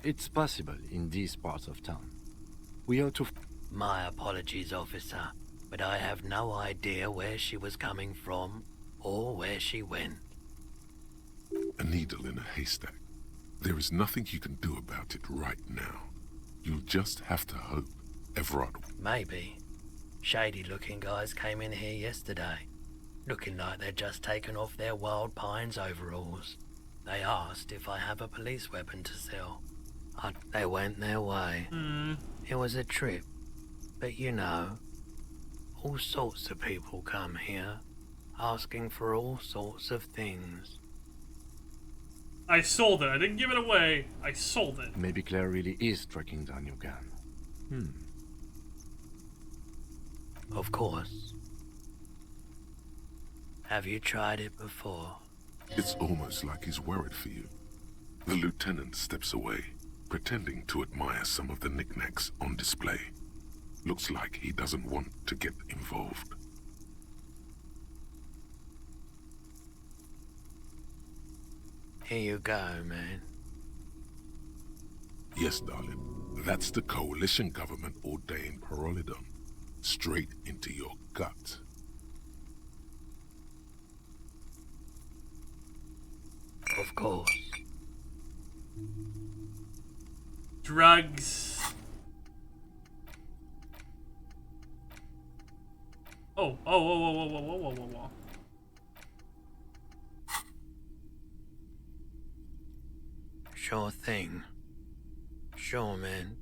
Speaker 2: It's possible in these parts of town. We ought to...
Speaker 15: My apologies, officer, but I have no idea where she was coming from or where she went.
Speaker 3: A needle in a haystack. There is nothing you can do about it right now. You'll just have to hope Everard...
Speaker 15: Maybe. Shady-looking guys came in here yesterday, looking like they'd just taken off their Wild Pines overalls. They asked if I have a police weapon to sell. They went their way. It was a trip. But you know, all sorts of people come here, asking for all sorts of things.
Speaker 1: I sold it. I didn't give it away. I sold it.
Speaker 2: Maybe Claire really is tracking down your gun.
Speaker 15: Of course. Have you tried it before?
Speaker 3: It's almost like he's worried for you. The lieutenant steps away, pretending to admire some of the knickknacks on display. Looks like he doesn't want to get involved.
Speaker 15: Here you go, man.
Speaker 3: Yes, darling. That's the coalition government ordained Parolidon. Straight into your gut.
Speaker 15: Of course.
Speaker 1: Drugs. Oh, whoa, whoa, whoa, whoa, whoa, whoa, whoa, whoa.
Speaker 15: Sure thing. Sure, man.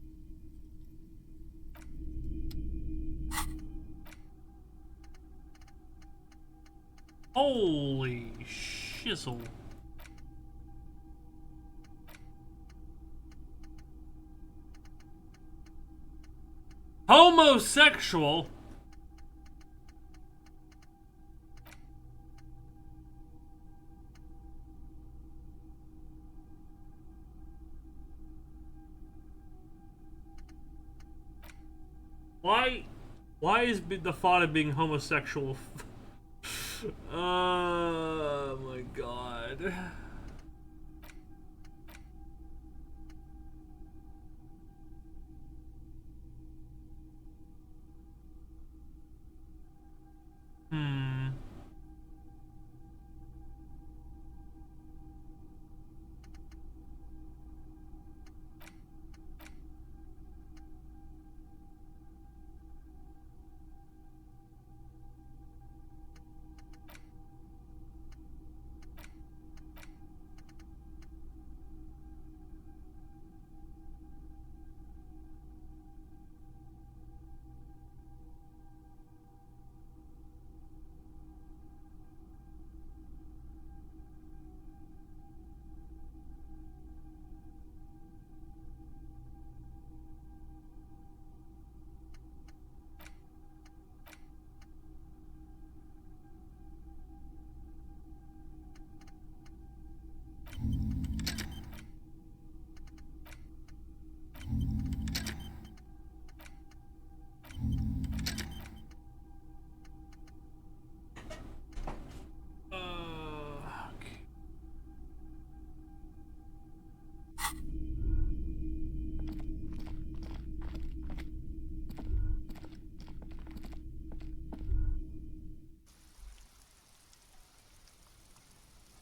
Speaker 1: Holy shizzle. Homosexual? Why is the thought of being homosexual? Oh my god. Hmm.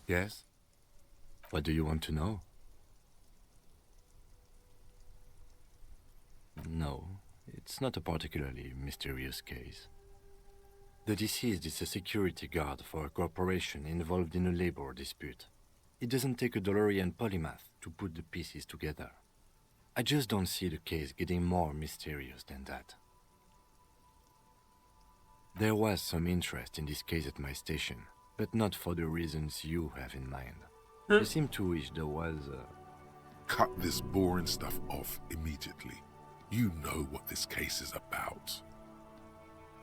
Speaker 2: Yes? What do you want to know? No, it's not a particularly mysterious case. The deceased is a security guard for a corporation involved in a labor dispute. It doesn't take a DeLorean polymath to put the pieces together. I just don't see the case getting more mysterious than that. There was some interest in this case at my station, but not for the reasons you have in mind. You seem to wish there was
Speaker 3: Cut this boring stuff off immediately. You know what this case is about.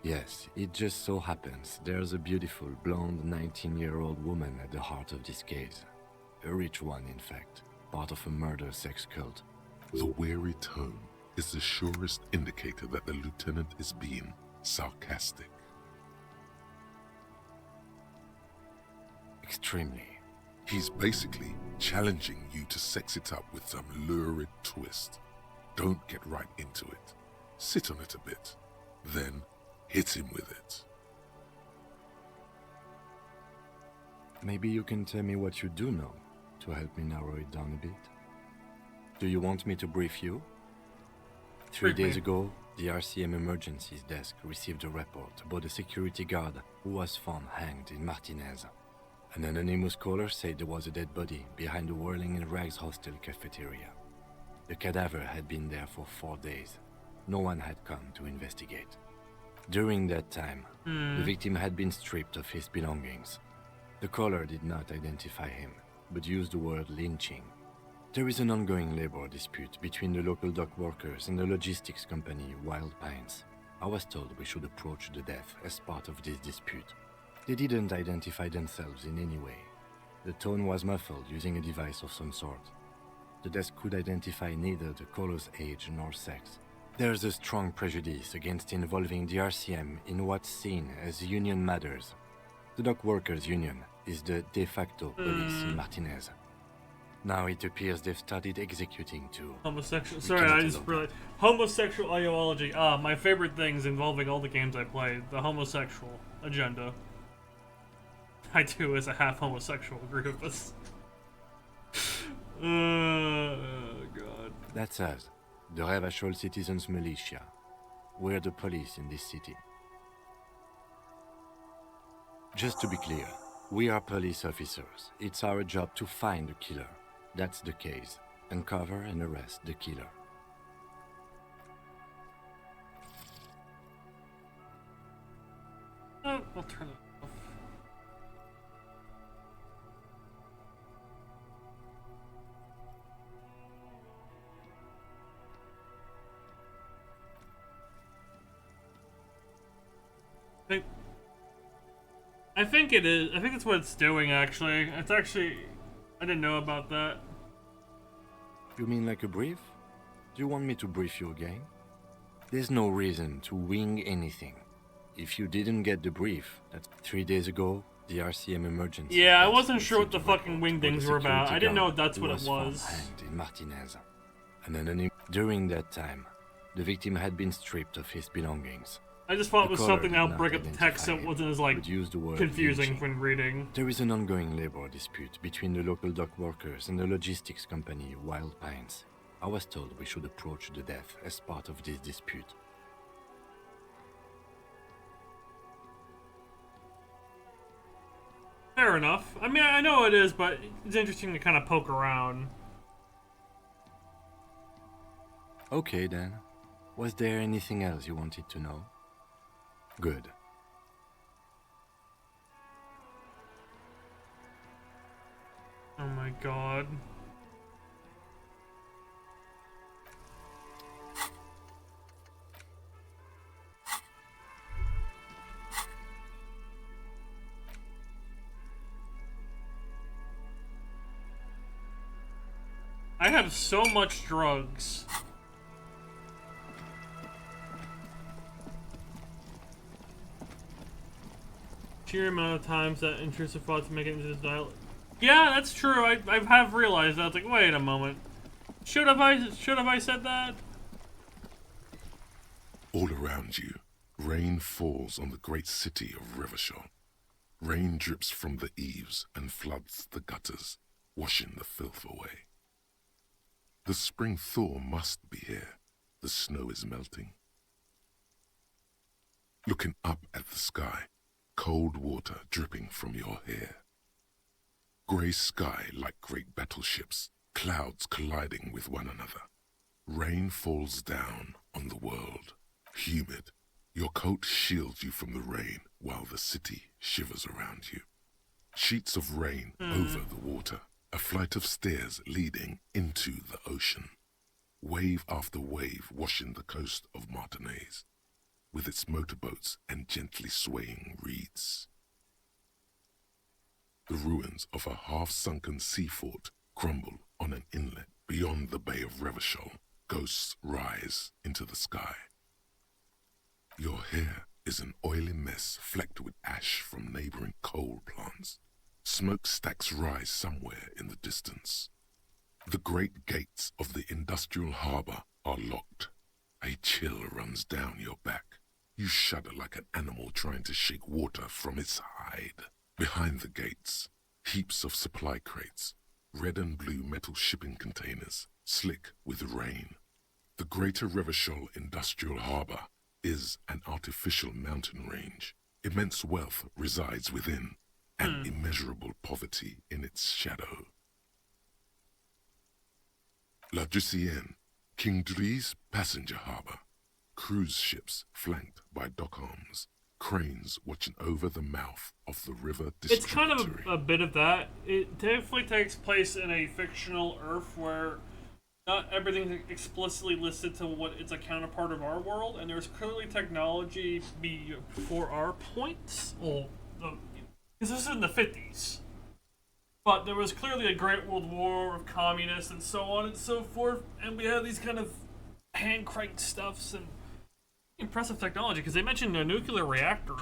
Speaker 2: Yes, it just so happens there's a beautiful, blonde 19-year-old woman at the heart of this case. A rich one, in fact, part of a murder sex cult.
Speaker 3: The wary tone is the surest indicator that the lieutenant is being sarcastic.
Speaker 2: Extremely.
Speaker 3: He's basically challenging you to sex it up with some lurid twist. Don't get right into it. Sit on it a bit. Then hit him with it.
Speaker 2: Maybe you can tell me what you do know to help me narrow it down a bit. Do you want me to brief you? 3 days ago, the RCM Emergencies Desk received a report about a security guard who was found hanged in Martinez. An anonymous caller said there was a dead body behind the Whirling in Rags hostel cafeteria. The cadaver had been there for 4 days. No one had come to investigate. During that time, the victim had been stripped of his belongings. The caller did not identify him, but used the word lynching. There is an ongoing labor dispute between the local dock workers and the logistics company Wild Pines. I was told we should approach the death as part of this dispute. They didn't identify themselves in any way. The tone was muffled using a device of some sort. The desk could identify neither the caller's age nor sex. There's a strong prejudice against involving the RCM in what's seen as union matters. The dock workers' union is the de facto police in Martinez. Now it appears they've started executing too.
Speaker 1: Homosexual. Sorry, I just realized. Homosexual ideology. My favorite things involving all the games I play. The homosexual agenda. I do as a half homosexual agree with this. God.
Speaker 2: That's us, the Revachol Citizens Militia. We're the police in this city. Just to be clear, we are police officers. It's our job to find the killer. That's the case. Uncover and arrest the killer.
Speaker 1: Oh, I'll turn it off. I think it is. I think that's what it's doing, actually. It's actually... I didn't know about that.
Speaker 2: You mean like a brief? Do you want me to brief you again? There's no reason to wing anything. If you didn't get the brief, that's 3 days ago, the RCM emergency.
Speaker 1: Yeah, I wasn't sure what the fucking wing things were about. I didn't know that's what it was.
Speaker 2: Hanged in Martinez. And then during that time, the victim had been stripped of his belongings.
Speaker 1: I just thought it was something that would break up the text so it wasn't as, like, confusing when reading.
Speaker 2: There is an ongoing labor dispute between the local dock workers and the logistics company Wild Pines. I was told we should approach the death as part of this dispute.
Speaker 1: Fair enough. I mean, I know it is, but it's interesting to kind of poke around.
Speaker 2: Okay, then. Was there anything else you wanted to know? Good.
Speaker 1: Oh my god. I have so much drugs. Sheer amount of times that intrusive thoughts make it into this dialogue. Yeah, that's true. I have realized that. I was like, wait a moment. Should have I said that?
Speaker 3: All around you, rain falls on the great city of Revachol. Rain drips from the eaves and floods the gutters, washing the filth away. The spring thaw must be here. The snow is melting. Looking up at the sky, cold water dripping from your hair. Grey sky like great battleships, clouds colliding with one another. Rain falls down on the world, humid. Your coat shields you from the rain while the city shivers around you. Sheets of rain over the water, a flight of stairs leading into the ocean. Wave after wave washing the coast of Martinez, with its motorboats and gently swaying reeds. The ruins of a half-sunken sea fort crumble on an inlet beyond the Bay of Revachol. Ghosts rise into the sky. Your hair is an oily mess flecked with ash from neighboring coal plants. Smokestacks rise somewhere in the distance. The great gates of the industrial harbor are locked. A chill runs down your back. You shudder like an animal trying to shake water from its hide. Behind the gates, heaps of supply crates, red and blue metal shipping containers, slick with rain. The Greater Revachol Industrial Harbor is an artificial mountain range. Immense wealth resides within, and immeasurable poverty in its shadow. La Ducienne, King Dries passenger harbor. Cruise ships flanked by dock arms. Cranes watching over the mouth of the river distributary.
Speaker 1: It's kind of a bit of that. It definitely takes place in a fictional Earth where not everything is explicitly listed to what is a counterpart of our world, and there's clearly technology for our points. Well, because this is in the 50s. But there was clearly a Great World War of communists and so on and so forth, and we have these kind of hand-cranked stuffs and impressive technology, because they mentioned a nuclear reactor.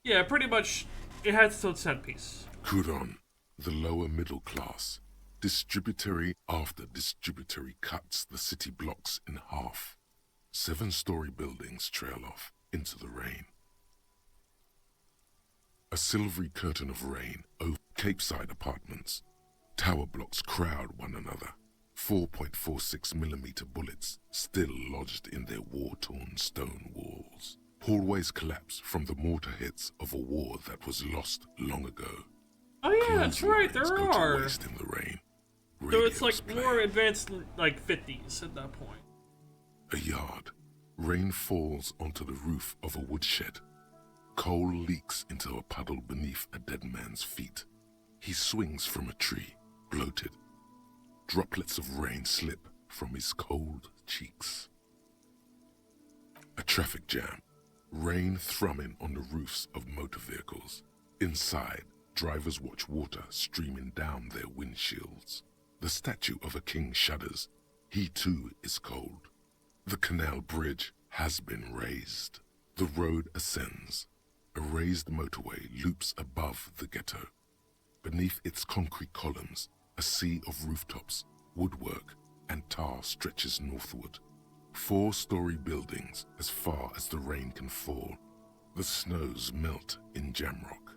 Speaker 1: Yeah, pretty much, it has its own set piece.
Speaker 3: Couron, the lower middle class, distributary after distributary cuts the city blocks in half. 7-story buildings trail off into the rain. A silvery curtain of rain over Capeside apartments. Tower blocks crowd one another. 4.46mm bullets still lodged in their war-torn stone walls. Hallways collapse from the mortar hits of a war that was lost long ago.
Speaker 1: Oh yeah, that's right, there
Speaker 3: go
Speaker 1: are.
Speaker 3: To waste in the rain.
Speaker 1: So it's like more advanced, like 50s at that point.
Speaker 3: A yard. Rain falls onto the roof of a woodshed. Coal leaks into a puddle beneath a dead man's feet. He swings from a tree, bloated. Droplets of rain slip from his cold cheeks. A traffic jam. Rain thrumming on the roofs of motor vehicles. Inside, drivers watch water streaming down their windshields. The statue of a king shudders. He too is cold. The canal bridge has been raised. The road ascends. A raised motorway loops above the ghetto. Beneath its concrete columns, a sea of rooftops, woodwork, and tar stretches northward. 4-story buildings as far as the rain can fall. The snows melt in Jamrock.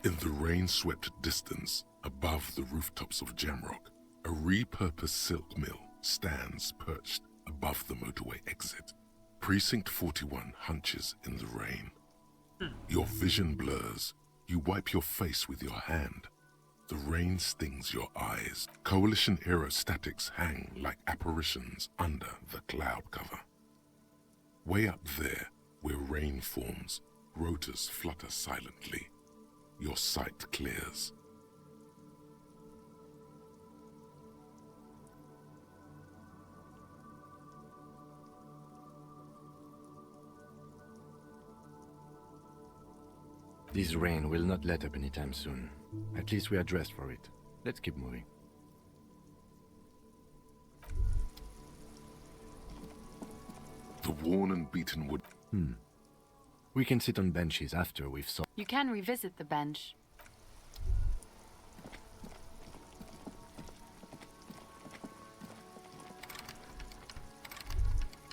Speaker 3: In the rain-swept distance, above the rooftops of Jamrock, a repurposed silk mill stands perched above the motorway exit. Precinct 41 hunches in the rain. Your vision blurs. You wipe your face with your hand. The rain stings your eyes. Coalition aerostatics hang like apparitions under the cloud cover. Way up there, where rain forms, rotors flutter silently. Your sight clears.
Speaker 2: This rain will not let up anytime soon. At least we are dressed for it. Let's keep moving.
Speaker 3: The worn and beaten wood.
Speaker 2: We can sit on benches after we've solved.
Speaker 13: You can revisit the bench.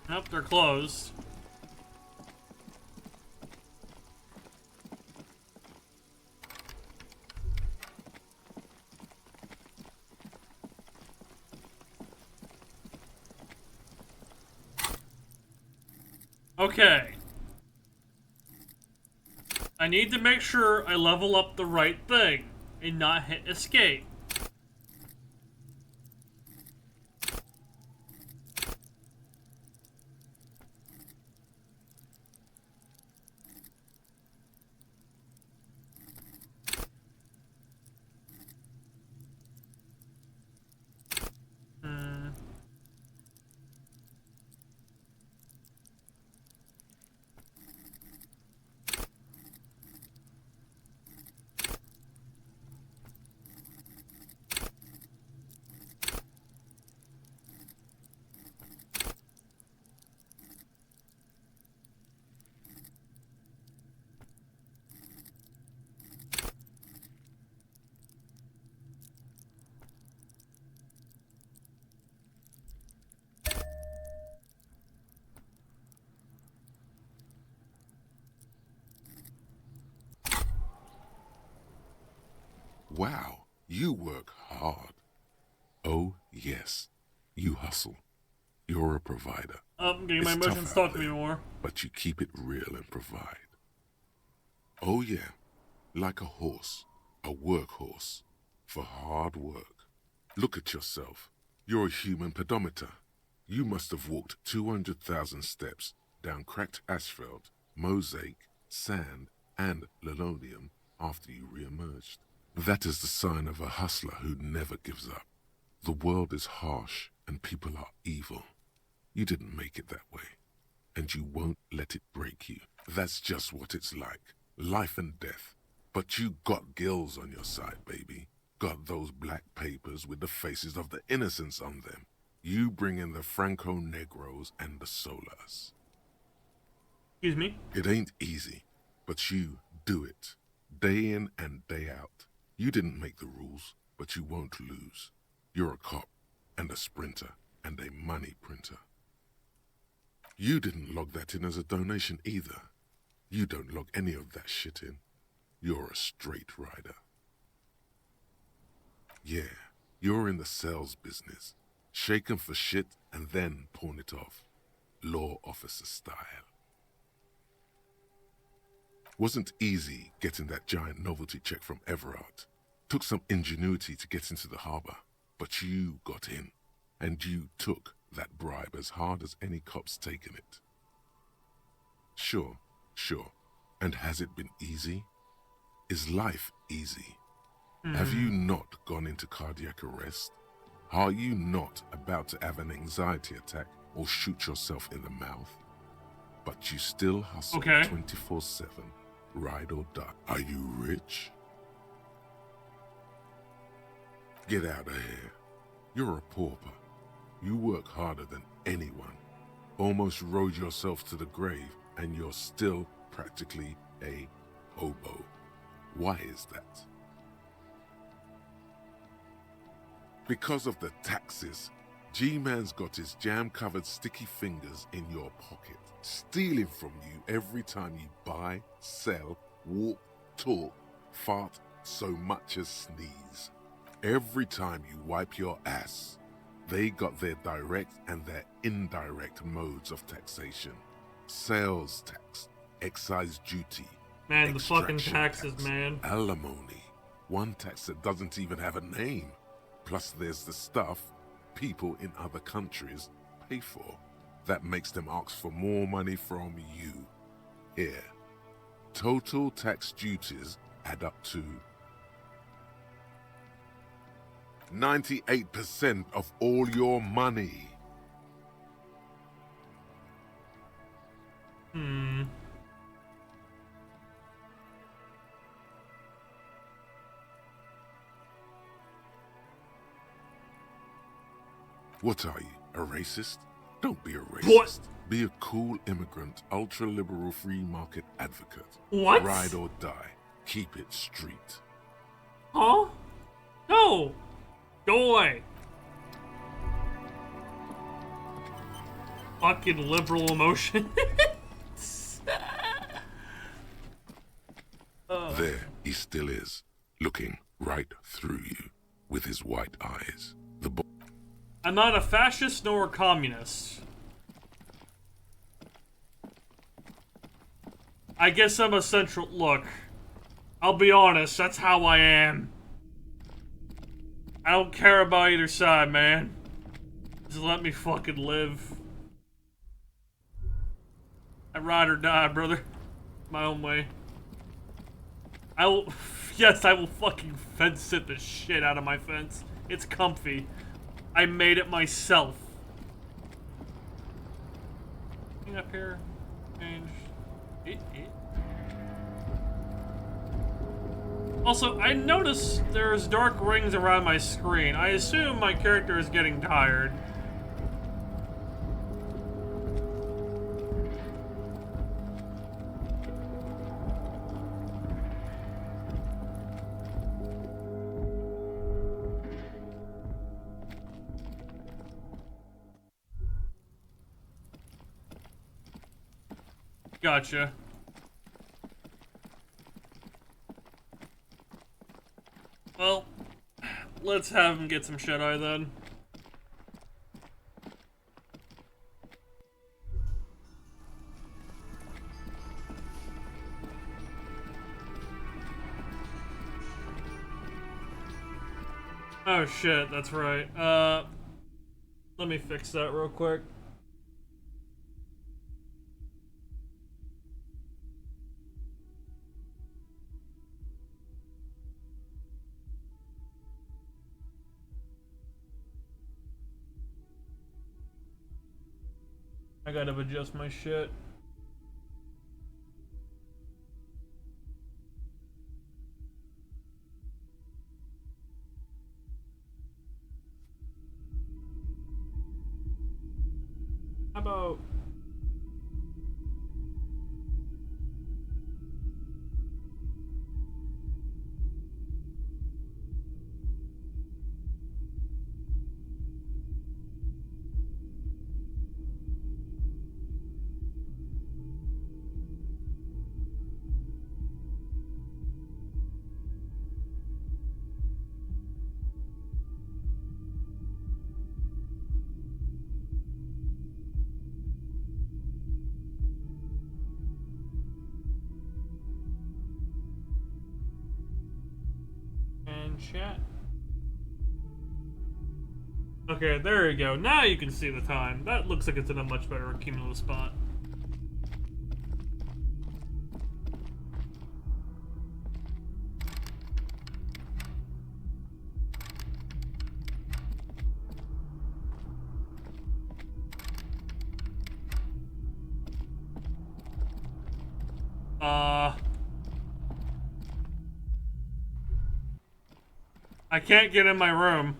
Speaker 1: Nope, they're closed. Okay. I need to make sure I level up the right thing and not hit escape.
Speaker 3: Wow, you work hard. Oh, yes, you hustle. You're a provider.
Speaker 1: Getting my emotions stuck to me more.
Speaker 3: But you keep it real and provide. Oh yeah, like a horse, a workhorse, for hard work. Look at yourself. You're a human pedometer. You must have walked 200,000 steps down cracked asphalt, mosaic, sand, and linoleum after you re-emerged. That is the sign of a hustler who never gives up. The world is harsh and people are evil. You didn't make it that way, and you won't let it break you. That's just what it's like, life and death. But you got gills on your side, baby. Got those black papers with the faces of the innocents on them. You bring in the Franco-Negros and the Solas.
Speaker 1: Excuse me?
Speaker 3: It ain't easy, but you do it, day in and day out. You didn't make the rules, but you won't lose. You're a cop, and a sprinter, and a money printer. You didn't log that in as a donation either. You don't log any of that shit in. You're a straight rider. Yeah, you're in the sales business. Shake 'em for shit and then pawn it off. Law officer style. Wasn't easy getting that giant novelty check from Everard. Took some ingenuity to get into the harbor, but you got in. And you took that bribe as hard as any cop's taken it. Sure. And has it been easy? Is life easy? Have you not gone into cardiac arrest? Are you not about to have an anxiety attack or shoot yourself in the mouth? But you still hustle 24/7, ride or die. Are you rich? Get out of here. You're a pauper. You work harder than anyone. Almost rode yourself to the grave, and you're still practically a hobo. Why is that? Because of the taxes. G-Man's got his jam-covered sticky fingers in your pocket, stealing from you every time you buy, sell, walk, talk, fart, so much as sneeze. Every time you wipe your ass, they got their direct and their indirect modes of taxation. Sales tax, excise duty,
Speaker 1: man, the fucking
Speaker 3: extraction
Speaker 1: taxes,
Speaker 3: tax,
Speaker 1: man.
Speaker 3: alimony, one tax that doesn't even have a name. Plus there's the stuff people in other countries pay for that makes them ask for more money from you. Here, total tax duties add up to 98% of all your money. What are you, a racist? Don't be a racist.
Speaker 1: What?
Speaker 3: Be a cool immigrant, ultra-liberal free market advocate.
Speaker 1: What?
Speaker 3: Ride or die. Keep it street.
Speaker 1: Huh? No! Go away. Fucking liberal emotion.
Speaker 3: There he still is, looking right through you with his white eyes.
Speaker 1: I'm not a fascist nor a communist. I guess I'm a central... Look, I'll be honest, that's how I am. I don't care about either side, man. Just let me fucking live. I ride or die, brother. My own way. I will... Yes, I will fucking fence sit the shit out of my fence. It's comfy. I made it myself. Anything up here? Change. Also, I noticed there's dark rings around my screen. I assume my character is getting tired. Gotcha. Well, let's have him get some shut-eye then. Oh shit, that's right. Let me fix that real quick. I gotta adjust my shit. How about... on, chat. Okay, there you go. Now you can see the time. That looks like it's in a much better cumulative spot. I can't get in my room.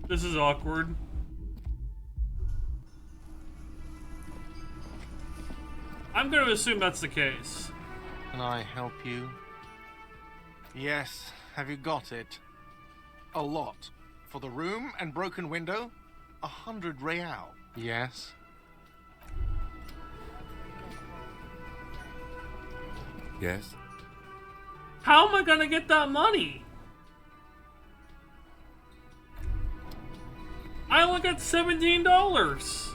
Speaker 1: This is awkward. I'm going to assume that's the case.
Speaker 12: Can I help you? Yes. Have you got it? A lot. For the room and broken window, 100 real. Yes.
Speaker 2: Yes?
Speaker 1: How am I going to get that money? I only got $17.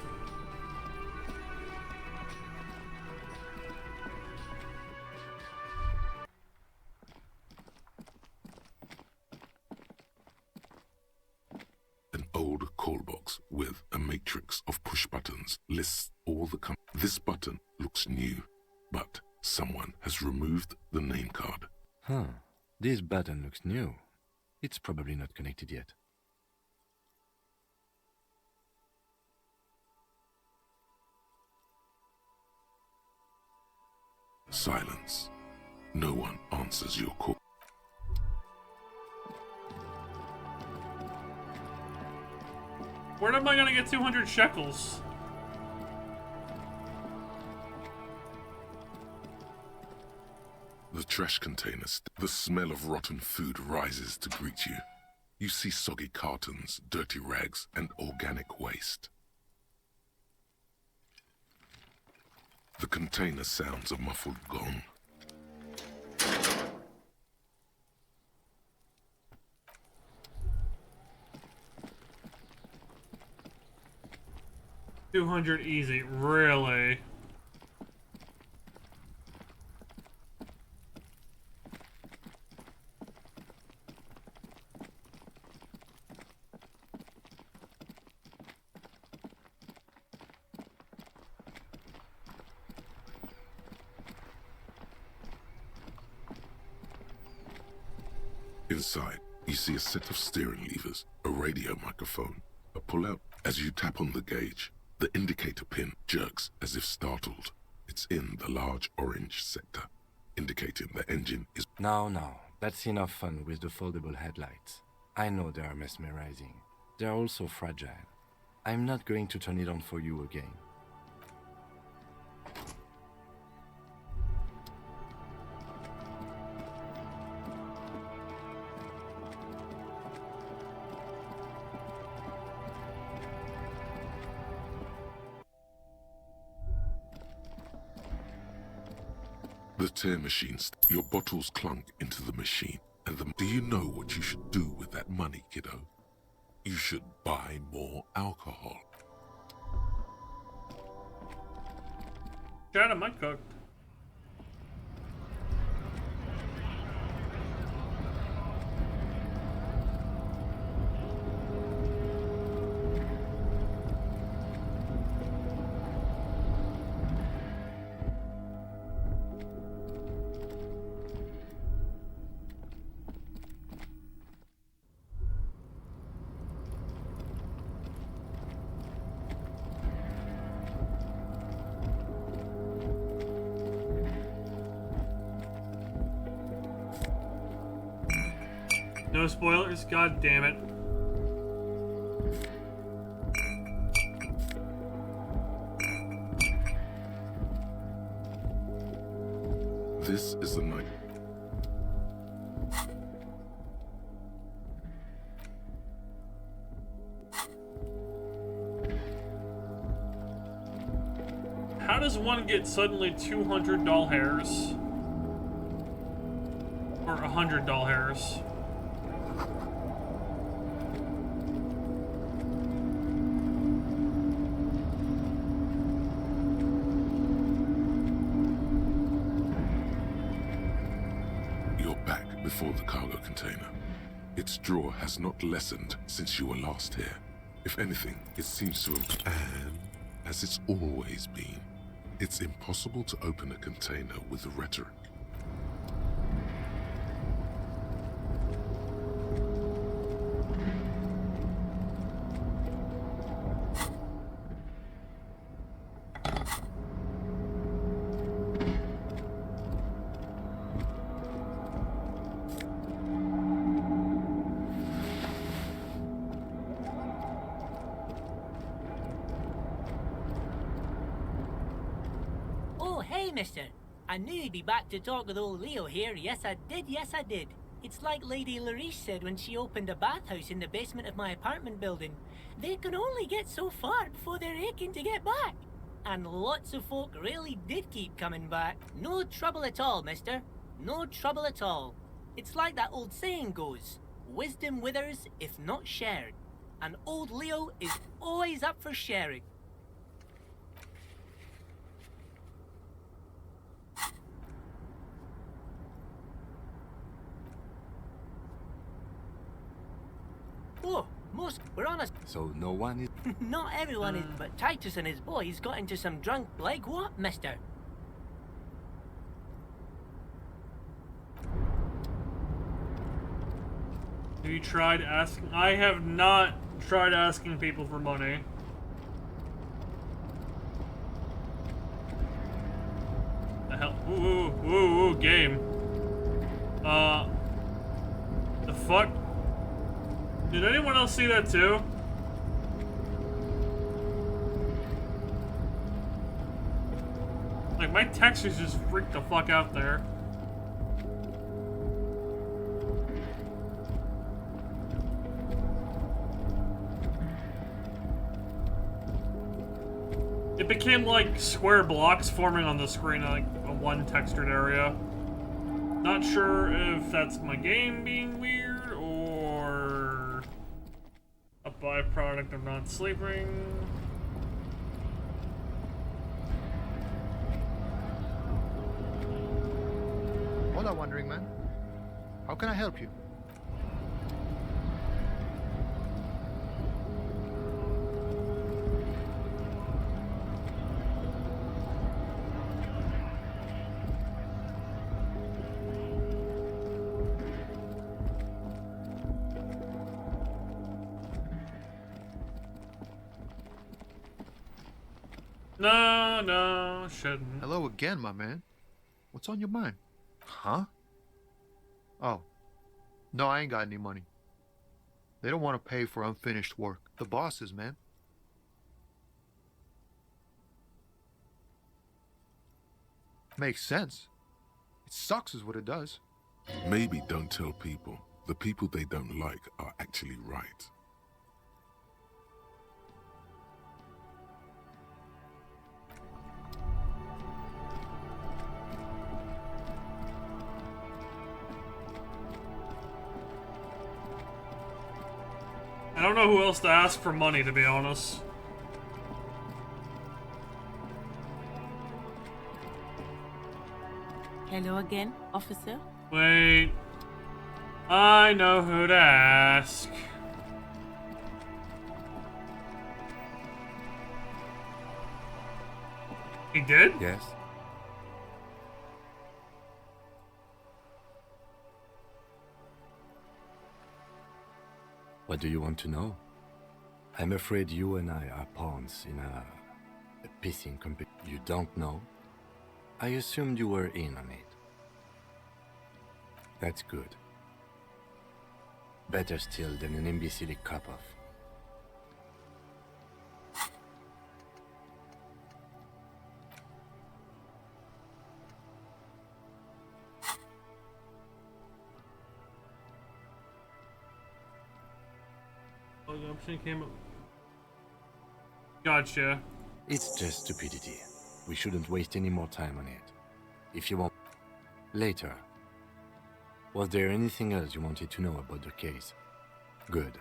Speaker 3: An old call box with a matrix of push buttons lists all the This button looks new, but someone has removed the name card.
Speaker 2: Huh. This button looks new. It's probably not connected yet.
Speaker 3: Silence. No one answers your call.
Speaker 1: Where am I gonna get 200 shekels?
Speaker 3: The trash containers. The smell of rotten food rises to greet you. You see soggy cartons, dirty rags, and organic waste. The container sounds a muffled gong.
Speaker 1: $200 easy, really?
Speaker 3: Inside, you see a set of steering levers, a radio microphone, a pull-out. As you tap on the gauge, the indicator pin jerks as if startled. It's in the large orange sector, indicating the engine is...
Speaker 2: Now, that's enough fun with the foldable headlights. I know they are mesmerizing. They are also fragile. I'm not going to turn it on for you again.
Speaker 3: The tear machines. Your bottles clunk into the machine. And do you know what you should do with that money, kiddo? You should buy more alcohol.
Speaker 1: Chad, am I cooked? No spoilers? God damn it.
Speaker 3: This is the night.
Speaker 1: How does one get suddenly 200 doll hairs? Or 100 doll hairs?
Speaker 3: You're back before the cargo container. Its draw has not lessened since you were last here. If anything, it seems to have... And, as it's always been, it's impossible to open a container with rhetoric.
Speaker 16: Mister. I knew you'd be back to talk with old Leo here. Yes, I did. It's like Lady Larice said when she opened a bathhouse in the basement of my apartment building. They can only get so far before they're aching to get back. And lots of folk really did keep coming back. No trouble at all, mister. No trouble at all. It's like that old saying goes, wisdom withers if not shared. And old Leo is always up for sharing. Oh, most we're on a...
Speaker 2: So no one is...
Speaker 16: Not everyone is, but Titus and his boys got into some drunk... Like what, mister?
Speaker 1: Have you tried asking... I have not tried asking people for money. The hell? Ooh, game. The fuck? Did anyone else see that too? Like, my textures just freaked the fuck out there. It became like square blocks forming on the screen, like a one textured area. Not sure if that's my game being weird or a byproduct of not sleeping.
Speaker 17: Hola, Wandering Man. How can I help you?
Speaker 1: No, shouldn't.
Speaker 17: Hello again, my man. What's on your mind?
Speaker 2: Huh?
Speaker 17: Oh. No, I ain't got any money. They don't want to pay for unfinished work. The bosses, man. Makes sense. It sucks is what it does.
Speaker 3: Maybe don't tell people. The people they don't like are actually right.
Speaker 1: I don't know who else to ask for money, to be honest.
Speaker 16: Hello again, officer.
Speaker 1: Wait. I know who to ask. He did?
Speaker 2: Yes. What do you want to know? I'm afraid you and I are pawns in a pissing competition. You don't know? I assumed you were in on it. That's good. Better still than an imbecilic cop-off.
Speaker 1: Option came up. Gotcha.
Speaker 2: It's just stupidity. We shouldn't waste any more time on it. If you want... Later. Was there anything else you wanted to know about the case? Good.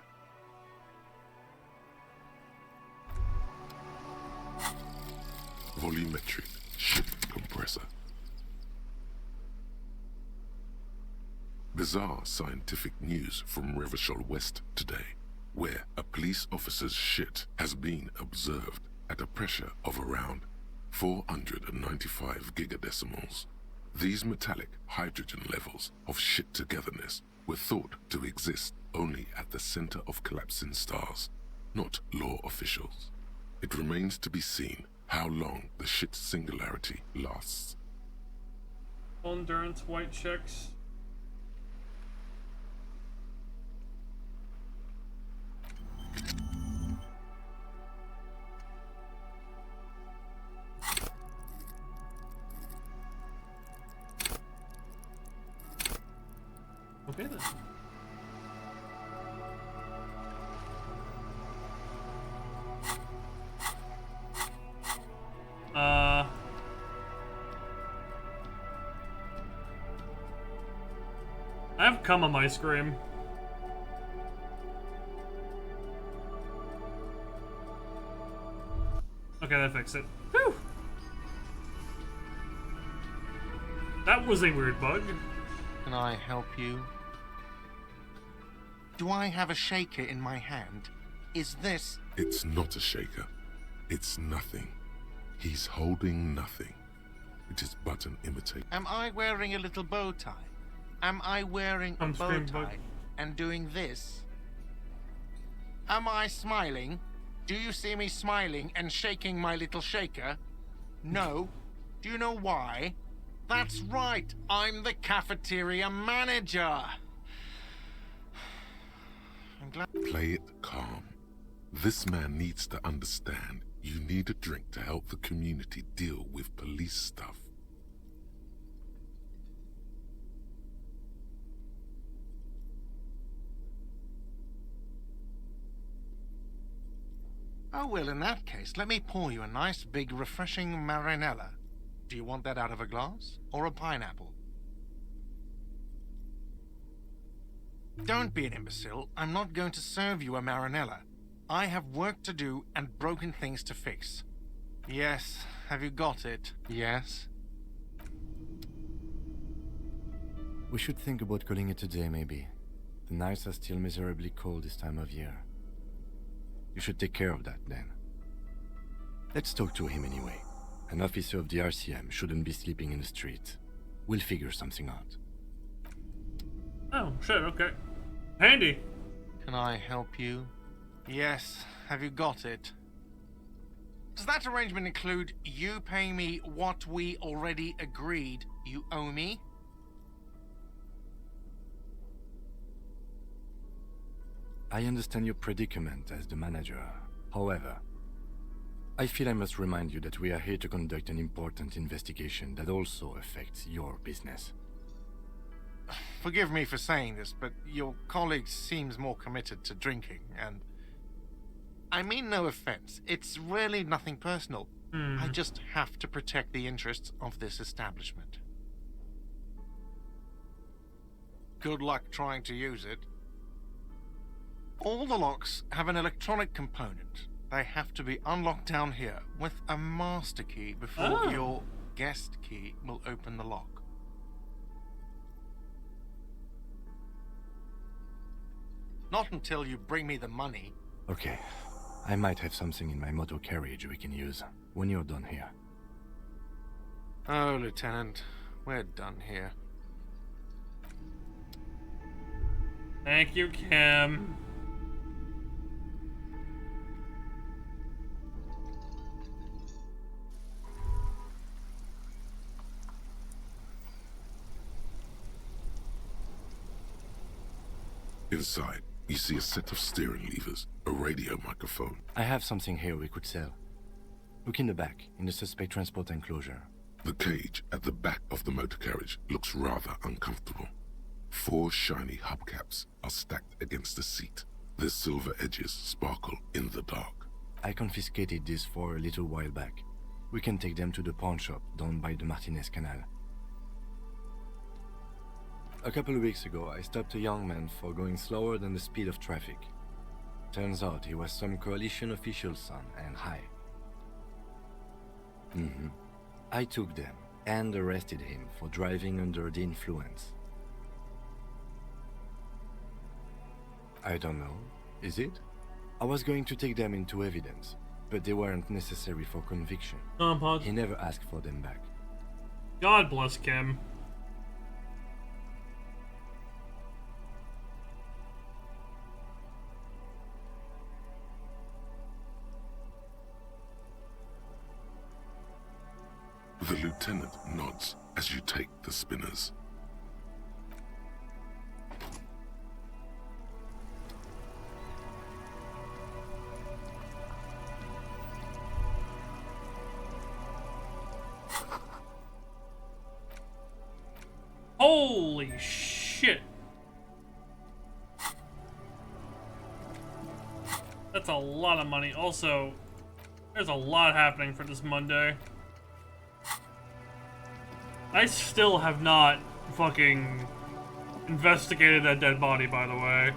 Speaker 3: Volumetric ship compressor. Bizarre scientific news from Revachol West today, where a police officer's shit has been observed at a pressure of around 495 gigadecimals. These metallic hydrogen levels of shit togetherness were thought to exist only at the center of collapsing stars, not law officials. It remains to be seen how long the shit singularity lasts.
Speaker 1: Endurance white checks. Okay then. I have cum on my screen. Okay, that fixed it. Whew! That was a weird bug.
Speaker 12: Can I help you? Do I have a shaker in my hand? Is this...
Speaker 3: It's not a shaker. It's nothing. He's holding nothing. It is but an imitation.
Speaker 12: Am I wearing a little bow tie? Am I wearing a bow tie and doing this? Am I smiling? Do you see me smiling and shaking my little shaker? No. Do you know why? That's right. I'm the cafeteria manager. I'm glad.
Speaker 3: Play it calm. This man needs to understand you need a drink to help the community deal with police stuff.
Speaker 12: Oh, well, in that case, let me pour you a nice, big, refreshing marinella. Do you want that out of a glass or a pineapple? Don't be an imbecile. I'm not going to serve you a marinella. I have work to do and broken things to fix. Yes, have you got it? Yes?
Speaker 2: We should think about calling it a day, maybe. The nights are still miserably cold this time of year. You should take care of that, then. Let's talk to him anyway. An officer of the RCM shouldn't be sleeping in the street. We'll figure something out.
Speaker 1: Oh, shit, okay. Handy.
Speaker 12: Can I help you? Yes, have you got it? Does that arrangement include you paying me what we already agreed you owe me?
Speaker 2: I understand your predicament as the manager. However, I feel I must remind you that we are here to conduct an important investigation that also affects your business.
Speaker 12: Forgive me for saying this, but your colleague seems more committed to drinking, and... I mean no offense. It's really nothing personal. I just have to protect the interests of this establishment. Good luck trying to use it. All the locks have an electronic component. They have to be unlocked down here with a master key before your guest key will open the lock. Not until you bring me the money.
Speaker 2: Okay. I might have something in my motor carriage we can use when you're done here.
Speaker 12: Oh, Lieutenant, we're done here.
Speaker 1: Thank you, Kim.
Speaker 3: Inside, you see a set of steering levers, a radio microphone.
Speaker 2: I have something here we could sell. Look in the back, in the suspect transport enclosure.
Speaker 3: The cage at the back of the motor carriage looks rather uncomfortable. 4 shiny hubcaps are stacked against the seat. Their silver edges sparkle in the dark.
Speaker 2: I confiscated this for a little while back. We can take them to the pawn shop down by the Martinez Canal. A couple of weeks ago, I stopped a young man for going slower than the speed of traffic. Turns out he was some coalition official's son and high. I took them and arrested him for driving under the influence. I don't know. Is it? I was going to take them into evidence, but they weren't necessary for conviction. He never asked for them back.
Speaker 1: God bless Kim.
Speaker 3: The lieutenant nods as you take the spinners.
Speaker 1: Holy shit. That's a lot of money. Also, there's a lot happening for this Monday. I still have not fucking investigated that dead body, by the way.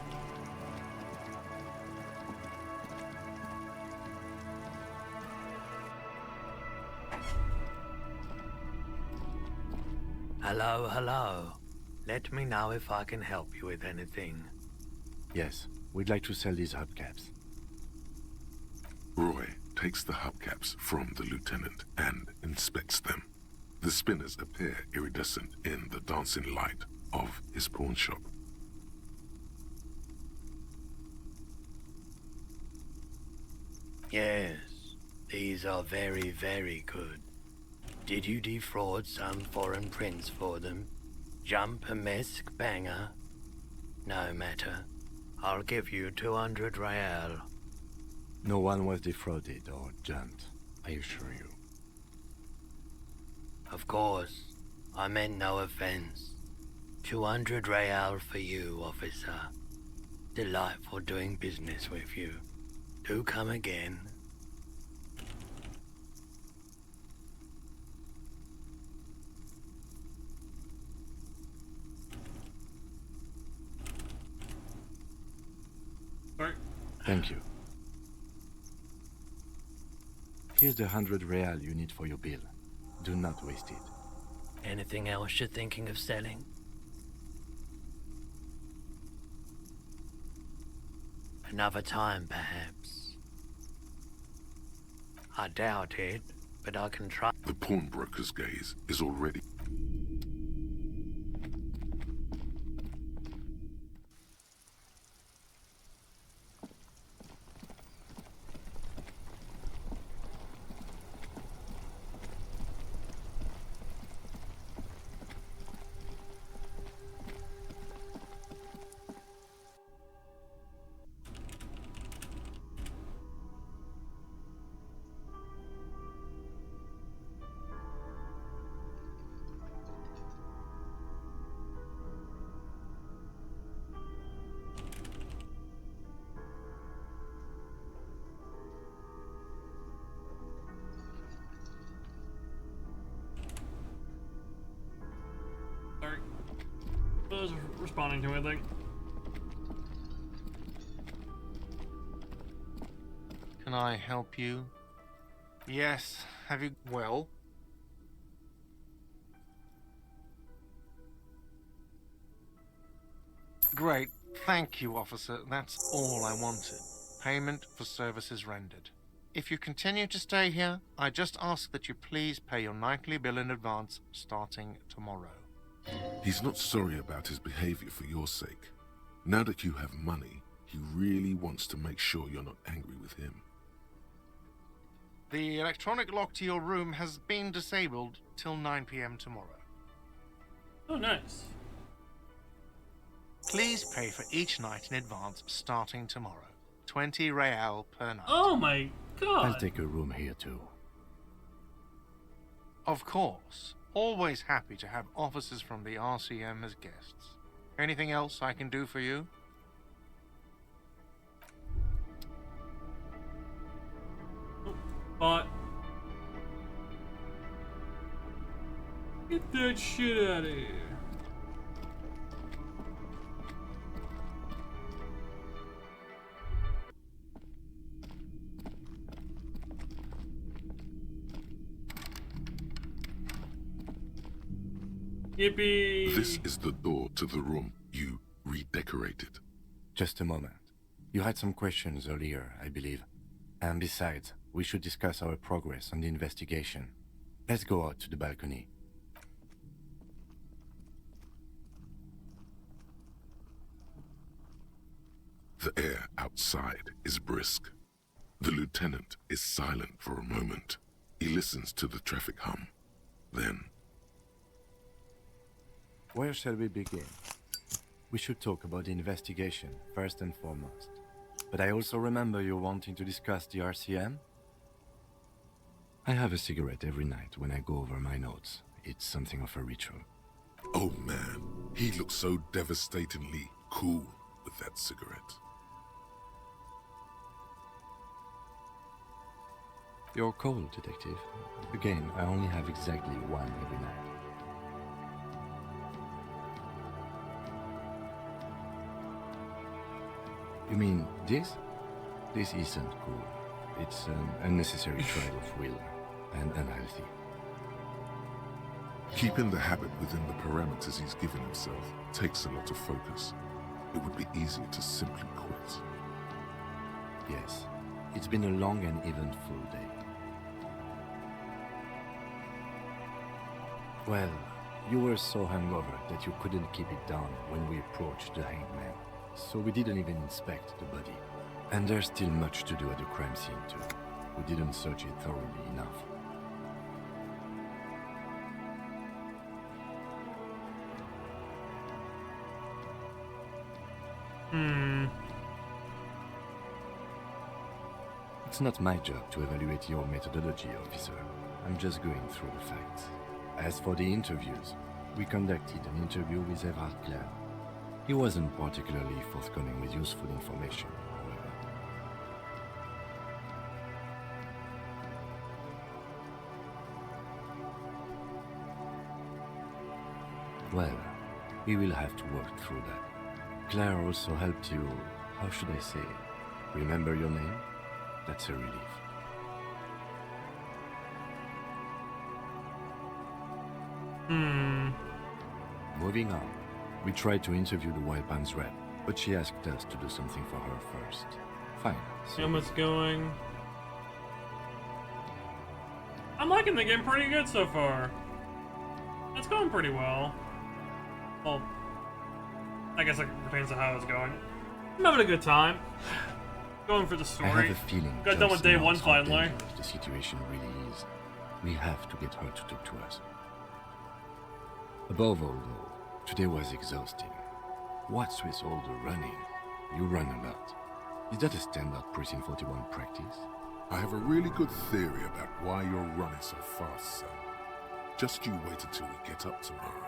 Speaker 15: Hello, hello. Let me know if I can help you with anything.
Speaker 2: Yes, we'd like to sell these hubcaps.
Speaker 3: Roy takes the hubcaps from the lieutenant and inspects them. The spinners appear iridescent in the dancing light of his pawn shop.
Speaker 15: Yes, these are very, very good. Did you defraud some foreign prince for them? Jump a mesk banger? No matter. I'll give you 200 real.
Speaker 2: No one was defrauded or jumped, I assure you.
Speaker 15: Of course, I meant no offense. 200 real for you, officer. Delightful doing business with you. Do come again.
Speaker 2: Thank you. Here's the 100 real you need for your bill. Do not waste it.
Speaker 15: Anything else you're thinking of selling? Another time, perhaps. I doubt it, but I can try.
Speaker 3: The pawnbroker's gaze is already...
Speaker 1: Was responding to anything.
Speaker 12: Can I help you? Yes. Have you... Well? Great. Thank you, officer. That's all I wanted. Payment for services rendered. If you continue to stay here, I just ask that you please pay your nightly bill in advance starting tomorrow.
Speaker 3: He's not sorry about his behavior for your sake. Now that you have money, he really wants to make sure you're not angry with him.
Speaker 12: The electronic lock to your room has been disabled till 9 p.m. tomorrow.
Speaker 1: Oh, nice.
Speaker 12: Please pay for each night in advance starting tomorrow. 20 real per night.
Speaker 1: Oh my god!
Speaker 2: I'll take a room here too.
Speaker 12: Of course. Always happy to have officers from the RCM as guests. Anything else I can do for you?
Speaker 1: But Get that shit out of here. Yippee!
Speaker 3: This is the door to the room you redecorated.
Speaker 2: Just a moment. You had some questions earlier, I believe. And besides, we should discuss our progress on the investigation. Let's go out to the balcony.
Speaker 3: The air outside is brisk. The lieutenant is silent for a moment. He listens to the traffic hum. Then...
Speaker 2: Where shall we begin? We should talk about the investigation, first and foremost. But I also remember you wanting to discuss the RCM? I have a cigarette every night when I go over my notes. It's something of a ritual.
Speaker 3: Oh man, he looks so devastatingly cool with that cigarette.
Speaker 2: You're cold, Detective. Again, I only have exactly one every night. You mean this? This isn't cool. It's an unnecessary trial of will, and unhealthy.
Speaker 3: Keeping the habit within the parameters he's given himself takes a lot of focus. It would be easier to simply quit.
Speaker 2: Yes, it's been a long and eventful day. Well, you were so hungover that you couldn't keep it down when we approached the hanged man, so we didn't even inspect the body. And there's still much to do at the crime scene too. We didn't search it thoroughly enough. It's not my job to evaluate your methodology, officer. I'm just going through the facts. As for the interviews, we conducted an interview with Everard Clare. He wasn't particularly forthcoming with useful information, however. Well, we will have to work through that. Claire also helped you, how should I say, remember your name? That's a relief. Moving on. We tried to interview the Wild Palms rep, but she asked us to do something for her first. Fine.
Speaker 1: See how it's going. I'm liking the game pretty good so far. It's going pretty well. Well, I guess it pertains to how it's going. I'm having a good time. Going for the story.
Speaker 2: I have a feeling
Speaker 1: Got done with day one finally.
Speaker 2: The situation really is. We have to get her to talk to us. Above all, though, today was exhausting. What's with all the running? You run a lot. Is that a standard Precinct 41 practice?
Speaker 3: I have a really good theory about why you're running so fast, son. Just you wait until we get up tomorrow.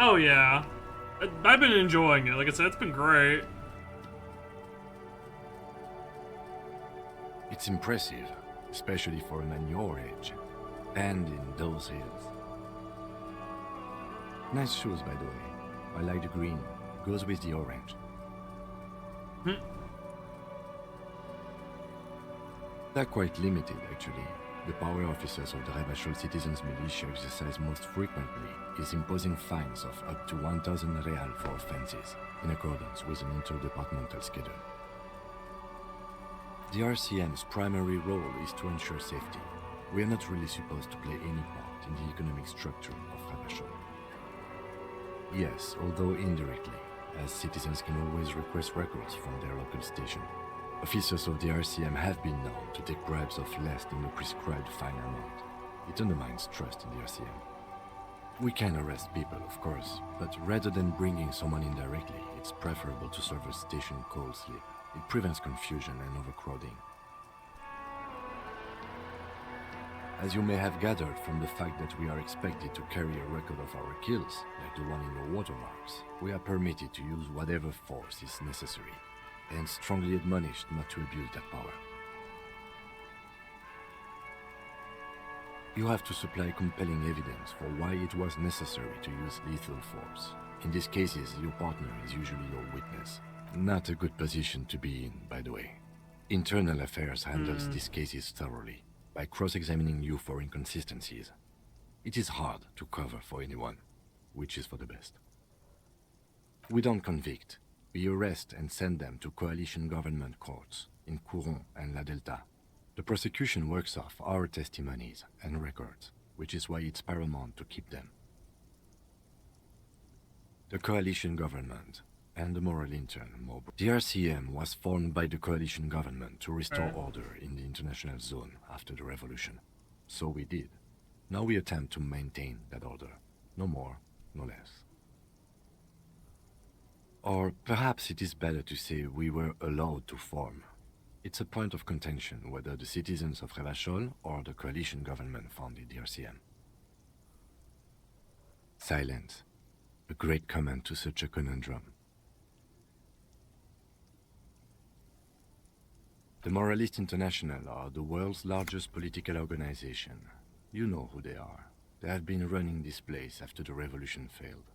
Speaker 1: Oh yeah. I've been enjoying it. Like I said, it's been great.
Speaker 2: It's impressive, especially for a man your age. And in those hills. Nice shoes, by the way. I like the green. Goes with the orange. They're quite limited, actually. The power officers of the Rebachol Citizens Militia exercise most frequently is imposing fines of up to 1,000 real for offenses, in accordance with an interdepartmental schedule. The RCM's primary role is to ensure safety. We are not really supposed to play any part in the economic structure of Rebachol. Yes, although indirectly, as citizens can always request records from their local station. Officers of the RCM have been known to take bribes of less than the prescribed fine amount. It undermines trust in the RCM. We can arrest people, of course, but rather than bringing someone in directly, it's preferable to serve a station call slip. It prevents confusion and overcrowding. As you may have gathered from the fact that we are expected to carry a record of our kills, like the one in the watermarks, we are permitted to use whatever force is necessary, and strongly admonished not to abuse that power. You have to supply compelling evidence for why it was necessary to use lethal force. In these cases, your partner is usually your witness. Not a good position to be in, by the way. Internal Affairs handles these cases thoroughly, by cross-examining you for inconsistencies. It is hard to cover for anyone, which is for the best. We don't convict. We arrest and send them to coalition government courts in Couron and La Delta. The prosecution works off our testimonies and records, which is why it's paramount to keep them. The coalition government and the moral intern, the RCM was formed by the coalition government to restore order in the international zone after the revolution. So we did. Now we attempt to maintain that order. No more, no less. Or perhaps it is better to say we were allowed to form. It's a point of contention whether the citizens of Revachol or the coalition government founded the RCM. Silence. A great comment to such a conundrum. The Moralist International are the world's largest political organization. You know who they are. They have been running this place after the revolution failed.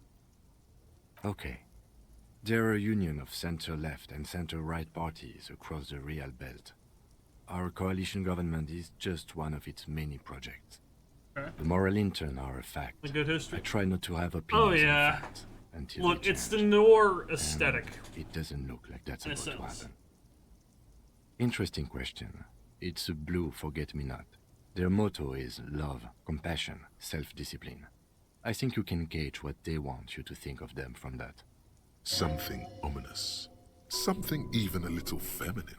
Speaker 2: Okay. They're a union of center-left and center-right parties across the Real Belt. Our coalition government is just one of its many projects. The moral intern are a fact.
Speaker 1: A good history.
Speaker 2: I try not to have opinions
Speaker 1: on
Speaker 2: facts until
Speaker 1: Look,
Speaker 2: they
Speaker 1: it's the
Speaker 2: change.
Speaker 1: Noir aesthetic.
Speaker 2: And it doesn't look like that's
Speaker 1: In a
Speaker 2: about to
Speaker 1: sense.
Speaker 2: happen. Interesting question. It's a blue forget-me-not. Their motto is love, compassion, self-discipline. I think you can gauge what they want you to think of them from that.
Speaker 3: Something ominous. Something even a little feminine.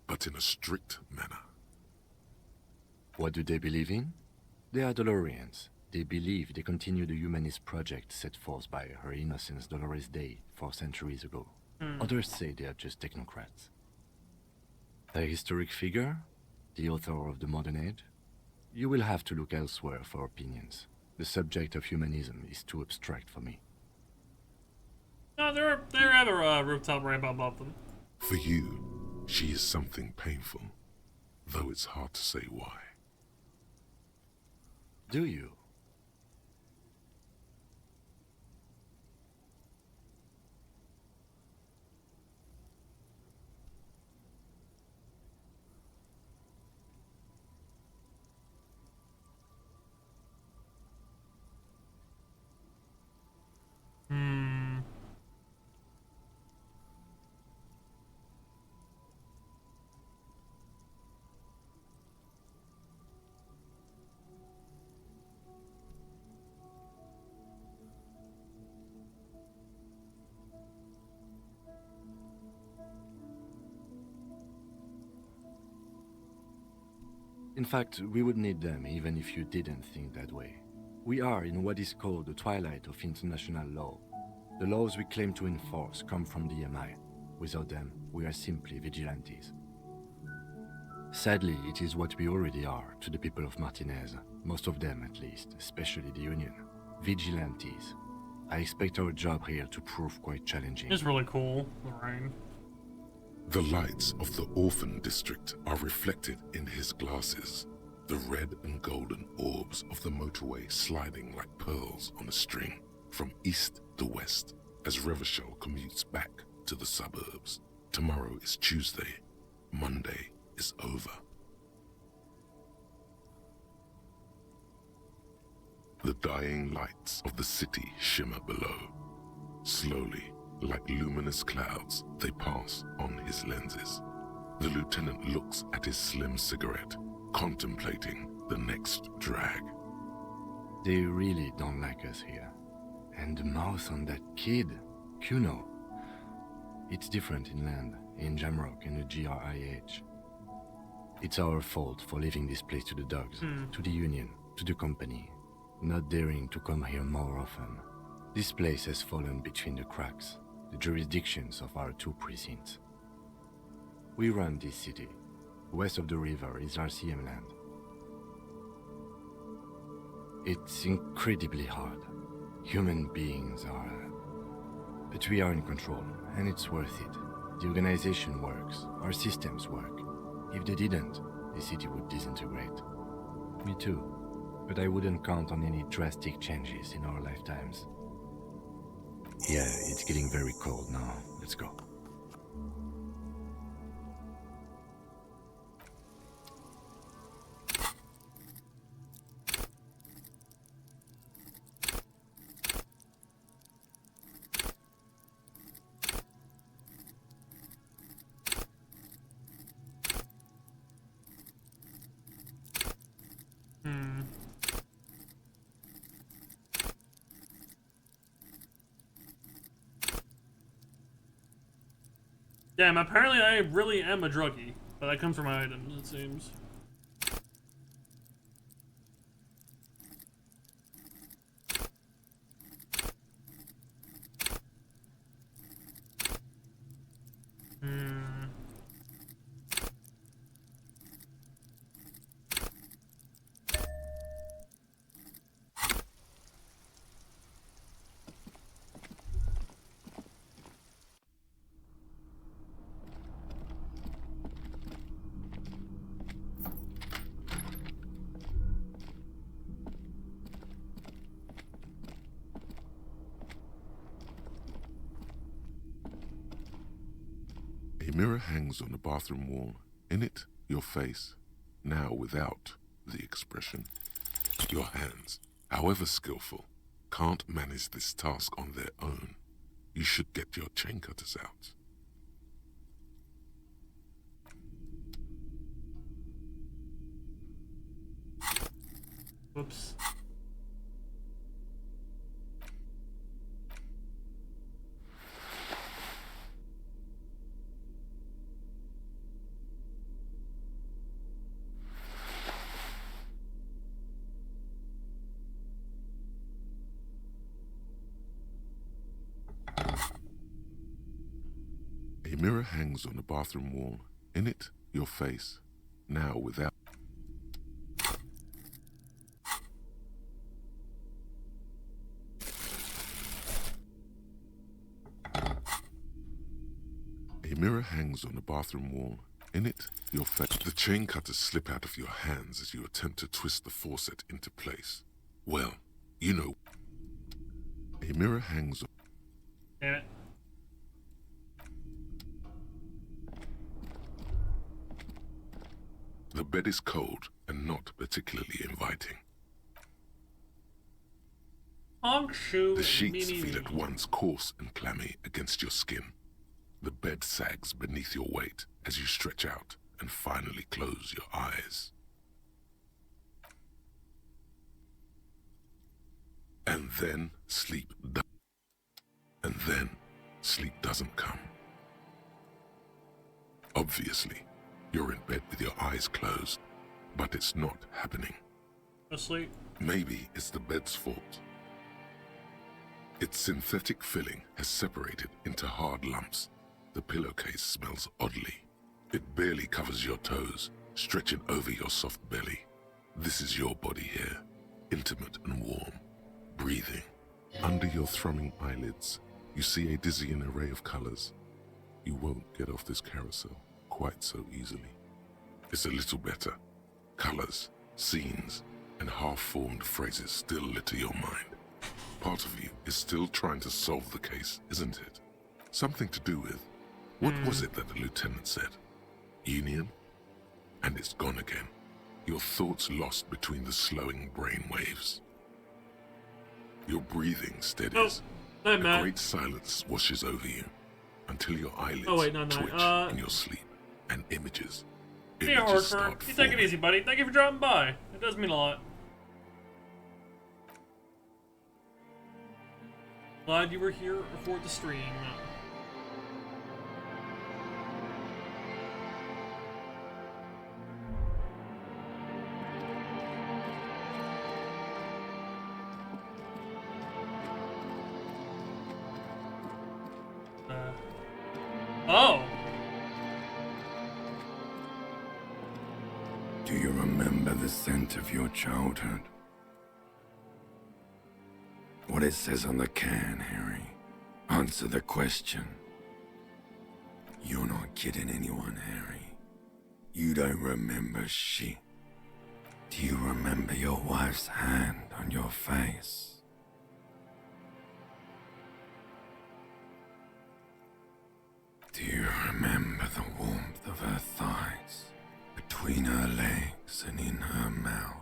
Speaker 3: But in a strict manner.
Speaker 2: What do they believe in? They are Dolorians. They believe they continue the humanist project set forth by Her Innocence Dolores Day 4 centuries ago. Others say they are just technocrats. A historic figure? The author of the modern age? You will have to look elsewhere for opinions. The subject of humanism is too abstract for me.
Speaker 1: No, there are a rooftop ramp above them.
Speaker 3: For you, she is something painful, though it's hard to say why.
Speaker 2: Do you? In fact, we would need them even if you didn't think that way. We are in what is called the twilight of international law. The laws we claim to enforce come from the MI. Without them, we are simply vigilantes. Sadly, it is what we already are to the people of Martinez, most of them at least, especially the Union. Vigilantes. I expect our job here to prove quite challenging.
Speaker 1: It's really cool, the rain.
Speaker 3: The lights of the orphan district are reflected in his glasses, the red and golden orbs of the motorway sliding like pearls on a string from east to west as Revachol commutes back to the suburbs. Tomorrow is Tuesday. Monday is over. The dying lights of the city shimmer below. Slowly, like luminous clouds, they pass on his lenses. The lieutenant looks at his slim cigarette, contemplating the next drag.
Speaker 2: They really don't like us here. And the mouth on that kid, Kuno. It's different inland, in Jamrock and the GRIH. It's our fault for leaving this place to the dogs, to the Union, to the company, not daring to come here more often. This place has fallen between the cracks, the jurisdictions of our two precincts. We run this city. West of the river is RCM land. It's incredibly hard. Human beings are... But we are in control, and it's worth it. The organization works. Our systems work. If they didn't, the city would disintegrate. Me too. But I wouldn't count on any drastic changes in our lifetimes. Yeah, it's getting very cold now. Let's go.
Speaker 1: Damn, apparently I really am a druggie, but that comes from my items, it seems.
Speaker 3: A mirror hangs on the bathroom wall. In it, your face, now without the expression. Your hands, however skillful, can't manage this task on their own. You should get your chain cutters out.
Speaker 1: Whoops.
Speaker 3: A mirror hangs on the bathroom wall. In it, your face, now without... A mirror hangs on the bathroom wall. In it, your face. The chain cutters slip out of your hands as you attempt to twist the faucet into place. Well, you know. A mirror hangs on...
Speaker 1: Damn it.
Speaker 3: The bed is cold and not particularly inviting. The sheets feel at once coarse and clammy against your skin. The bed sags beneath your weight as you stretch out and finally close your eyes. And then sleep doesn't come. Obviously, you're in bed with your eyes closed, but it's not happening.
Speaker 1: Asleep.
Speaker 3: Maybe it's the bed's fault. Its synthetic filling has separated into hard lumps. The pillowcase smells oddly. It barely covers your toes, stretching over your soft belly. This is your body here, intimate and warm, breathing. Under your thrumming eyelids, you see a dizzying array of colors. You won't get off this carousel quite so easily. It's a little better. Colors, scenes, and half-formed phrases still litter your mind. Part of you is still trying to solve the case, isn't it? Something to do with, what was it that the lieutenant said? Union? And it's gone again. Your thoughts lost between the slowing brain waves. Your breathing steadies.
Speaker 1: Oh,
Speaker 3: a great silence washes over you until your eyelids twitch in your sleep and images.
Speaker 1: Hey, Hartford. You take it easy, buddy. Thank you for dropping by. It does mean a lot. Glad you were here for the stream. Oh.
Speaker 18: Do you remember the scent of your childhood? what it says on the can, Harry. Answer the question. You're not kidding anyone, Harry. You don't remember shit. Do you remember your wife's hand on your face? Do you remember the warmth of her thighs between her legs and in her mouth?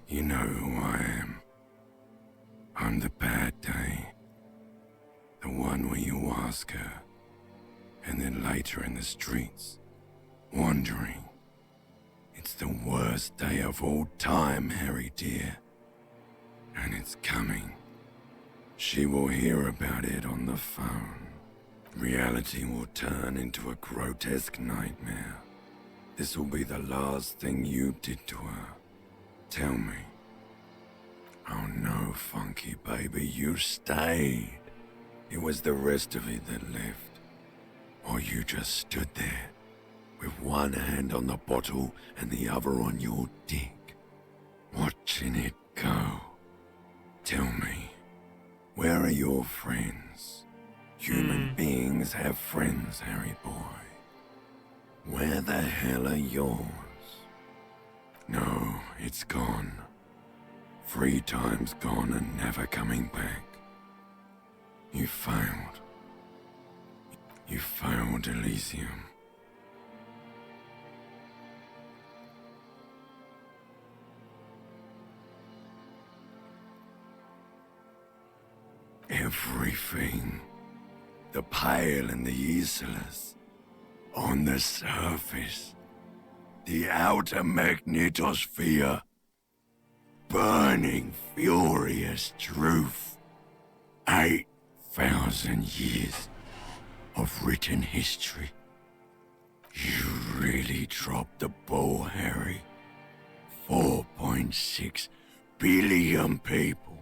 Speaker 18: You know who I am. I'm the bad day. The one where you ask her, and then later in the streets, wandering. It's the worst day of all time, Harry dear. And it's coming. She will hear about it on the phone. Reality will turn into a grotesque nightmare. This will be the last thing you did to her. Tell me. Oh no, Funky baby, you stayed. It was the rest of it that left. Or you just stood there, with one hand on the bottle and the other on your dick, watching it go. Tell me, where are your friends? Human beings have friends, Harry boy. Where the hell are yours? No, it's gone. 3 times gone and never coming back. You failed. You failed, Elysium. Everything. The Pale and the Islas. On the surface. The outer magnetosphere. Burning, furious truth. 8,000 years of written history. You really dropped the ball, Harry. 4.6 billion people.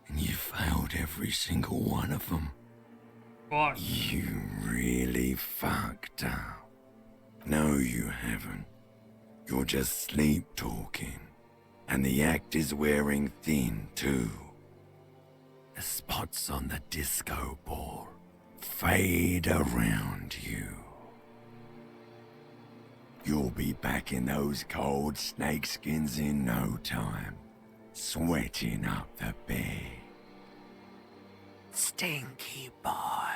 Speaker 18: And you failed every single one of them.
Speaker 1: Fuck.
Speaker 18: You really fucked up. No, you haven't. You're just sleep talking. And the act is wearing thin, too. The spots on the disco ball fade around you. You'll be back in those cold snakeskins in no time, sweating up the bed. Stinky boy.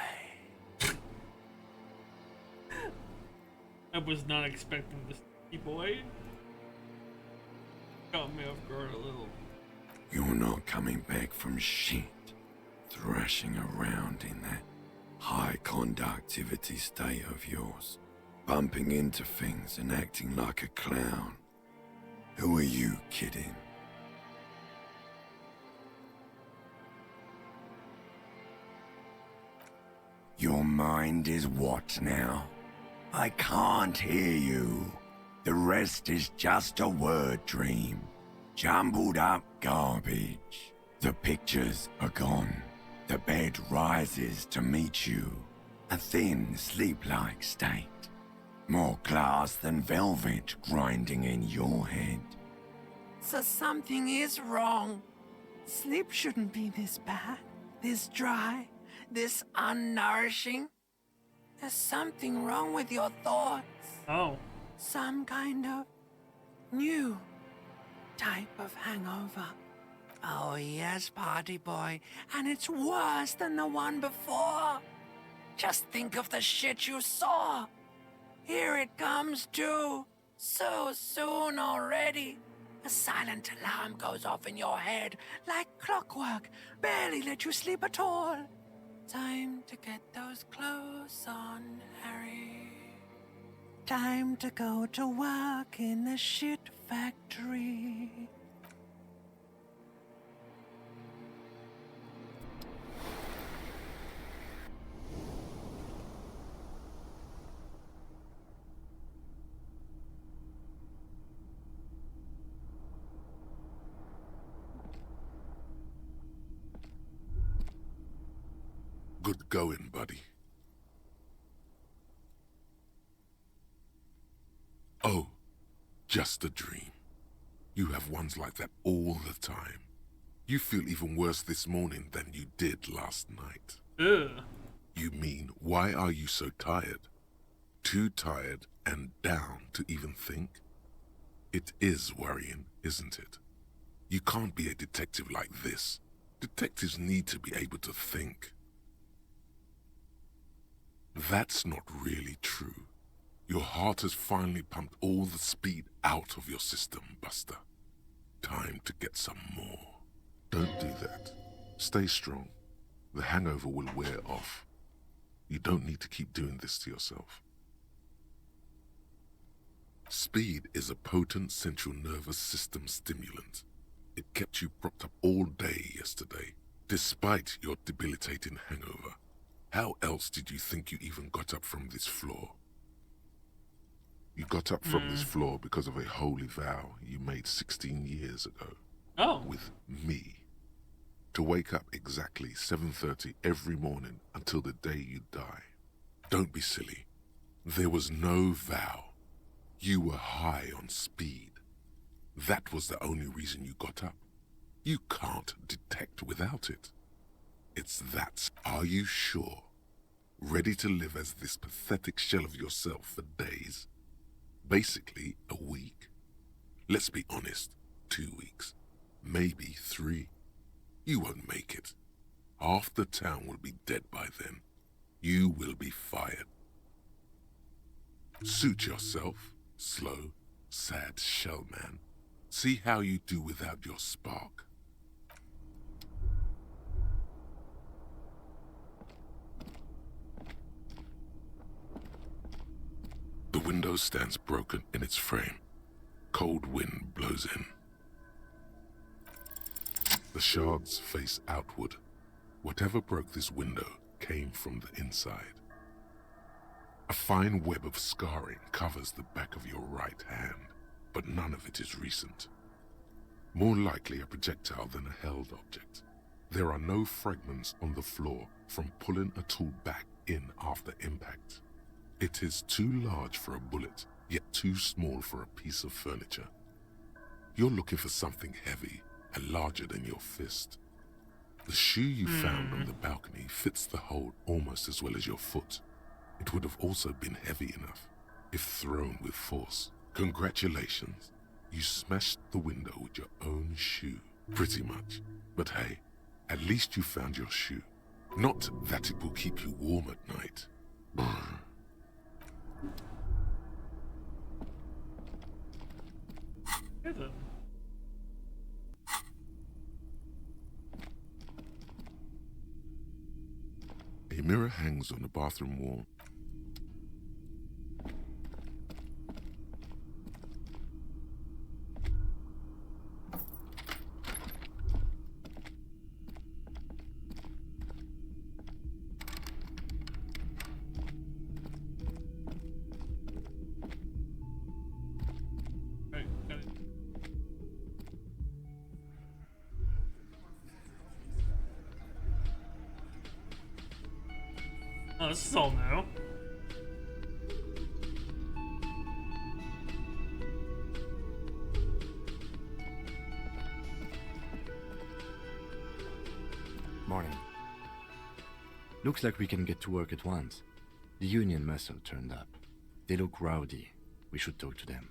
Speaker 1: I was not expecting this, boy. Caught me off guard a little.
Speaker 18: You're not coming back from shit, thrashing around in that high conductivity state of yours, bumping into things and acting like a clown. Who are you kidding? Your mind is what now? I can't hear you. The rest is just a word dream. Jumbled up garbage. The pictures are gone. The bed rises to meet you. A thin, sleep-like state. More glass than velvet grinding in your head.
Speaker 19: So something is wrong. Sleep shouldn't be this bad, this dry, this unnourishing. There's something wrong with your thoughts.
Speaker 1: Oh.
Speaker 19: Some kind of new type of hangover. Oh yes, party boy, and it's worse than the one before. Just think of the shit you saw. Here it comes too, so soon already. A silent alarm goes off in your head like clockwork, barely let you sleep at all. Time to get those clothes on, Harry. Time to go to work in the shit factory.
Speaker 3: Good going, buddy. Oh, just a dream. You have ones like that all the time. You feel even worse this morning than you did last night.
Speaker 1: Ugh.
Speaker 3: You mean, why are you so tired? Too tired and down to even think? It is worrying, isn't it? You can't be a detective like this. Detectives need to be able to think. That's not really true. Your heart has finally pumped all the speed out of your system, Buster. Time to get some more. Don't do that. Stay strong. The hangover will wear off. You don't need to keep doing this to yourself. Speed is a potent central nervous system stimulant. It kept you propped up all day yesterday, despite your debilitating hangover. How else did you think you even got up from this floor? You got up from this floor because of a holy vow you made 16 years ago.
Speaker 1: Oh.
Speaker 3: With me. To wake up exactly 7:30 every morning until the day you die. Don't be silly. There was no vow. You were high on speed. That was the only reason you got up. You can't detect without it. It's that. Are you sure? Ready to live as this pathetic shell of yourself for days? Basically, a week. Let's be honest, 2 weeks. Maybe 3. You won't make it. Half the town will be dead by then. You will be fired. Suit yourself, slow, sad shell man. See how you do without your spark. The window stands broken in its frame. Cold wind blows in. The shards face outward. Whatever broke this window came from the inside. A fine web of scarring covers the back of your right hand, but none of it is recent. More likely a projectile than a held object. There are no fragments on the floor from pulling a tool back in after impact. It is too large for a bullet, yet too small for a piece of furniture. You're looking for something heavy and larger than your fist. The shoe you found on the balcony fits the hole almost as well as your foot. It would have also been heavy enough if thrown with force. Congratulations, you smashed the window with your own shoe, pretty much. But hey, at least you found your shoe. Not that it will keep you warm at night. Brr. A mirror hangs on the bathroom wall.
Speaker 1: Oh, this is all new.
Speaker 2: Morning. Looks like we can get to work at once. The union muscle turned up. They look rowdy. We should talk to them.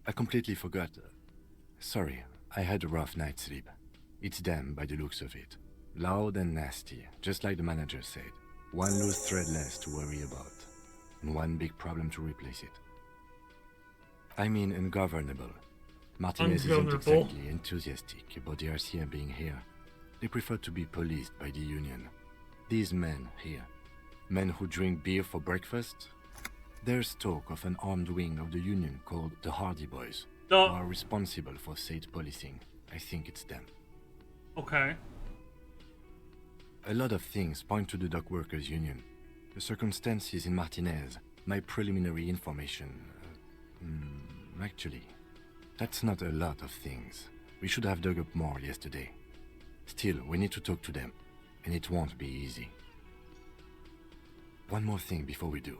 Speaker 2: I completely forgot. Sorry, I had a rough night's sleep. It's them by the looks of it. Loud and nasty, just like the manager said. One loose thread less to worry about, and one big problem to replace it. I mean ungovernable. Martinez isn't exactly enthusiastic about the RCM being here. They prefer to be policed by the union. These men here, men who drink beer for breakfast, there's talk of an armed wing of the union called the Hardy Boys, who are responsible for state policing. I think it's them.
Speaker 1: Okay.
Speaker 2: A lot of things point to the dock workers' union. The circumstances in Martinez, my preliminary information. Actually, that's not a lot of things. We should have dug up more yesterday. Still, we need to talk to them, and it won't be easy. one more thing before we do.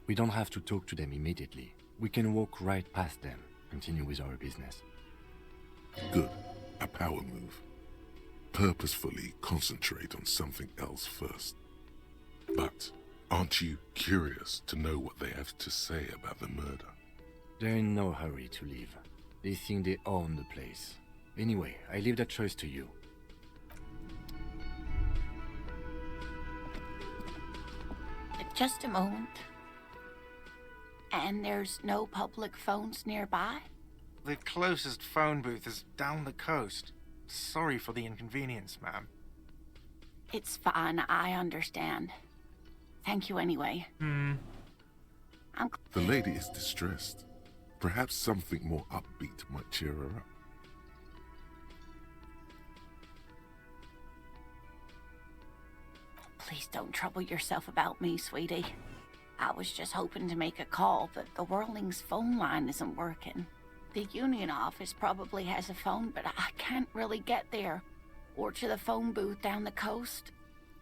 Speaker 2: We don't have to talk to them immediately. We can walk right past them, continue with our business.
Speaker 3: Good. A power move. Purposefully concentrate on something else first. But aren't you curious to know what they have to say about the murder?
Speaker 2: They're in no hurry to leave. They think they own the place. Anyway, I leave that choice to you.
Speaker 9: Just a moment. And there's no public phones nearby?
Speaker 12: The closest phone booth is down the coast. Sorry for the inconvenience, ma'am.
Speaker 9: It's fine, I understand. Thank you anyway.
Speaker 3: The lady is distressed. Perhaps something more upbeat might cheer her up.
Speaker 9: Please don't trouble yourself about me, sweetie. I was just hoping to make a call, but the Whirling's phone line isn't working. The union office probably has a phone, but I can't really get there. Or to the phone booth down the coast.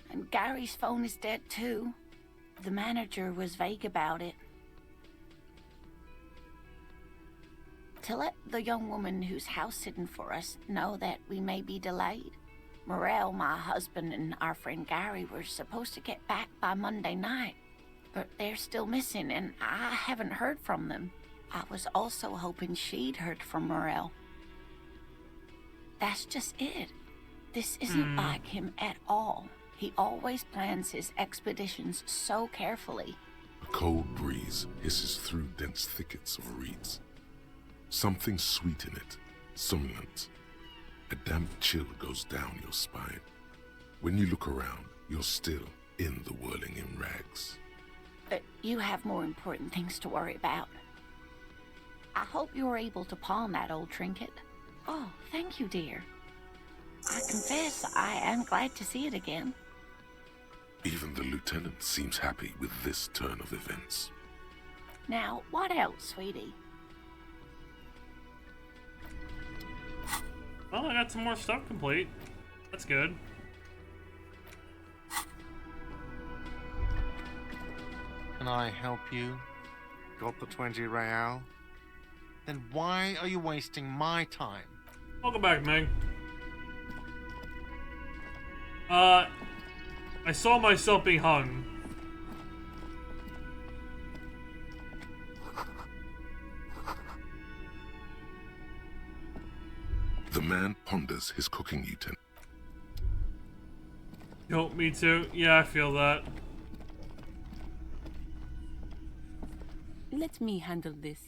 Speaker 9: And Gary's phone is dead too. The manager was vague about it. To let the young woman who's house-sitting for us know that we may be delayed. Morel, my husband, and our friend Gary were supposed to get back by Monday night, but they're still missing, and I haven't heard from them. I was also hoping she'd heard from Morel. That's just it. This isn't like him at all. He always plans his expeditions so carefully.
Speaker 3: A cold breeze hisses through dense thickets of reeds. Something sweet in it, somnolent. A damp chill goes down your spine. When you look around, you're still in the whirling in rags.
Speaker 9: But you have more important things to worry about. I hope you were able to pawn that old trinket. Oh, thank you, dear. I confess I am glad to see it again.
Speaker 3: Even the lieutenant seems happy with this turn of events.
Speaker 9: Now, what else, sweetie?
Speaker 1: Well, I got some more stuff complete. That's good.
Speaker 12: Can I help you? Got the 20 real? Then why are you wasting my time?
Speaker 1: Welcome back, Meg. I saw myself being hung.
Speaker 3: The man ponders his cooking utensil.
Speaker 1: Yo, me too. Yeah, I feel that.
Speaker 20: Let me handle this.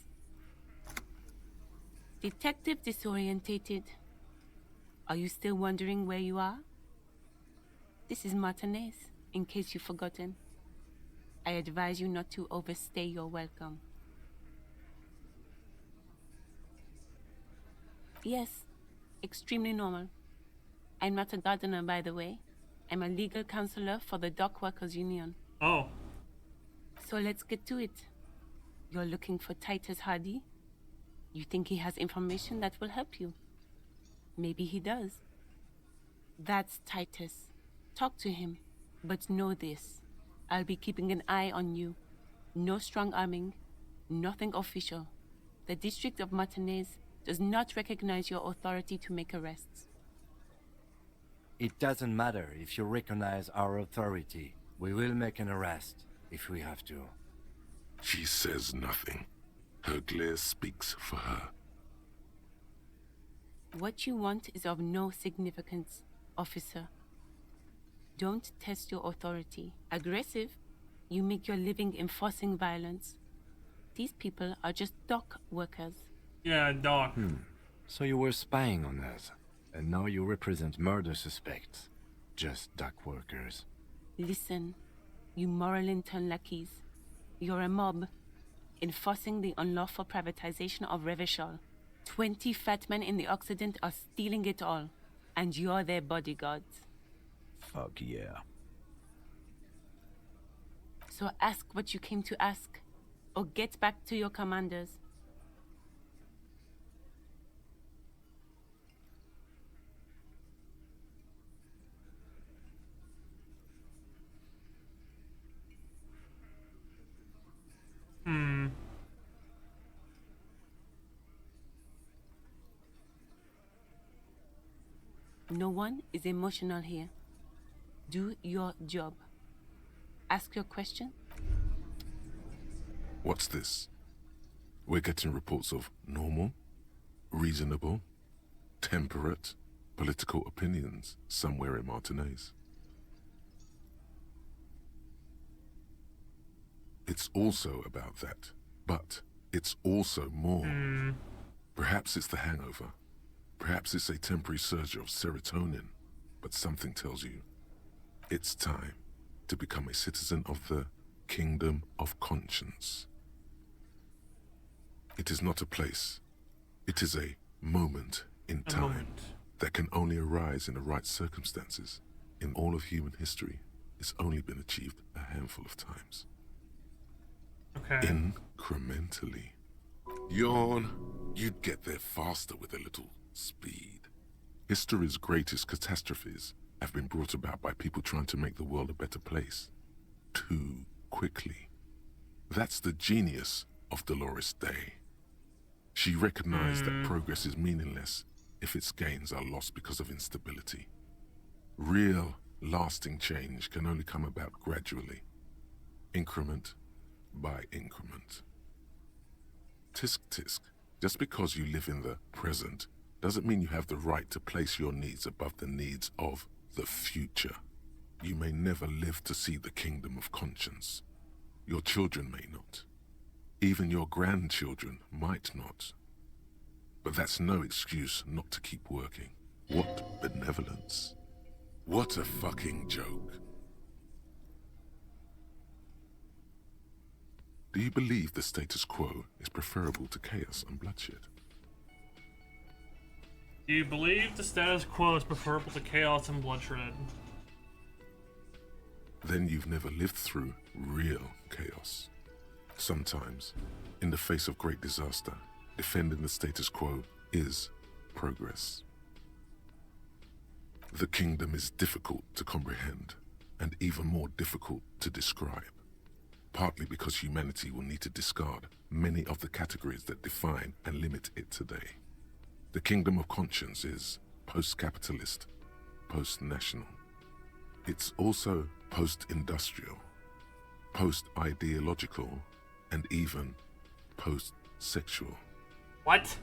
Speaker 20: Detective disorientated. Are you still wondering where you are? This is Martinez, in case you've forgotten. I advise you not to overstay your welcome. Yes, extremely normal. I'm not a gardener, by the way. I'm a legal counselor for the Dock Workers Union.
Speaker 1: Oh.
Speaker 20: So let's get to it. You're looking for Titus Hardy? You think he has information that will help you? Maybe he does. That's Titus. Talk to him. But know this. I'll be keeping an eye on you. No strong arming. Nothing official. The District of Martinez does not recognize your authority to make arrests.
Speaker 2: It doesn't matter if you recognize our authority. We will make an arrest, if we have to.
Speaker 3: She says nothing. Her glare speaks for her.
Speaker 20: What you want is of no significance, officer. Don't test your authority. Aggressive, you make your living enforcing violence. These people are just dock workers.
Speaker 1: Yeah, dock.
Speaker 2: So you were spying on us, and now you represent murder suspects. Just dock workers.
Speaker 20: Listen, you moral intern lackeys. You're a mob, enforcing the unlawful privatization of Revachol. 20 fat men in the Occident are stealing it all, and you're their bodyguards.
Speaker 21: Fuck yeah.
Speaker 20: So ask what you came to ask, or get back to your commanders. No one is emotional here. Do your job. Ask your question.
Speaker 3: What's this? We're getting reports of normal, reasonable, temperate, political opinions somewhere in Martinez. It's also about that, but it's also more. Perhaps it's the hangover. Perhaps it's a temporary surge of serotonin, but something tells you it's time to become a citizen of the Kingdom of Conscience. It is not a place. It is a moment in time that can only arise in the right circumstances. In all of human history, it's only been achieved a handful of times.
Speaker 1: Okay.
Speaker 3: Incrementally. Yawn. You'd get there faster with a little speed. History's greatest catastrophes have been brought about by people trying to make the world a better place. Too quickly. That's the genius of Dolores Day. She recognized that progress is meaningless if its gains are lost because of instability. Real, lasting change can only come about gradually, increment by increment. Tisk tisk, just because you live in the present doesn't mean you have the right to place your needs above the needs of the future. You may never live to see the Kingdom of Conscience. Your children may not. Even your grandchildren might not. But that's no excuse not to keep working. What benevolence. What a fucking joke. Do you believe the status quo is preferable to chaos and bloodshed?
Speaker 1: Do you believe the status quo is preferable to chaos and bloodshed?
Speaker 3: Then you've never lived through real chaos. Sometimes, in the face of great disaster, defending the status quo is progress. The kingdom is difficult to comprehend, and even more difficult to describe, partly because humanity will need to discard many of the categories that define and limit it today. The Kingdom of Conscience is post-capitalist, post-national. It's also post-industrial, post-ideological, and even post-sexual.
Speaker 1: What?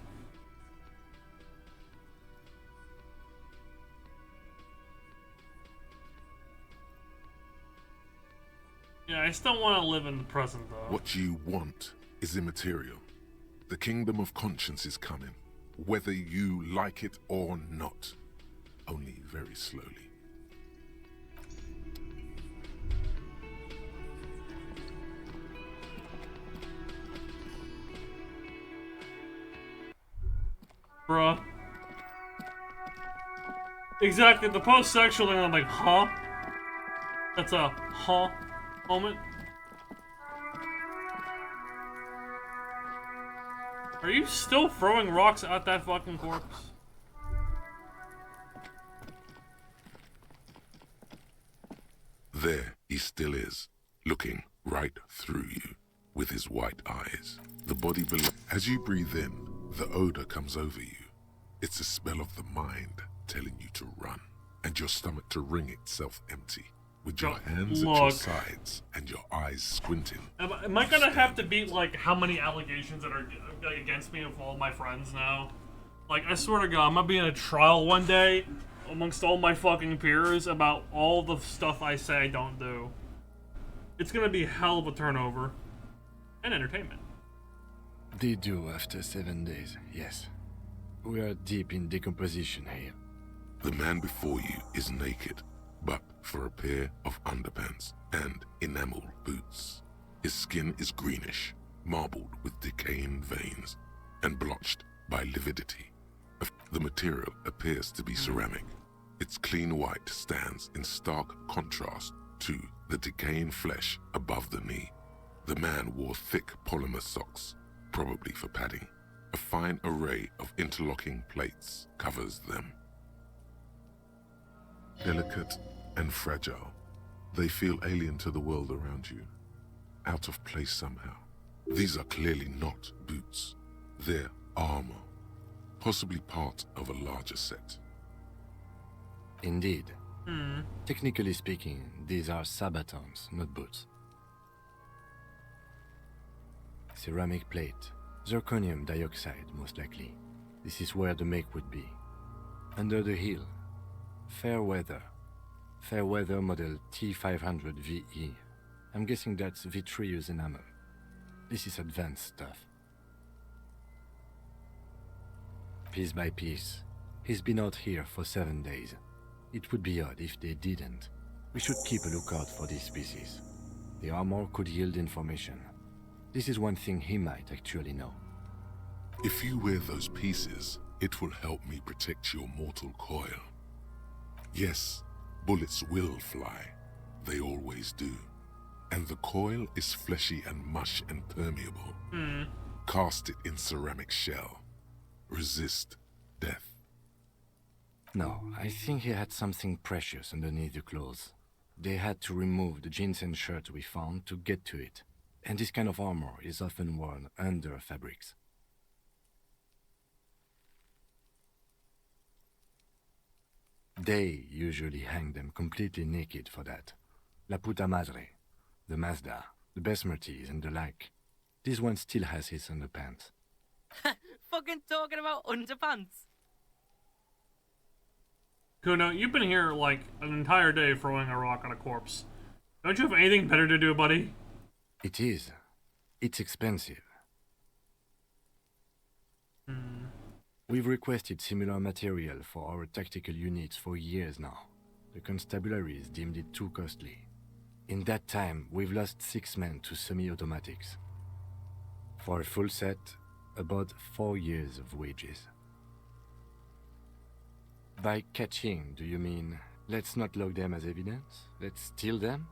Speaker 1: Yeah, I still want to live in the present, though.
Speaker 3: What you want is immaterial. The Kingdom of Conscience is coming, whether you like it or not. Only very slowly.
Speaker 1: Bruh. Exactly, the post-sexual thing, I'm like, huh? That's a huh moment. Are you still throwing rocks at that fucking corpse?
Speaker 3: There he still is, looking right through you with his white eyes. The body below. As you breathe in, the odor comes over you. It's a smell of the mind telling you to run, and your stomach to wring itself empty, with your hands at your sides and your eyes squinting.
Speaker 1: Am I gonna have to beat, like, how many allegations that are against me of all my friends now? Like, I swear to God, I'm gonna be in a trial one day amongst all my fucking peers about all the stuff I say I don't do. It's gonna be a hell of a turnover. And entertainment.
Speaker 2: They do after 7 days, yes. We are deep in decomposition here.
Speaker 3: The man before you is naked, but for a pair of underpants and enamel boots. His skin is greenish, marbled with decaying veins, and blotched by lividity. The material appears to be ceramic. Its clean white stands in stark contrast to the decaying flesh above the knee. The man wore thick polymer socks, probably for padding. A fine array of interlocking plates covers them. Delicate and fragile, they feel alien to the world around you, out of place somehow. These are clearly not boots. They're armor, possibly part of a larger set.
Speaker 2: Indeed.
Speaker 1: Hmm.
Speaker 2: Technically speaking, these are sabatons, not boots. Ceramic plate. Zirconium dioxide, most likely. This is where the make would be. Under the heel. Fair weather. Fair weather model T500 VE. I'm guessing that's vitreous enamel. This is advanced stuff. Piece by piece. He's been out here for 7 days. It would be odd if they didn't. We should keep a lookout for these species. The armor could yield information. This is one thing he might actually know.
Speaker 3: If you wear those pieces, it will help me protect your mortal coil. Yes, bullets will fly. They always do. And the coil is fleshy and mush and permeable. Cast it in ceramic shell. Resist death.
Speaker 2: No, I think he had something precious underneath the clothes. They had to remove the jeans and shirts we found to get to it. And this kind of armor is often worn under fabrics. They usually hang them completely naked for that. La puta madre, the Mazda, the Besmerties and the like. This one still has his underpants.
Speaker 20: Fucking talking about underpants.
Speaker 1: Kuno, you've been here like an entire day throwing a rock on a corpse. Don't you have anything better to do, buddy?
Speaker 2: It is. It's expensive. We've requested similar material for our tactical units for years now. The constabularies deemed it too costly. In that time, we've lost 6 men to semi-automatics. For a full set, about 4 years of wages. By catching, do you mean, let's not log them as evidence? Let's steal them?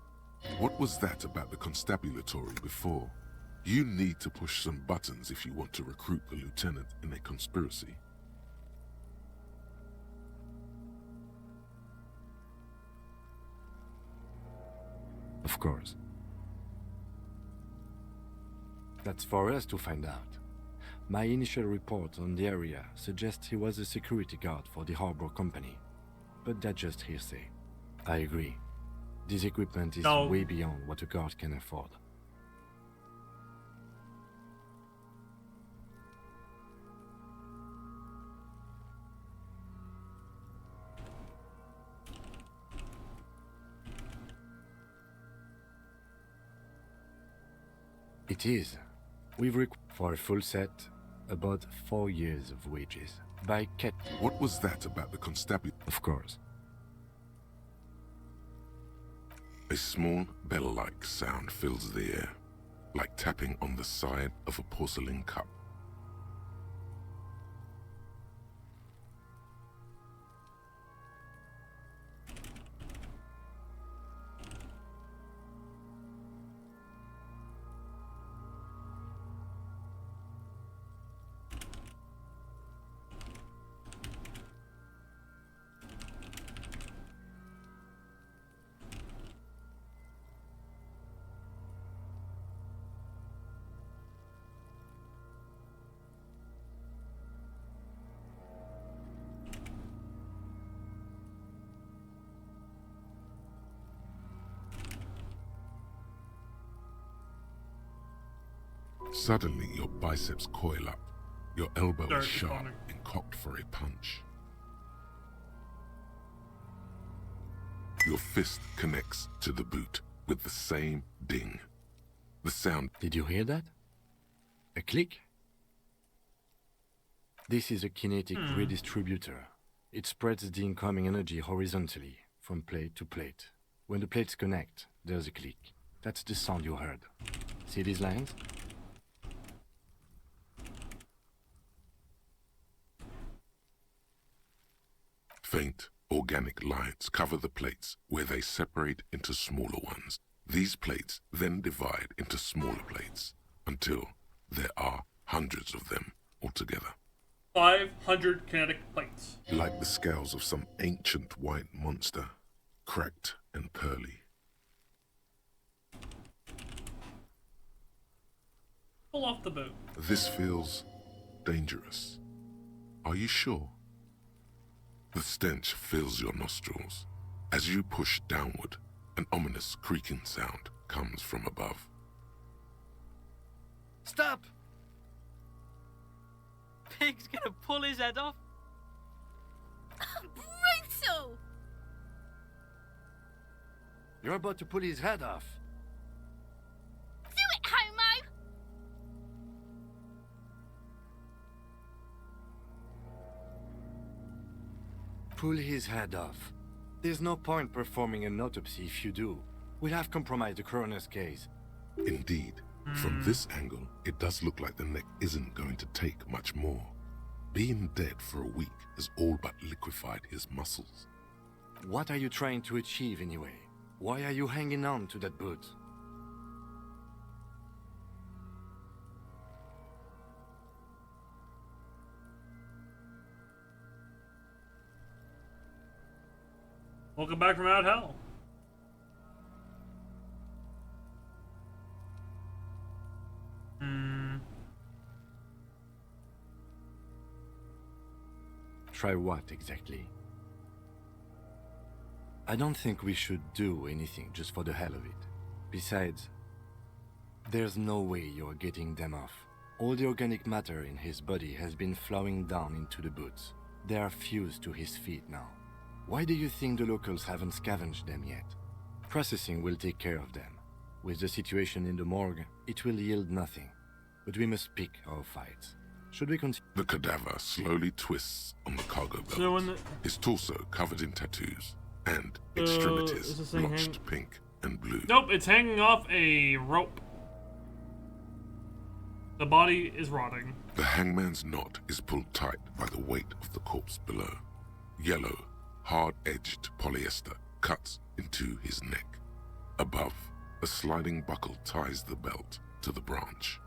Speaker 3: What was that about the constabulatory before? You need to push some buttons if you want to recruit the lieutenant in a conspiracy.
Speaker 2: Of course. That's for us to find out. My initial report on the area suggests he was a security guard for the harbor company. But that's just hearsay. I agree. This equipment is way beyond what a guard can afford. It is. We've for a full set, about 4 years of wages. By cat.
Speaker 3: What was that about the constabulary?
Speaker 2: Of course.
Speaker 3: A small bell-like sound fills the air, like tapping on the side of a porcelain cup. Suddenly, your biceps coil up. Your elbow is sharp and cocked for a punch. Your fist connects to the boot with the same ding. The sound...
Speaker 2: Did you hear that? A click? This is a kinetic redistributor. It spreads the incoming energy horizontally, from plate to plate. When the plates connect, there's a click. That's the sound you heard. See these lines?
Speaker 3: Faint, organic lines cover the plates where they separate into smaller ones. These plates then divide into smaller plates until there are hundreds of them altogether.
Speaker 1: 500 kinetic plates.
Speaker 3: Like the scales of some ancient white monster, cracked and pearly.
Speaker 1: Pull off the boot.
Speaker 3: This feels dangerous. Are you sure? The stench fills your nostrils. As you push downward, an ominous creaking sound comes from above.
Speaker 4: Stop! Pig's gonna pull his head off.
Speaker 9: Brutal!
Speaker 2: You're about to pull his head off.
Speaker 9: Do it, Homo!
Speaker 2: Pull his head off. There's no point performing an autopsy if you do. We'll have compromised the coroner's case.
Speaker 3: Indeed, from this angle, it does look like the neck isn't going to take much more. Being dead for a week has all but liquefied his muscles.
Speaker 2: What are you trying to achieve anyway? Why are you hanging on to that boot?
Speaker 1: Welcome back from out hell.
Speaker 2: Try what exactly? I don't think we should do anything just for the hell of it. Besides, there's no way you're getting them off. All the organic matter in his body has been flowing down into the boots. They are fused to his feet now. Why do you think the locals haven't scavenged them yet? Processing will take care of them. With the situation in the morgue, it will yield nothing. But we must pick our fights. Should we continue?
Speaker 3: The cadaver slowly twists on the cargo belt,
Speaker 1: So
Speaker 3: his torso covered in tattoos, and extremities
Speaker 1: is this thing
Speaker 3: blotched pink and blue.
Speaker 1: Nope, it's hanging off a rope. The body is rotting.
Speaker 3: The hangman's knot is pulled tight by the weight of the corpse below. Yellow, hard-edged polyester cuts into his neck. Above, a sliding buckle ties the belt to the branch.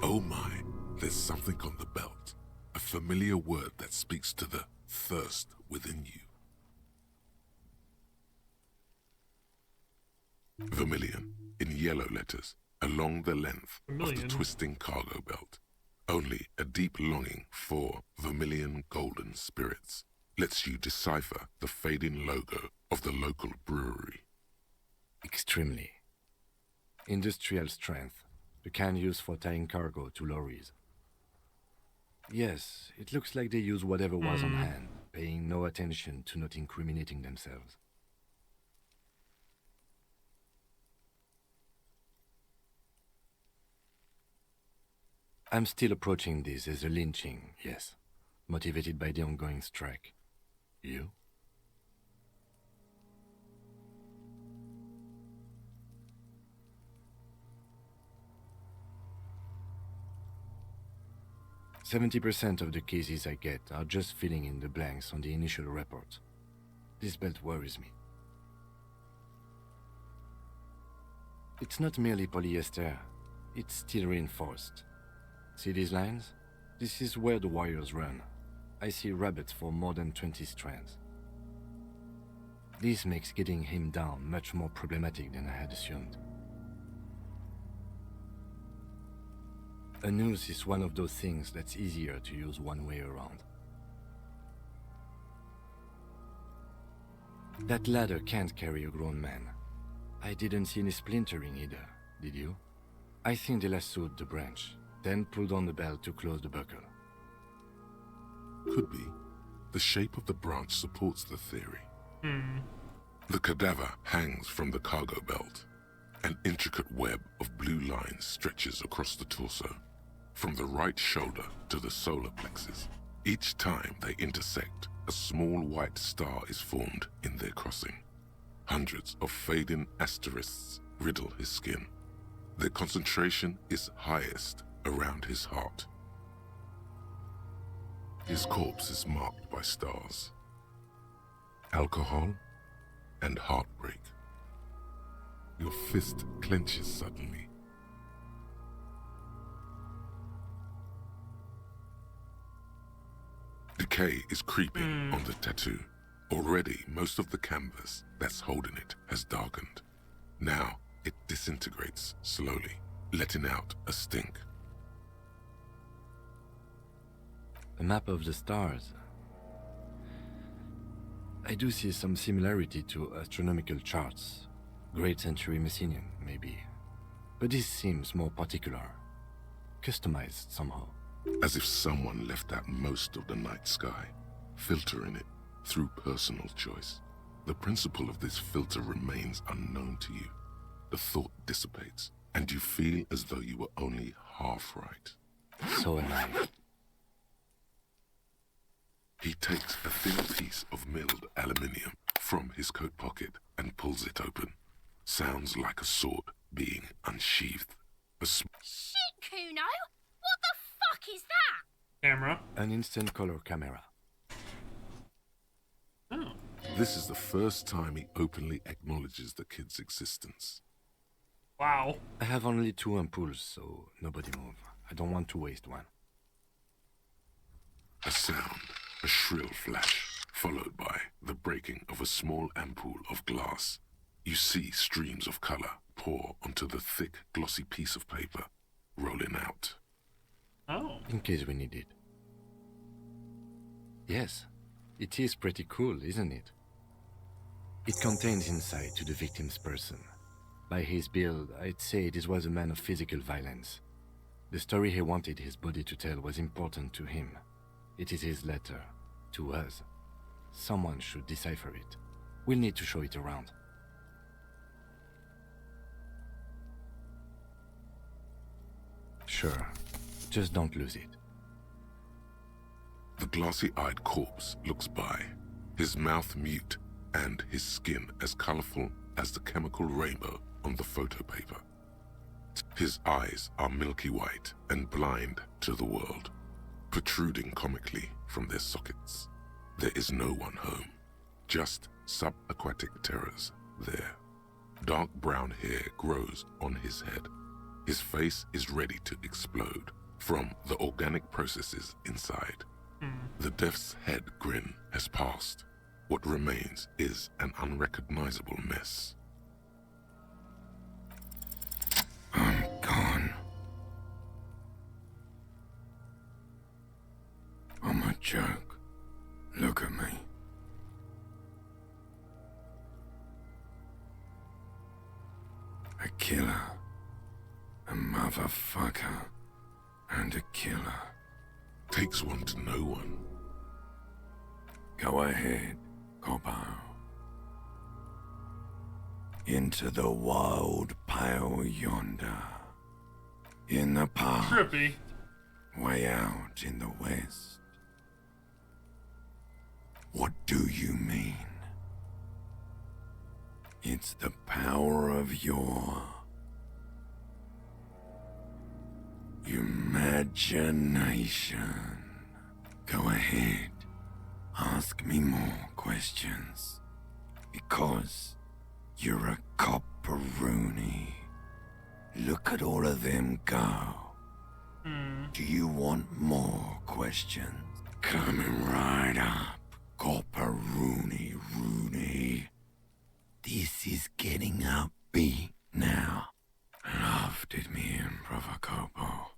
Speaker 3: Oh my, there's something on the belt. A familiar word that speaks to the thirst within you. Vermilion, in yellow letters, along the length of the twisting cargo belt. Only a deep longing for vermilion golden spirits lets you decipher the fading logo of the local brewery.
Speaker 2: Extremely. Industrial strength. The kind used for tying cargo to lorries. Yes, it looks like they use whatever was on hand, paying no attention to not incriminating themselves. I'm still approaching this as a lynching, yes, motivated by the ongoing strike. You? "70% of the cases I get are just filling in the blanks on the initial report. This belt worries me. It's not merely polyester, it's steel reinforced. See these lines? This is where the wires run. I see rabbits for more than 20 strands. This makes getting him down much more problematic than I had assumed. A noose is one of those things that's easier to use one way around. That ladder can't carry a grown man. I didn't see any splintering either, did you? I think they lassoed the branch, then pulled on the belt to close the buckle.
Speaker 3: Could be. The shape of the branch supports the theory. The cadaver hangs from the cargo belt. An intricate web of blue lines stretches across the torso, from the right shoulder to the solar plexus. Each time they intersect, a small white star is formed in their crossing. Hundreds of fading asterisks riddle his skin. Their concentration is highest around his heart. His corpse is marked by stars. Alcohol and heartbreak. Your fist clenches suddenly. Decay is creeping on the tattoo. Already, most of the canvas that's holding it has darkened. Now, it disintegrates slowly, letting out a stink.
Speaker 2: A map of the stars. I do see some similarity to astronomical charts. Great Century Messinian, maybe. But this seems more particular. Customized somehow.
Speaker 3: As if someone left out most of the night sky, filtering it through personal choice. The principle of this filter remains unknown to you. The thought dissipates, and you feel as though you were only half right.
Speaker 2: So am I.
Speaker 3: He takes a thin piece of milled aluminium from his coat pocket and pulls it open. Sounds like a sword being unsheathed.
Speaker 9: Shit, Kuno! What the fuck is that?
Speaker 1: Camera.
Speaker 2: An instant color camera.
Speaker 1: Oh.
Speaker 3: This is the first time he openly acknowledges the kid's existence.
Speaker 1: Wow.
Speaker 2: I have only 2 ampoules, so nobody move. I don't want to waste one.
Speaker 3: A sound, a shrill flash, followed by the breaking of a small ampoule of glass. You see streams of color pour onto the thick, glossy piece of paper, rolling out.
Speaker 1: Oh.
Speaker 2: In case we need it. Yes, it is pretty cool, isn't it? It contains insight to the victim's person. By his build, I'd say this was a man of physical violence. The story he wanted his body to tell was important to him. It is his letter, to us. Someone should decipher it. We'll need to show it around. Sure, just don't lose it.
Speaker 3: The glossy-eyed corpse looks by, his mouth mute and his skin as colorful as the chemical rainbow on the photo paper. His eyes are milky white and blind to the world, protruding comically from their sockets. There is no one home, just subaquatic terrors there. Dark brown hair grows on his head. His face is ready to explode from the organic processes inside. The death's head grin has passed. What remains is an unrecognizable mess.
Speaker 18: I'm gone. I'm a joke. Look at me. A killer. A motherfucker. And a killer.
Speaker 3: Takes one to know one.
Speaker 18: Go ahead, Coppo. Into the wild pale yonder. In the park.
Speaker 1: Trippy.
Speaker 18: Way out in the west. What do you mean? It's the power of your imagination. Go ahead. Ask me more questions. Because you're a copperoonie. Look at all of them go. Do you want more questions? Coming right up, copperoonie Rooney. This is getting upbeat now. Love did me in, Brother Copo.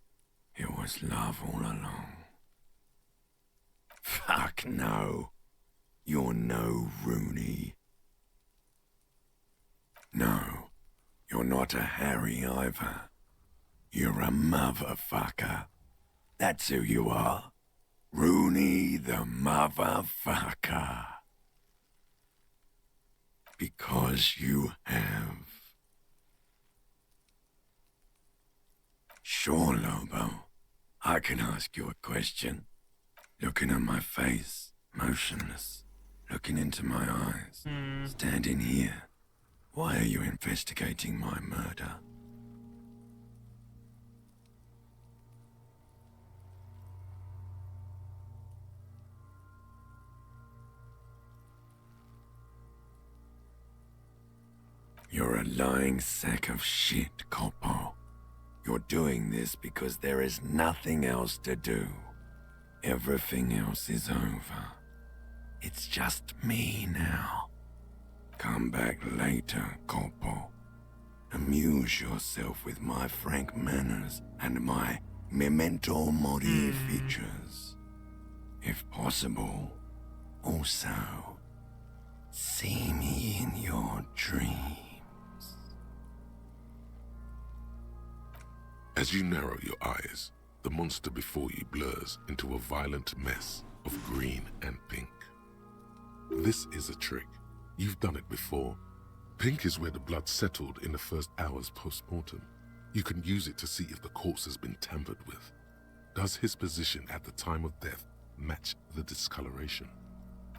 Speaker 18: It was love all along. Fuck no. You're no Rooney. No, you're not a Harry either. You're a motherfucker. That's who you are. Rooney the motherfucker. Because you have. Sure, Lobo. I can ask you a question. Looking at my face, motionless. Looking into my eyes. Standing here. Why are you investigating my murder? You're a lying sack of shit, Coppo. You're doing this because there is nothing else to do. Everything else is over. It's just me now. Come back later, Coppo. Amuse yourself with my frank manners and my memento mori features. If possible, also see me in your dreams.
Speaker 3: As you narrow your eyes, the monster before you blurs into a violent mess of green and pink. This is a trick. You've done it before. Pink is where the blood settled in the first hours post-mortem. You can use it to see if the corpse has been tampered with. Does his position at the time of death match the discoloration?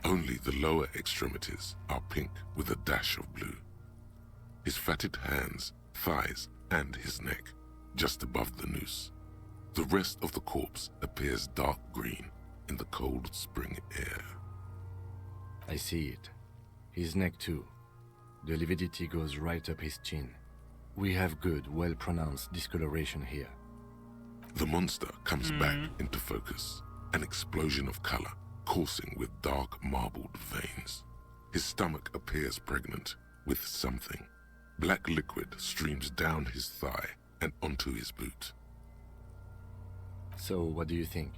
Speaker 3: Only the lower extremities are pink with a dash of blue. His fatted hands, thighs, and his neck, just above the noose. The rest of the corpse appears dark green in the cold spring air.
Speaker 2: I see it. His neck too. The lividity goes right up his chin. We have good, well-pronounced discoloration here.
Speaker 3: The monster comes back into focus, an explosion of color, coursing with dark marbled veins. His stomach appears pregnant with something. Black liquid streams down his thigh and onto his boot.
Speaker 2: So, what do you think?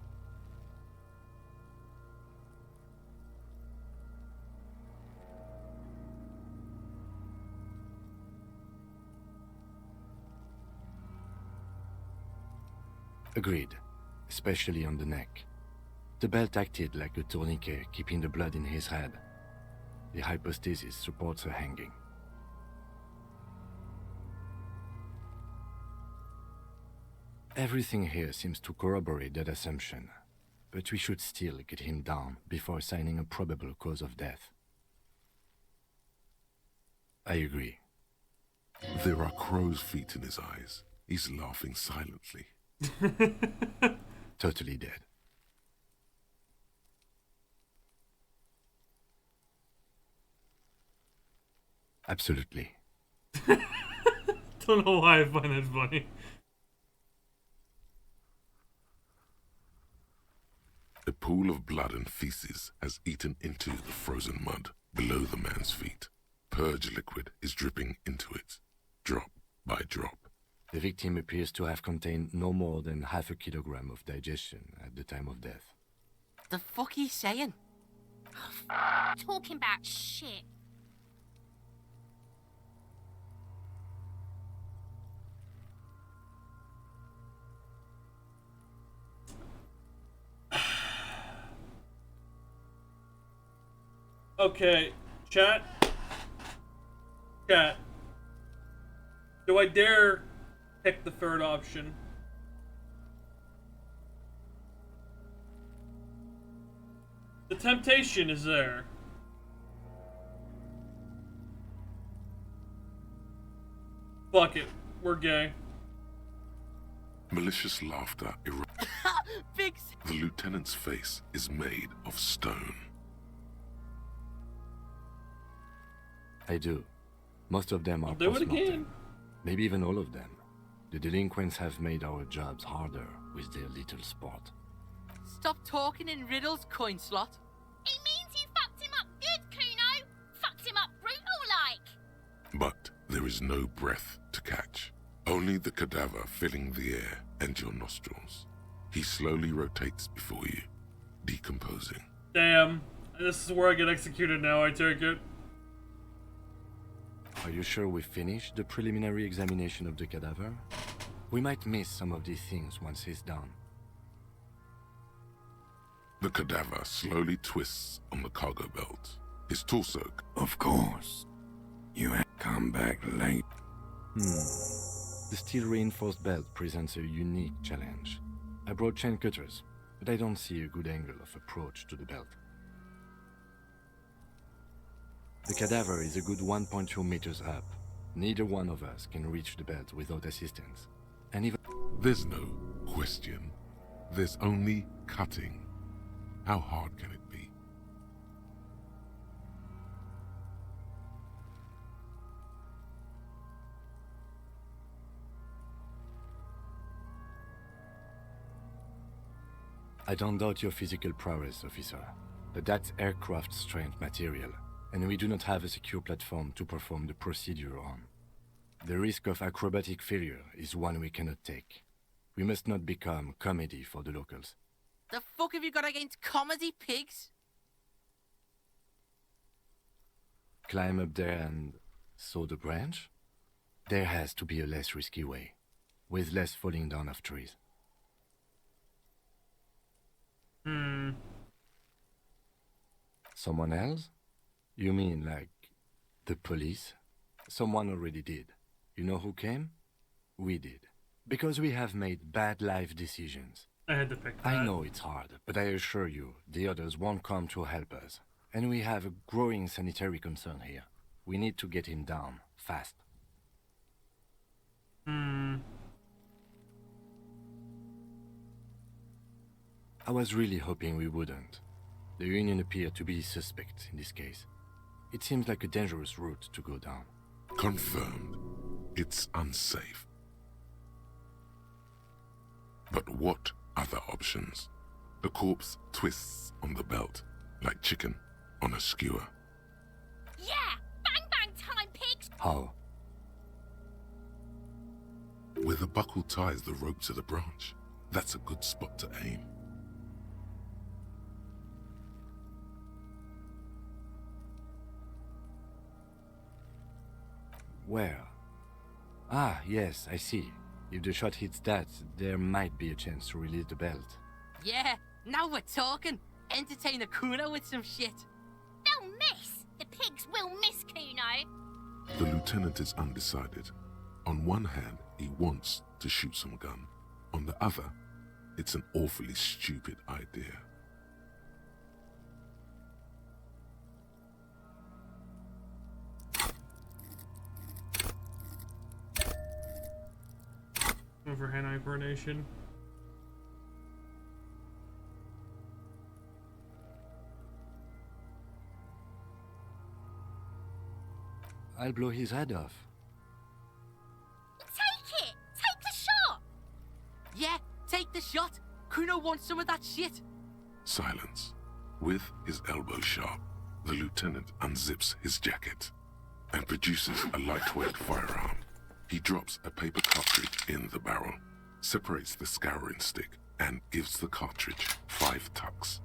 Speaker 2: Agreed, especially on the neck. The belt acted like a tourniquet, keeping the blood in his head. The hypostasis supports a hanging. Everything here seems to corroborate that assumption, but we should still get him down before assigning a probable cause of death. I agree.
Speaker 3: There are crow's feet in his eyes. He's laughing silently.
Speaker 2: Totally dead. Absolutely.
Speaker 1: Don't know why I find that funny.
Speaker 3: A pool of blood and feces has eaten into the frozen mud below the man's feet. Purge liquid is dripping into it, drop by drop.
Speaker 2: The victim appears to have contained no more than half a kilogram of digestion at the time of death.
Speaker 4: The fuck he's saying?
Speaker 6: Talking about shit.
Speaker 1: Okay, chat. Chat. Do I dare pick the third option? The temptation is there. Fuck it. We're gay.
Speaker 3: Malicious laughter erupts.
Speaker 4: Big.
Speaker 3: The lieutenant's face is made of stone.
Speaker 2: I do. Most of them are
Speaker 1: I'll do it
Speaker 2: post-mortem.
Speaker 1: again.
Speaker 2: Maybe even all of them. The delinquents have made our jobs harder with their little sport.
Speaker 4: Stop talking in riddles, coin slot.
Speaker 6: It means you fucked him up good, Kuno. Fucked him up brutal-like.
Speaker 3: But there is no breath to catch. Only the cadaver filling the air and your nostrils. He slowly rotates before you, decomposing.
Speaker 1: Damn. This is where I get executed now, I take it.
Speaker 2: Are you sure we finished the preliminary examination of the cadaver? We might miss some of these things once he's done.
Speaker 3: The cadaver slowly twists on the cargo belt. His torso...
Speaker 18: Of course. You have come back late.
Speaker 2: The steel-reinforced belt presents a unique challenge. I brought chain cutters, but I don't see a good angle of approach to the belt. The cadaver is a good 1.2 meters up. Neither one of us can reach the belt without assistance. And even...
Speaker 3: There's no question. There's only cutting. How hard can it be?
Speaker 2: I don't doubt your physical prowess, officer, but that's aircraft-strength material, and we do not have a secure platform to perform the procedure on. The risk of acrobatic failure is one we cannot take. We must not become comedy for the locals.
Speaker 4: The fuck have you got against comedy, pigs?
Speaker 2: Climb up there and saw the branch? There has to be a less risky way, with less falling down of trees. Someone else? You mean like the police? Someone already did. You know who came? We did. Because we have made bad life decisions.
Speaker 1: I had to pick that.
Speaker 2: I know it's hard, but I assure you, the others won't come to help us. And we have a growing sanitary concern here. We need to get him down, fast. I was really hoping we wouldn't. The Union appeared to be suspect in this case. It seems like a dangerous route to go down.
Speaker 3: Confirmed. It's unsafe. But what other options? The corpse twists on the belt, like chicken on a skewer.
Speaker 6: Yeah! Bang bang time, pigs!
Speaker 2: How?
Speaker 3: Where the buckle ties the rope to the branch. That's a good spot to aim.
Speaker 2: Where? Ah, yes, I see. If the shot hits that, there might be a chance to release the belt.
Speaker 4: Yeah, now we're talking. Entertain a Kuno with some shit.
Speaker 6: They'll miss! The pigs will miss Kuno!
Speaker 3: The lieutenant is undecided. On one hand, he wants to shoot some gun. On the other, it's an awfully stupid idea.
Speaker 1: Over hand-eye coordination.
Speaker 2: I'll blow his head off.
Speaker 6: Take it! Take the shot!
Speaker 4: Yeah, take the shot. Kuno wants some of that shit.
Speaker 3: Silence. With his elbow sharp, the lieutenant unzips his jacket and produces a lightweight firearm. He drops a paper cartridge in the barrel, separates the scouring stick, and gives the cartridge 5 tucks.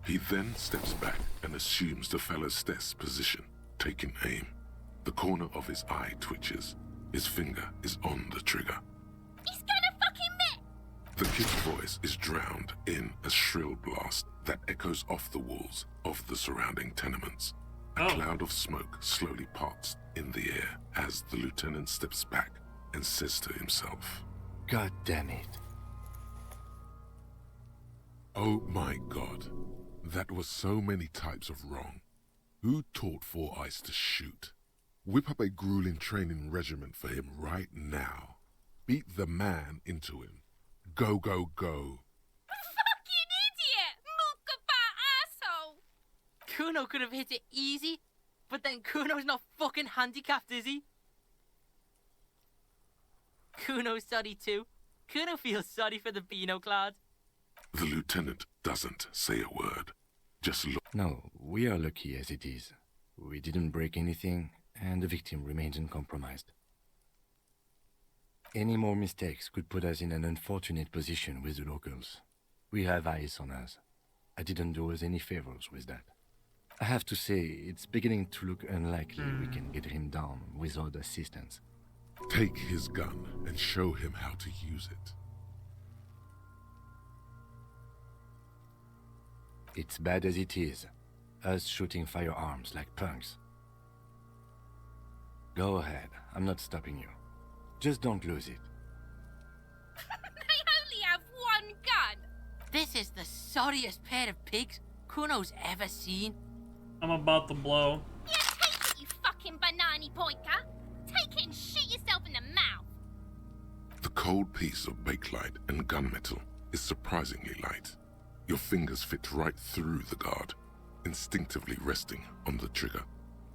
Speaker 3: He then steps back and assumes the fellow's desk position, taking aim. The corner of his eye twitches. His finger is on the trigger.
Speaker 6: He's gonna fucking miss!
Speaker 3: The kid's voice is drowned in a shrill blast that echoes off the walls of the surrounding tenements. A cloud of smoke slowly parts in the air as the lieutenant steps back and says to himself,
Speaker 2: God damn it.
Speaker 3: Oh my God. That was so many types of wrong. Who taught Four Eyes to shoot? Whip up a grueling training regimen for him right now. Beat the man into him. Go, go, go.
Speaker 6: Fucking idiot! Mookabat asshole!
Speaker 4: Kuno could have hit it easy, but then Kuno's not fucking handicapped, is he? Kuno's sorry too. Kuno feels sorry for the Beano Clad.
Speaker 3: The lieutenant doesn't say a word. Just look.
Speaker 2: No, we are lucky as it is. We didn't break anything, and the victim remains uncompromised. Any more mistakes could put us in an unfortunate position with the locals. We have eyes on us. I didn't do us any favors with that. I have to say, it's beginning to look unlikely we can get him down without assistance.
Speaker 3: Take his gun and show him how to use it.
Speaker 2: It's bad as it is. Us shooting firearms like punks. Go ahead, I'm not stopping you. Just don't lose it.
Speaker 6: They only have one gun!
Speaker 4: This is the sorriest pair of pigs Kuno's ever seen.
Speaker 1: I'm about to blow.
Speaker 6: Yeah, take it, you fucking banana boyka! Take it and shoot yourself in the mouth!
Speaker 3: The cold piece of bakelite and gunmetal is surprisingly light. Your fingers fit right through the guard, instinctively resting on the trigger.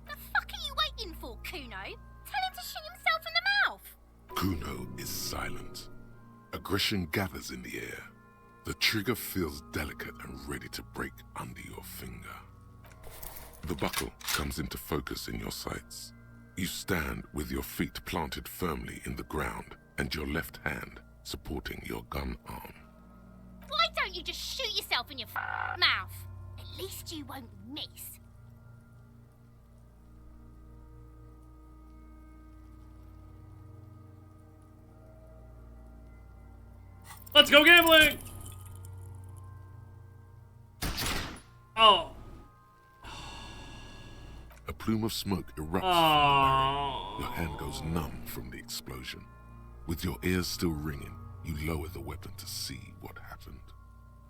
Speaker 6: The fuck are you waiting for, Kuno? Tell him to shoot himself in the mouth!
Speaker 3: Kuno is silent. Aggression gathers in the air. The trigger feels delicate and ready to break under your finger. The buckle comes into focus in your sights. You stand with your feet planted firmly in the ground and your left hand supporting your gun arm.
Speaker 6: Why don't don't you just shoot yourself in your mouth? At least you won't miss.
Speaker 1: Let's go gambling! Oh.
Speaker 3: A plume of smoke erupts from the barrel. Your hand goes numb from the explosion. With your ears still ringing, you lower the weapon to see what happened.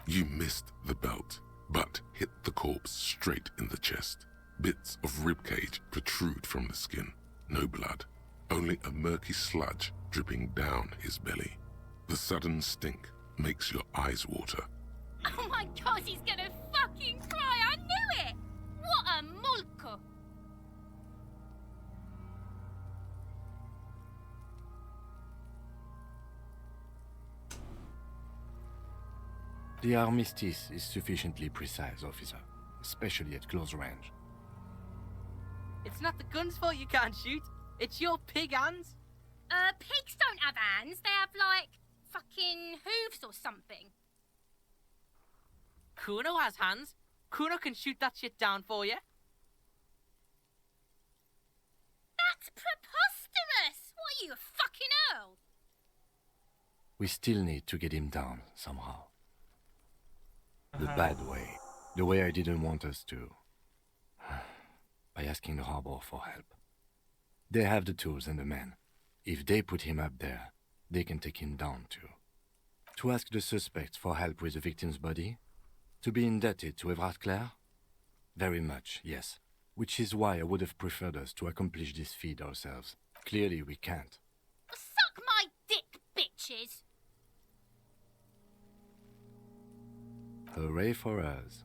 Speaker 3: You missed the belt, but hit the corpse straight in the chest. Bits of ribcage protrude from the skin. No blood, only a murky sludge dripping down his belly. The sudden stink makes your eyes water.
Speaker 6: Oh my god, he's gonna fucking cry! I knew it! What a mulko!
Speaker 2: The armistice is sufficiently precise, officer, especially at close range.
Speaker 4: It's not the gun's fault you can't shoot. It's your pig hands.
Speaker 6: Pigs don't have hands. They have, like, fucking hooves or something.
Speaker 4: Kuno has hands. Kuno can shoot that shit down for you.
Speaker 6: That's preposterous! What are you, a fucking earl?
Speaker 2: We still need to get him down, somehow. The bad way. The way I didn't want us to. By asking the harbor for help. They have the tools and the men. If they put him up there, they can take him down too. To ask the suspects for help with the victim's body? To be indebted to Evrard Clare? Very much, yes. Which is why I would have preferred us to accomplish this feat ourselves. Clearly we can't.
Speaker 6: Suck my dick, bitches!
Speaker 2: Hooray for us.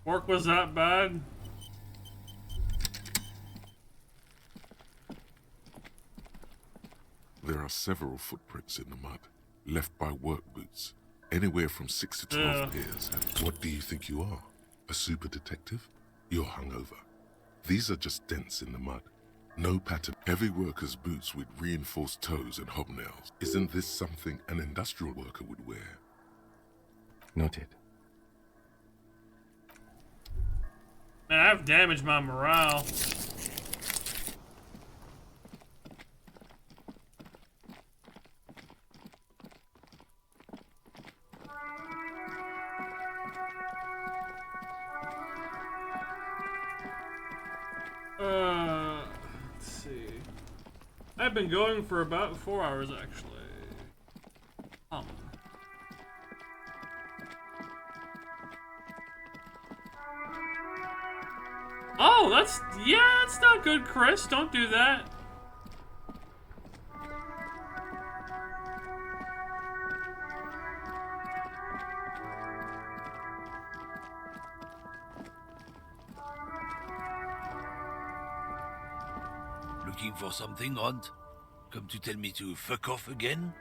Speaker 1: Work was that bad?
Speaker 3: There are several footprints in the mud, left by work boots, anywhere from 6 to 12 pairs. What do you think you are? A super detective? You're hungover. These are just dents in the mud. No pattern. Heavy worker's boots with reinforced toes and hobnails. Isn't this something an industrial worker would wear?
Speaker 2: Noted.
Speaker 1: Man, I've damaged my morale.
Speaker 2: Let's see.
Speaker 1: I've been going for about 4 hours, actually. Oh, that's not good, Chris. Don't do that.
Speaker 11: Looking for something, Hunt? Come to tell me to fuck off again?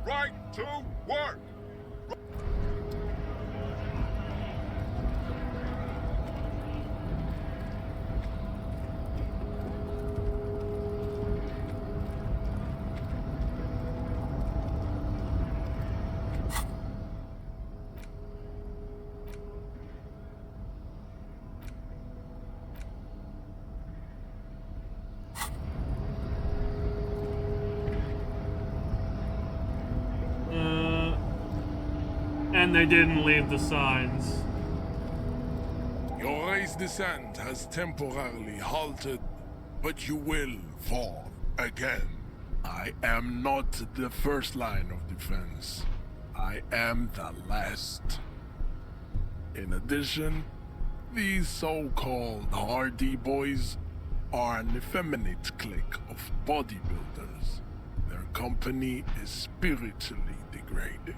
Speaker 3: Right to work!
Speaker 1: And they didn't leave the signs.
Speaker 8: Your race descent has temporarily halted, but you will fall again. I am not the first line of defense. I am the last. In addition, these so-called Hardy Boys are an effeminate clique of bodybuilders. Their company is spiritually degrading.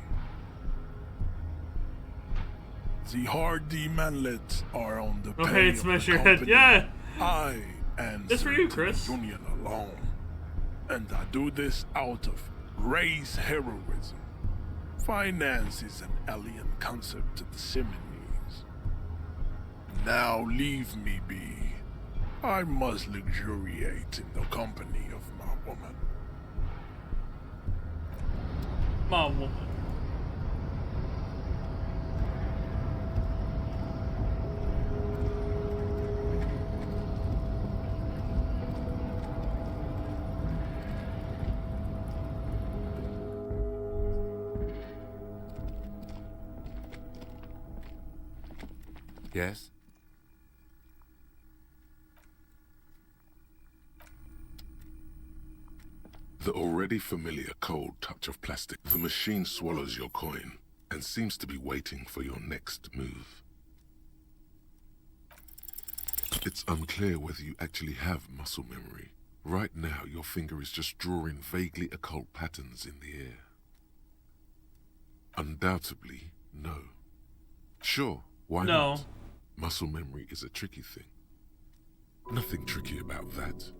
Speaker 8: The Hardy manlets are on the pay of
Speaker 1: smash
Speaker 8: the
Speaker 1: your head.
Speaker 8: company.
Speaker 1: Yeah.
Speaker 8: I answer
Speaker 1: This for you,
Speaker 8: to
Speaker 1: Chris.
Speaker 8: the union alone, and I do this out of race heroism. Finance is an alien concept to the Simonees. Now leave me be.
Speaker 5: I must luxuriate in the company of my woman.
Speaker 1: My woman.
Speaker 2: Yes?
Speaker 3: The already familiar cold touch of plastic. The machine swallows your coin and seems to be waiting for your next move. It's unclear whether you actually have muscle memory. Right now, your finger is just drawing vaguely occult patterns in the air. Undoubtedly, no. Sure, why not? Muscle memory is a tricky thing. Nothing tricky about that.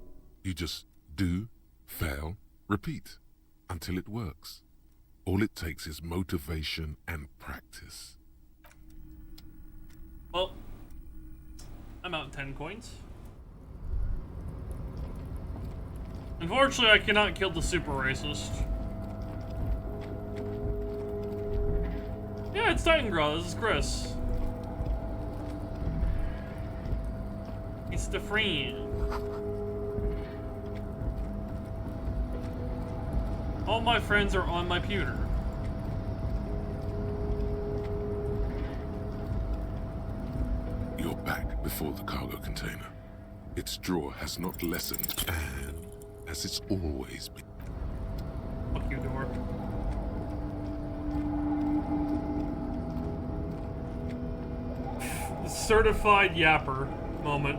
Speaker 3: You just do, fail, repeat, until it works. All it takes is motivation and practice.
Speaker 1: Well, I'm out 10 coins. Unfortunately, I cannot kill the super racist. Yeah, it's Titangraw. This is Chris. It's the friend. All my friends are on my pewter.
Speaker 3: You're back before the cargo container. Its draw has not lessened, and as it's always been.
Speaker 1: Fuck you, door. Certified yapper moment.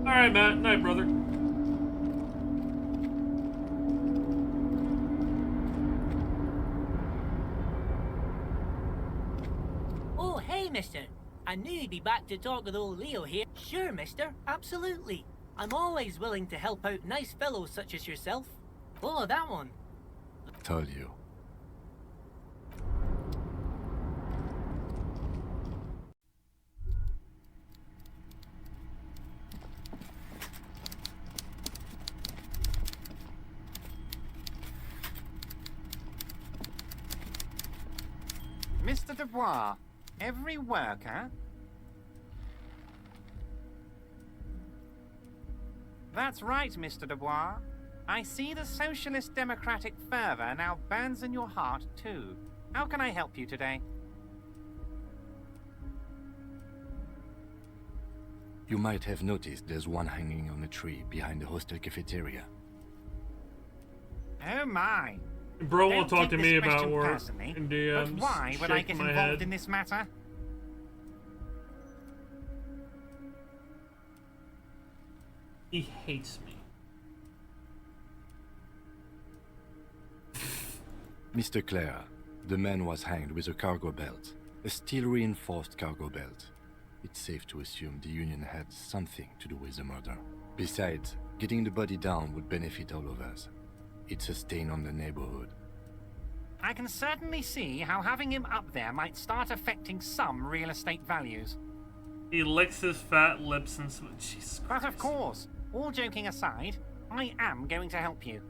Speaker 1: Alright, Matt. Night, brother.
Speaker 16: Oh, hey, mister. I knew you'd be back to talk with old Leo here. Sure, mister. Absolutely. I'm always willing to help out nice fellows such as yourself. Oh, that one.
Speaker 2: Told you.
Speaker 22: Mr. Dubois, every worker... That's right, Mr. Dubois. I see the socialist democratic fervor now burns in your heart, too. How can I help you today?
Speaker 2: You might have noticed there's one hanging on a tree behind the hostel cafeteria.
Speaker 22: Oh my.
Speaker 1: Bro
Speaker 22: Don't
Speaker 1: won't talk to
Speaker 22: take
Speaker 1: me
Speaker 22: this
Speaker 1: about
Speaker 22: question
Speaker 1: work
Speaker 22: personally,
Speaker 1: in DMs.
Speaker 22: But why would I
Speaker 1: Shake
Speaker 22: get
Speaker 1: my
Speaker 22: involved
Speaker 1: head.
Speaker 22: in this matter?
Speaker 1: He hates me.
Speaker 2: Mr. Clare, the man was hanged with a cargo belt. A steel-reinforced cargo belt. It's safe to assume the Union had something to do with the murder. Besides, getting the body down would benefit all of us. It's a stain on the neighborhood.
Speaker 22: I can certainly see how having him up there might start affecting some real estate values.
Speaker 1: He licks his fat lips and Jesus Christ.
Speaker 22: But of course, all joking aside, I am going to help you.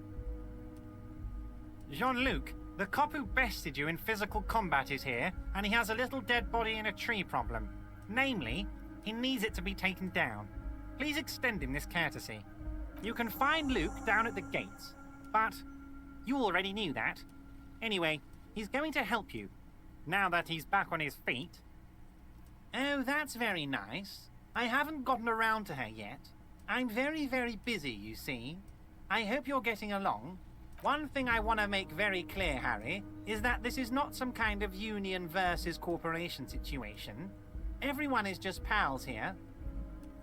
Speaker 22: Jean-Luc, the cop who bested you in physical combat is here, and he has a little dead body in a tree problem. Namely, he needs it to be taken down. Please extend him this courtesy. You can find Luke down at the gates, but you already knew that. Anyway, he's going to help you, now that he's back on his feet. Oh, that's very nice. I haven't gotten around to her yet. I'm very, very busy, you see. I hope you're getting along. One thing I want to make very clear, Harry, is that this is not some kind of union versus corporation situation. Everyone is just pals here.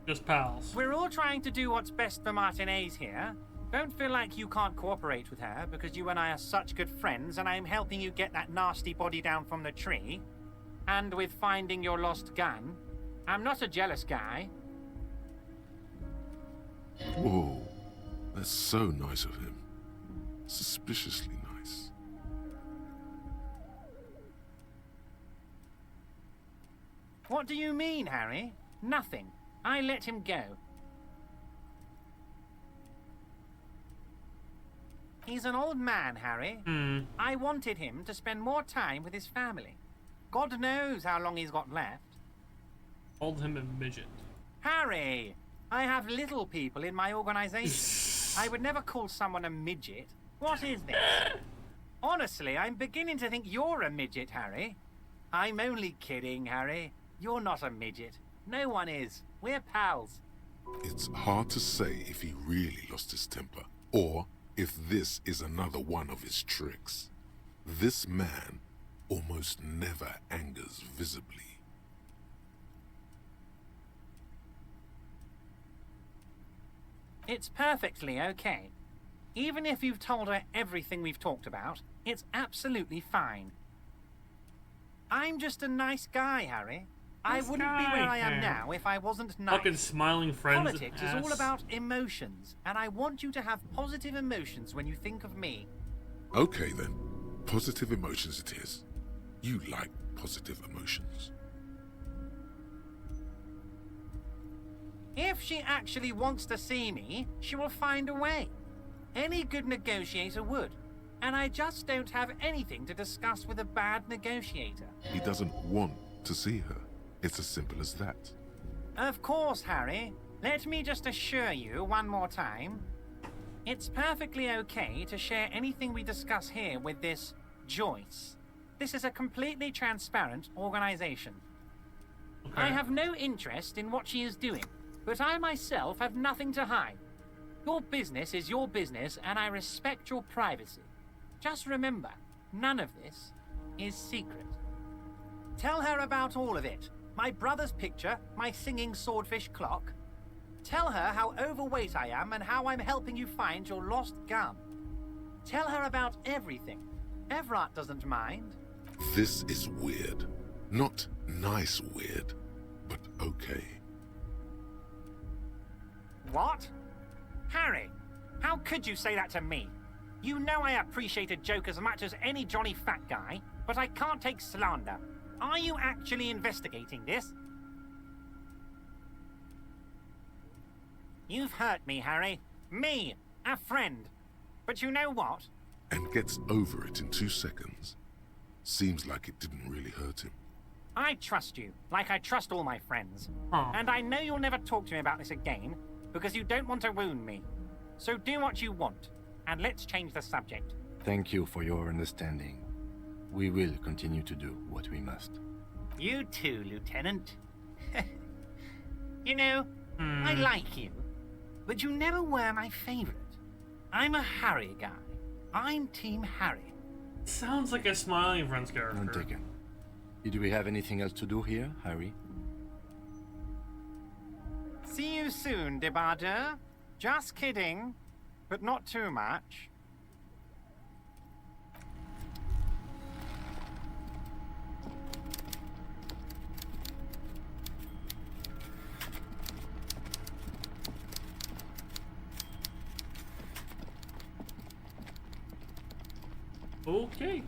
Speaker 1: Just pals.
Speaker 22: We're all trying to do what's best for Martinez here. Don't feel like you can't cooperate with her, because you and I are such good friends, and I'm helping you get that nasty body down from the tree. And with finding your lost gun. I'm not a jealous guy.
Speaker 3: Whoa, that's so nice of him. Suspiciously nice.
Speaker 22: What do you mean, Harry? Nothing. I let him go. He's an old man, Harry. I wanted him to spend more time with his family. God knows how long he's got left.
Speaker 1: Called him a midget.
Speaker 22: Harry! I have little people in my organization. I would never call someone a midget. What is this? Honestly, I'm beginning to think you're a midget, Harry. I'm only kidding, Harry. You're not a midget. No one is. We're pals.
Speaker 3: It's hard to say if he really lost his temper, or if this is another one of his tricks. This man almost never angers visibly.
Speaker 22: It's perfectly okay. Even if you've told her everything we've talked about, it's absolutely fine. I'm just a nice guy, Harry. I wouldn't be where I am now if I wasn't nice.
Speaker 1: Fucking smiling friends.
Speaker 22: Politics is all about emotions, and I want you to have positive emotions when you think of me.
Speaker 3: Okay then, positive emotions it is. You like positive emotions.
Speaker 22: If she actually wants to see me, she will find a way. Any good negotiator would. And I just don't have anything to discuss with a bad negotiator.
Speaker 3: He doesn't want to see her. It's as simple as that.
Speaker 22: Of course, Harry. Let me just assure you one more time. It's perfectly okay to share anything we discuss here with this Joyce. This is a completely transparent organization. Okay. I have no interest in what she is doing, but I myself have nothing to hide. Your business is your business, and I respect your privacy. Just remember, none of this is secret. Tell her about all of it. My brother's picture, my singing swordfish clock. Tell her how overweight I am and how I'm helping you find your lost gum. Tell her about everything. Everett doesn't mind.
Speaker 3: This is weird. Not nice weird, but okay.
Speaker 22: What? Harry, how could you say that to me? You know I appreciate a joke as much as any Johnny Fat Guy, but I can't take slander. Are you actually investigating this? You've hurt me, Harry. Me, a friend. But you know what?
Speaker 3: And gets over it in 2 seconds. Seems like it didn't really hurt him.
Speaker 22: I trust you, like I trust all my friends. And I know you'll never talk to me about this again, because you don't want to wound me. So do what you want, and let's change the subject.
Speaker 2: Thank you for your understanding. We will continue to do what we must.
Speaker 22: You too, Lieutenant. You know, I like you, but you never were my favorite. I'm a Harry guy. I'm Team Harry.
Speaker 1: Sounds like a smiling friend's character.
Speaker 2: None taken. Do we have anything else to do here, Harry?
Speaker 22: See you soon, Debardeur. Just kidding, but not too much.
Speaker 1: Okay.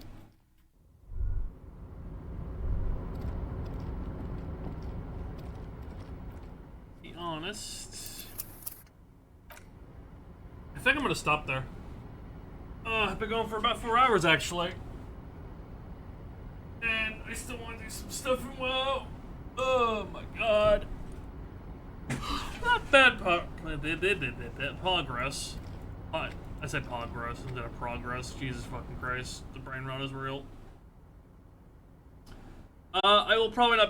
Speaker 1: Be honest. I think I'm gonna stop there. I've been going for about 4 hours actually. And I still want to do some stuff from WoW. Oh my god. Not bad progress. I said progress instead of progress. Jesus fucking Christ. The brain rot is real. I will probably not be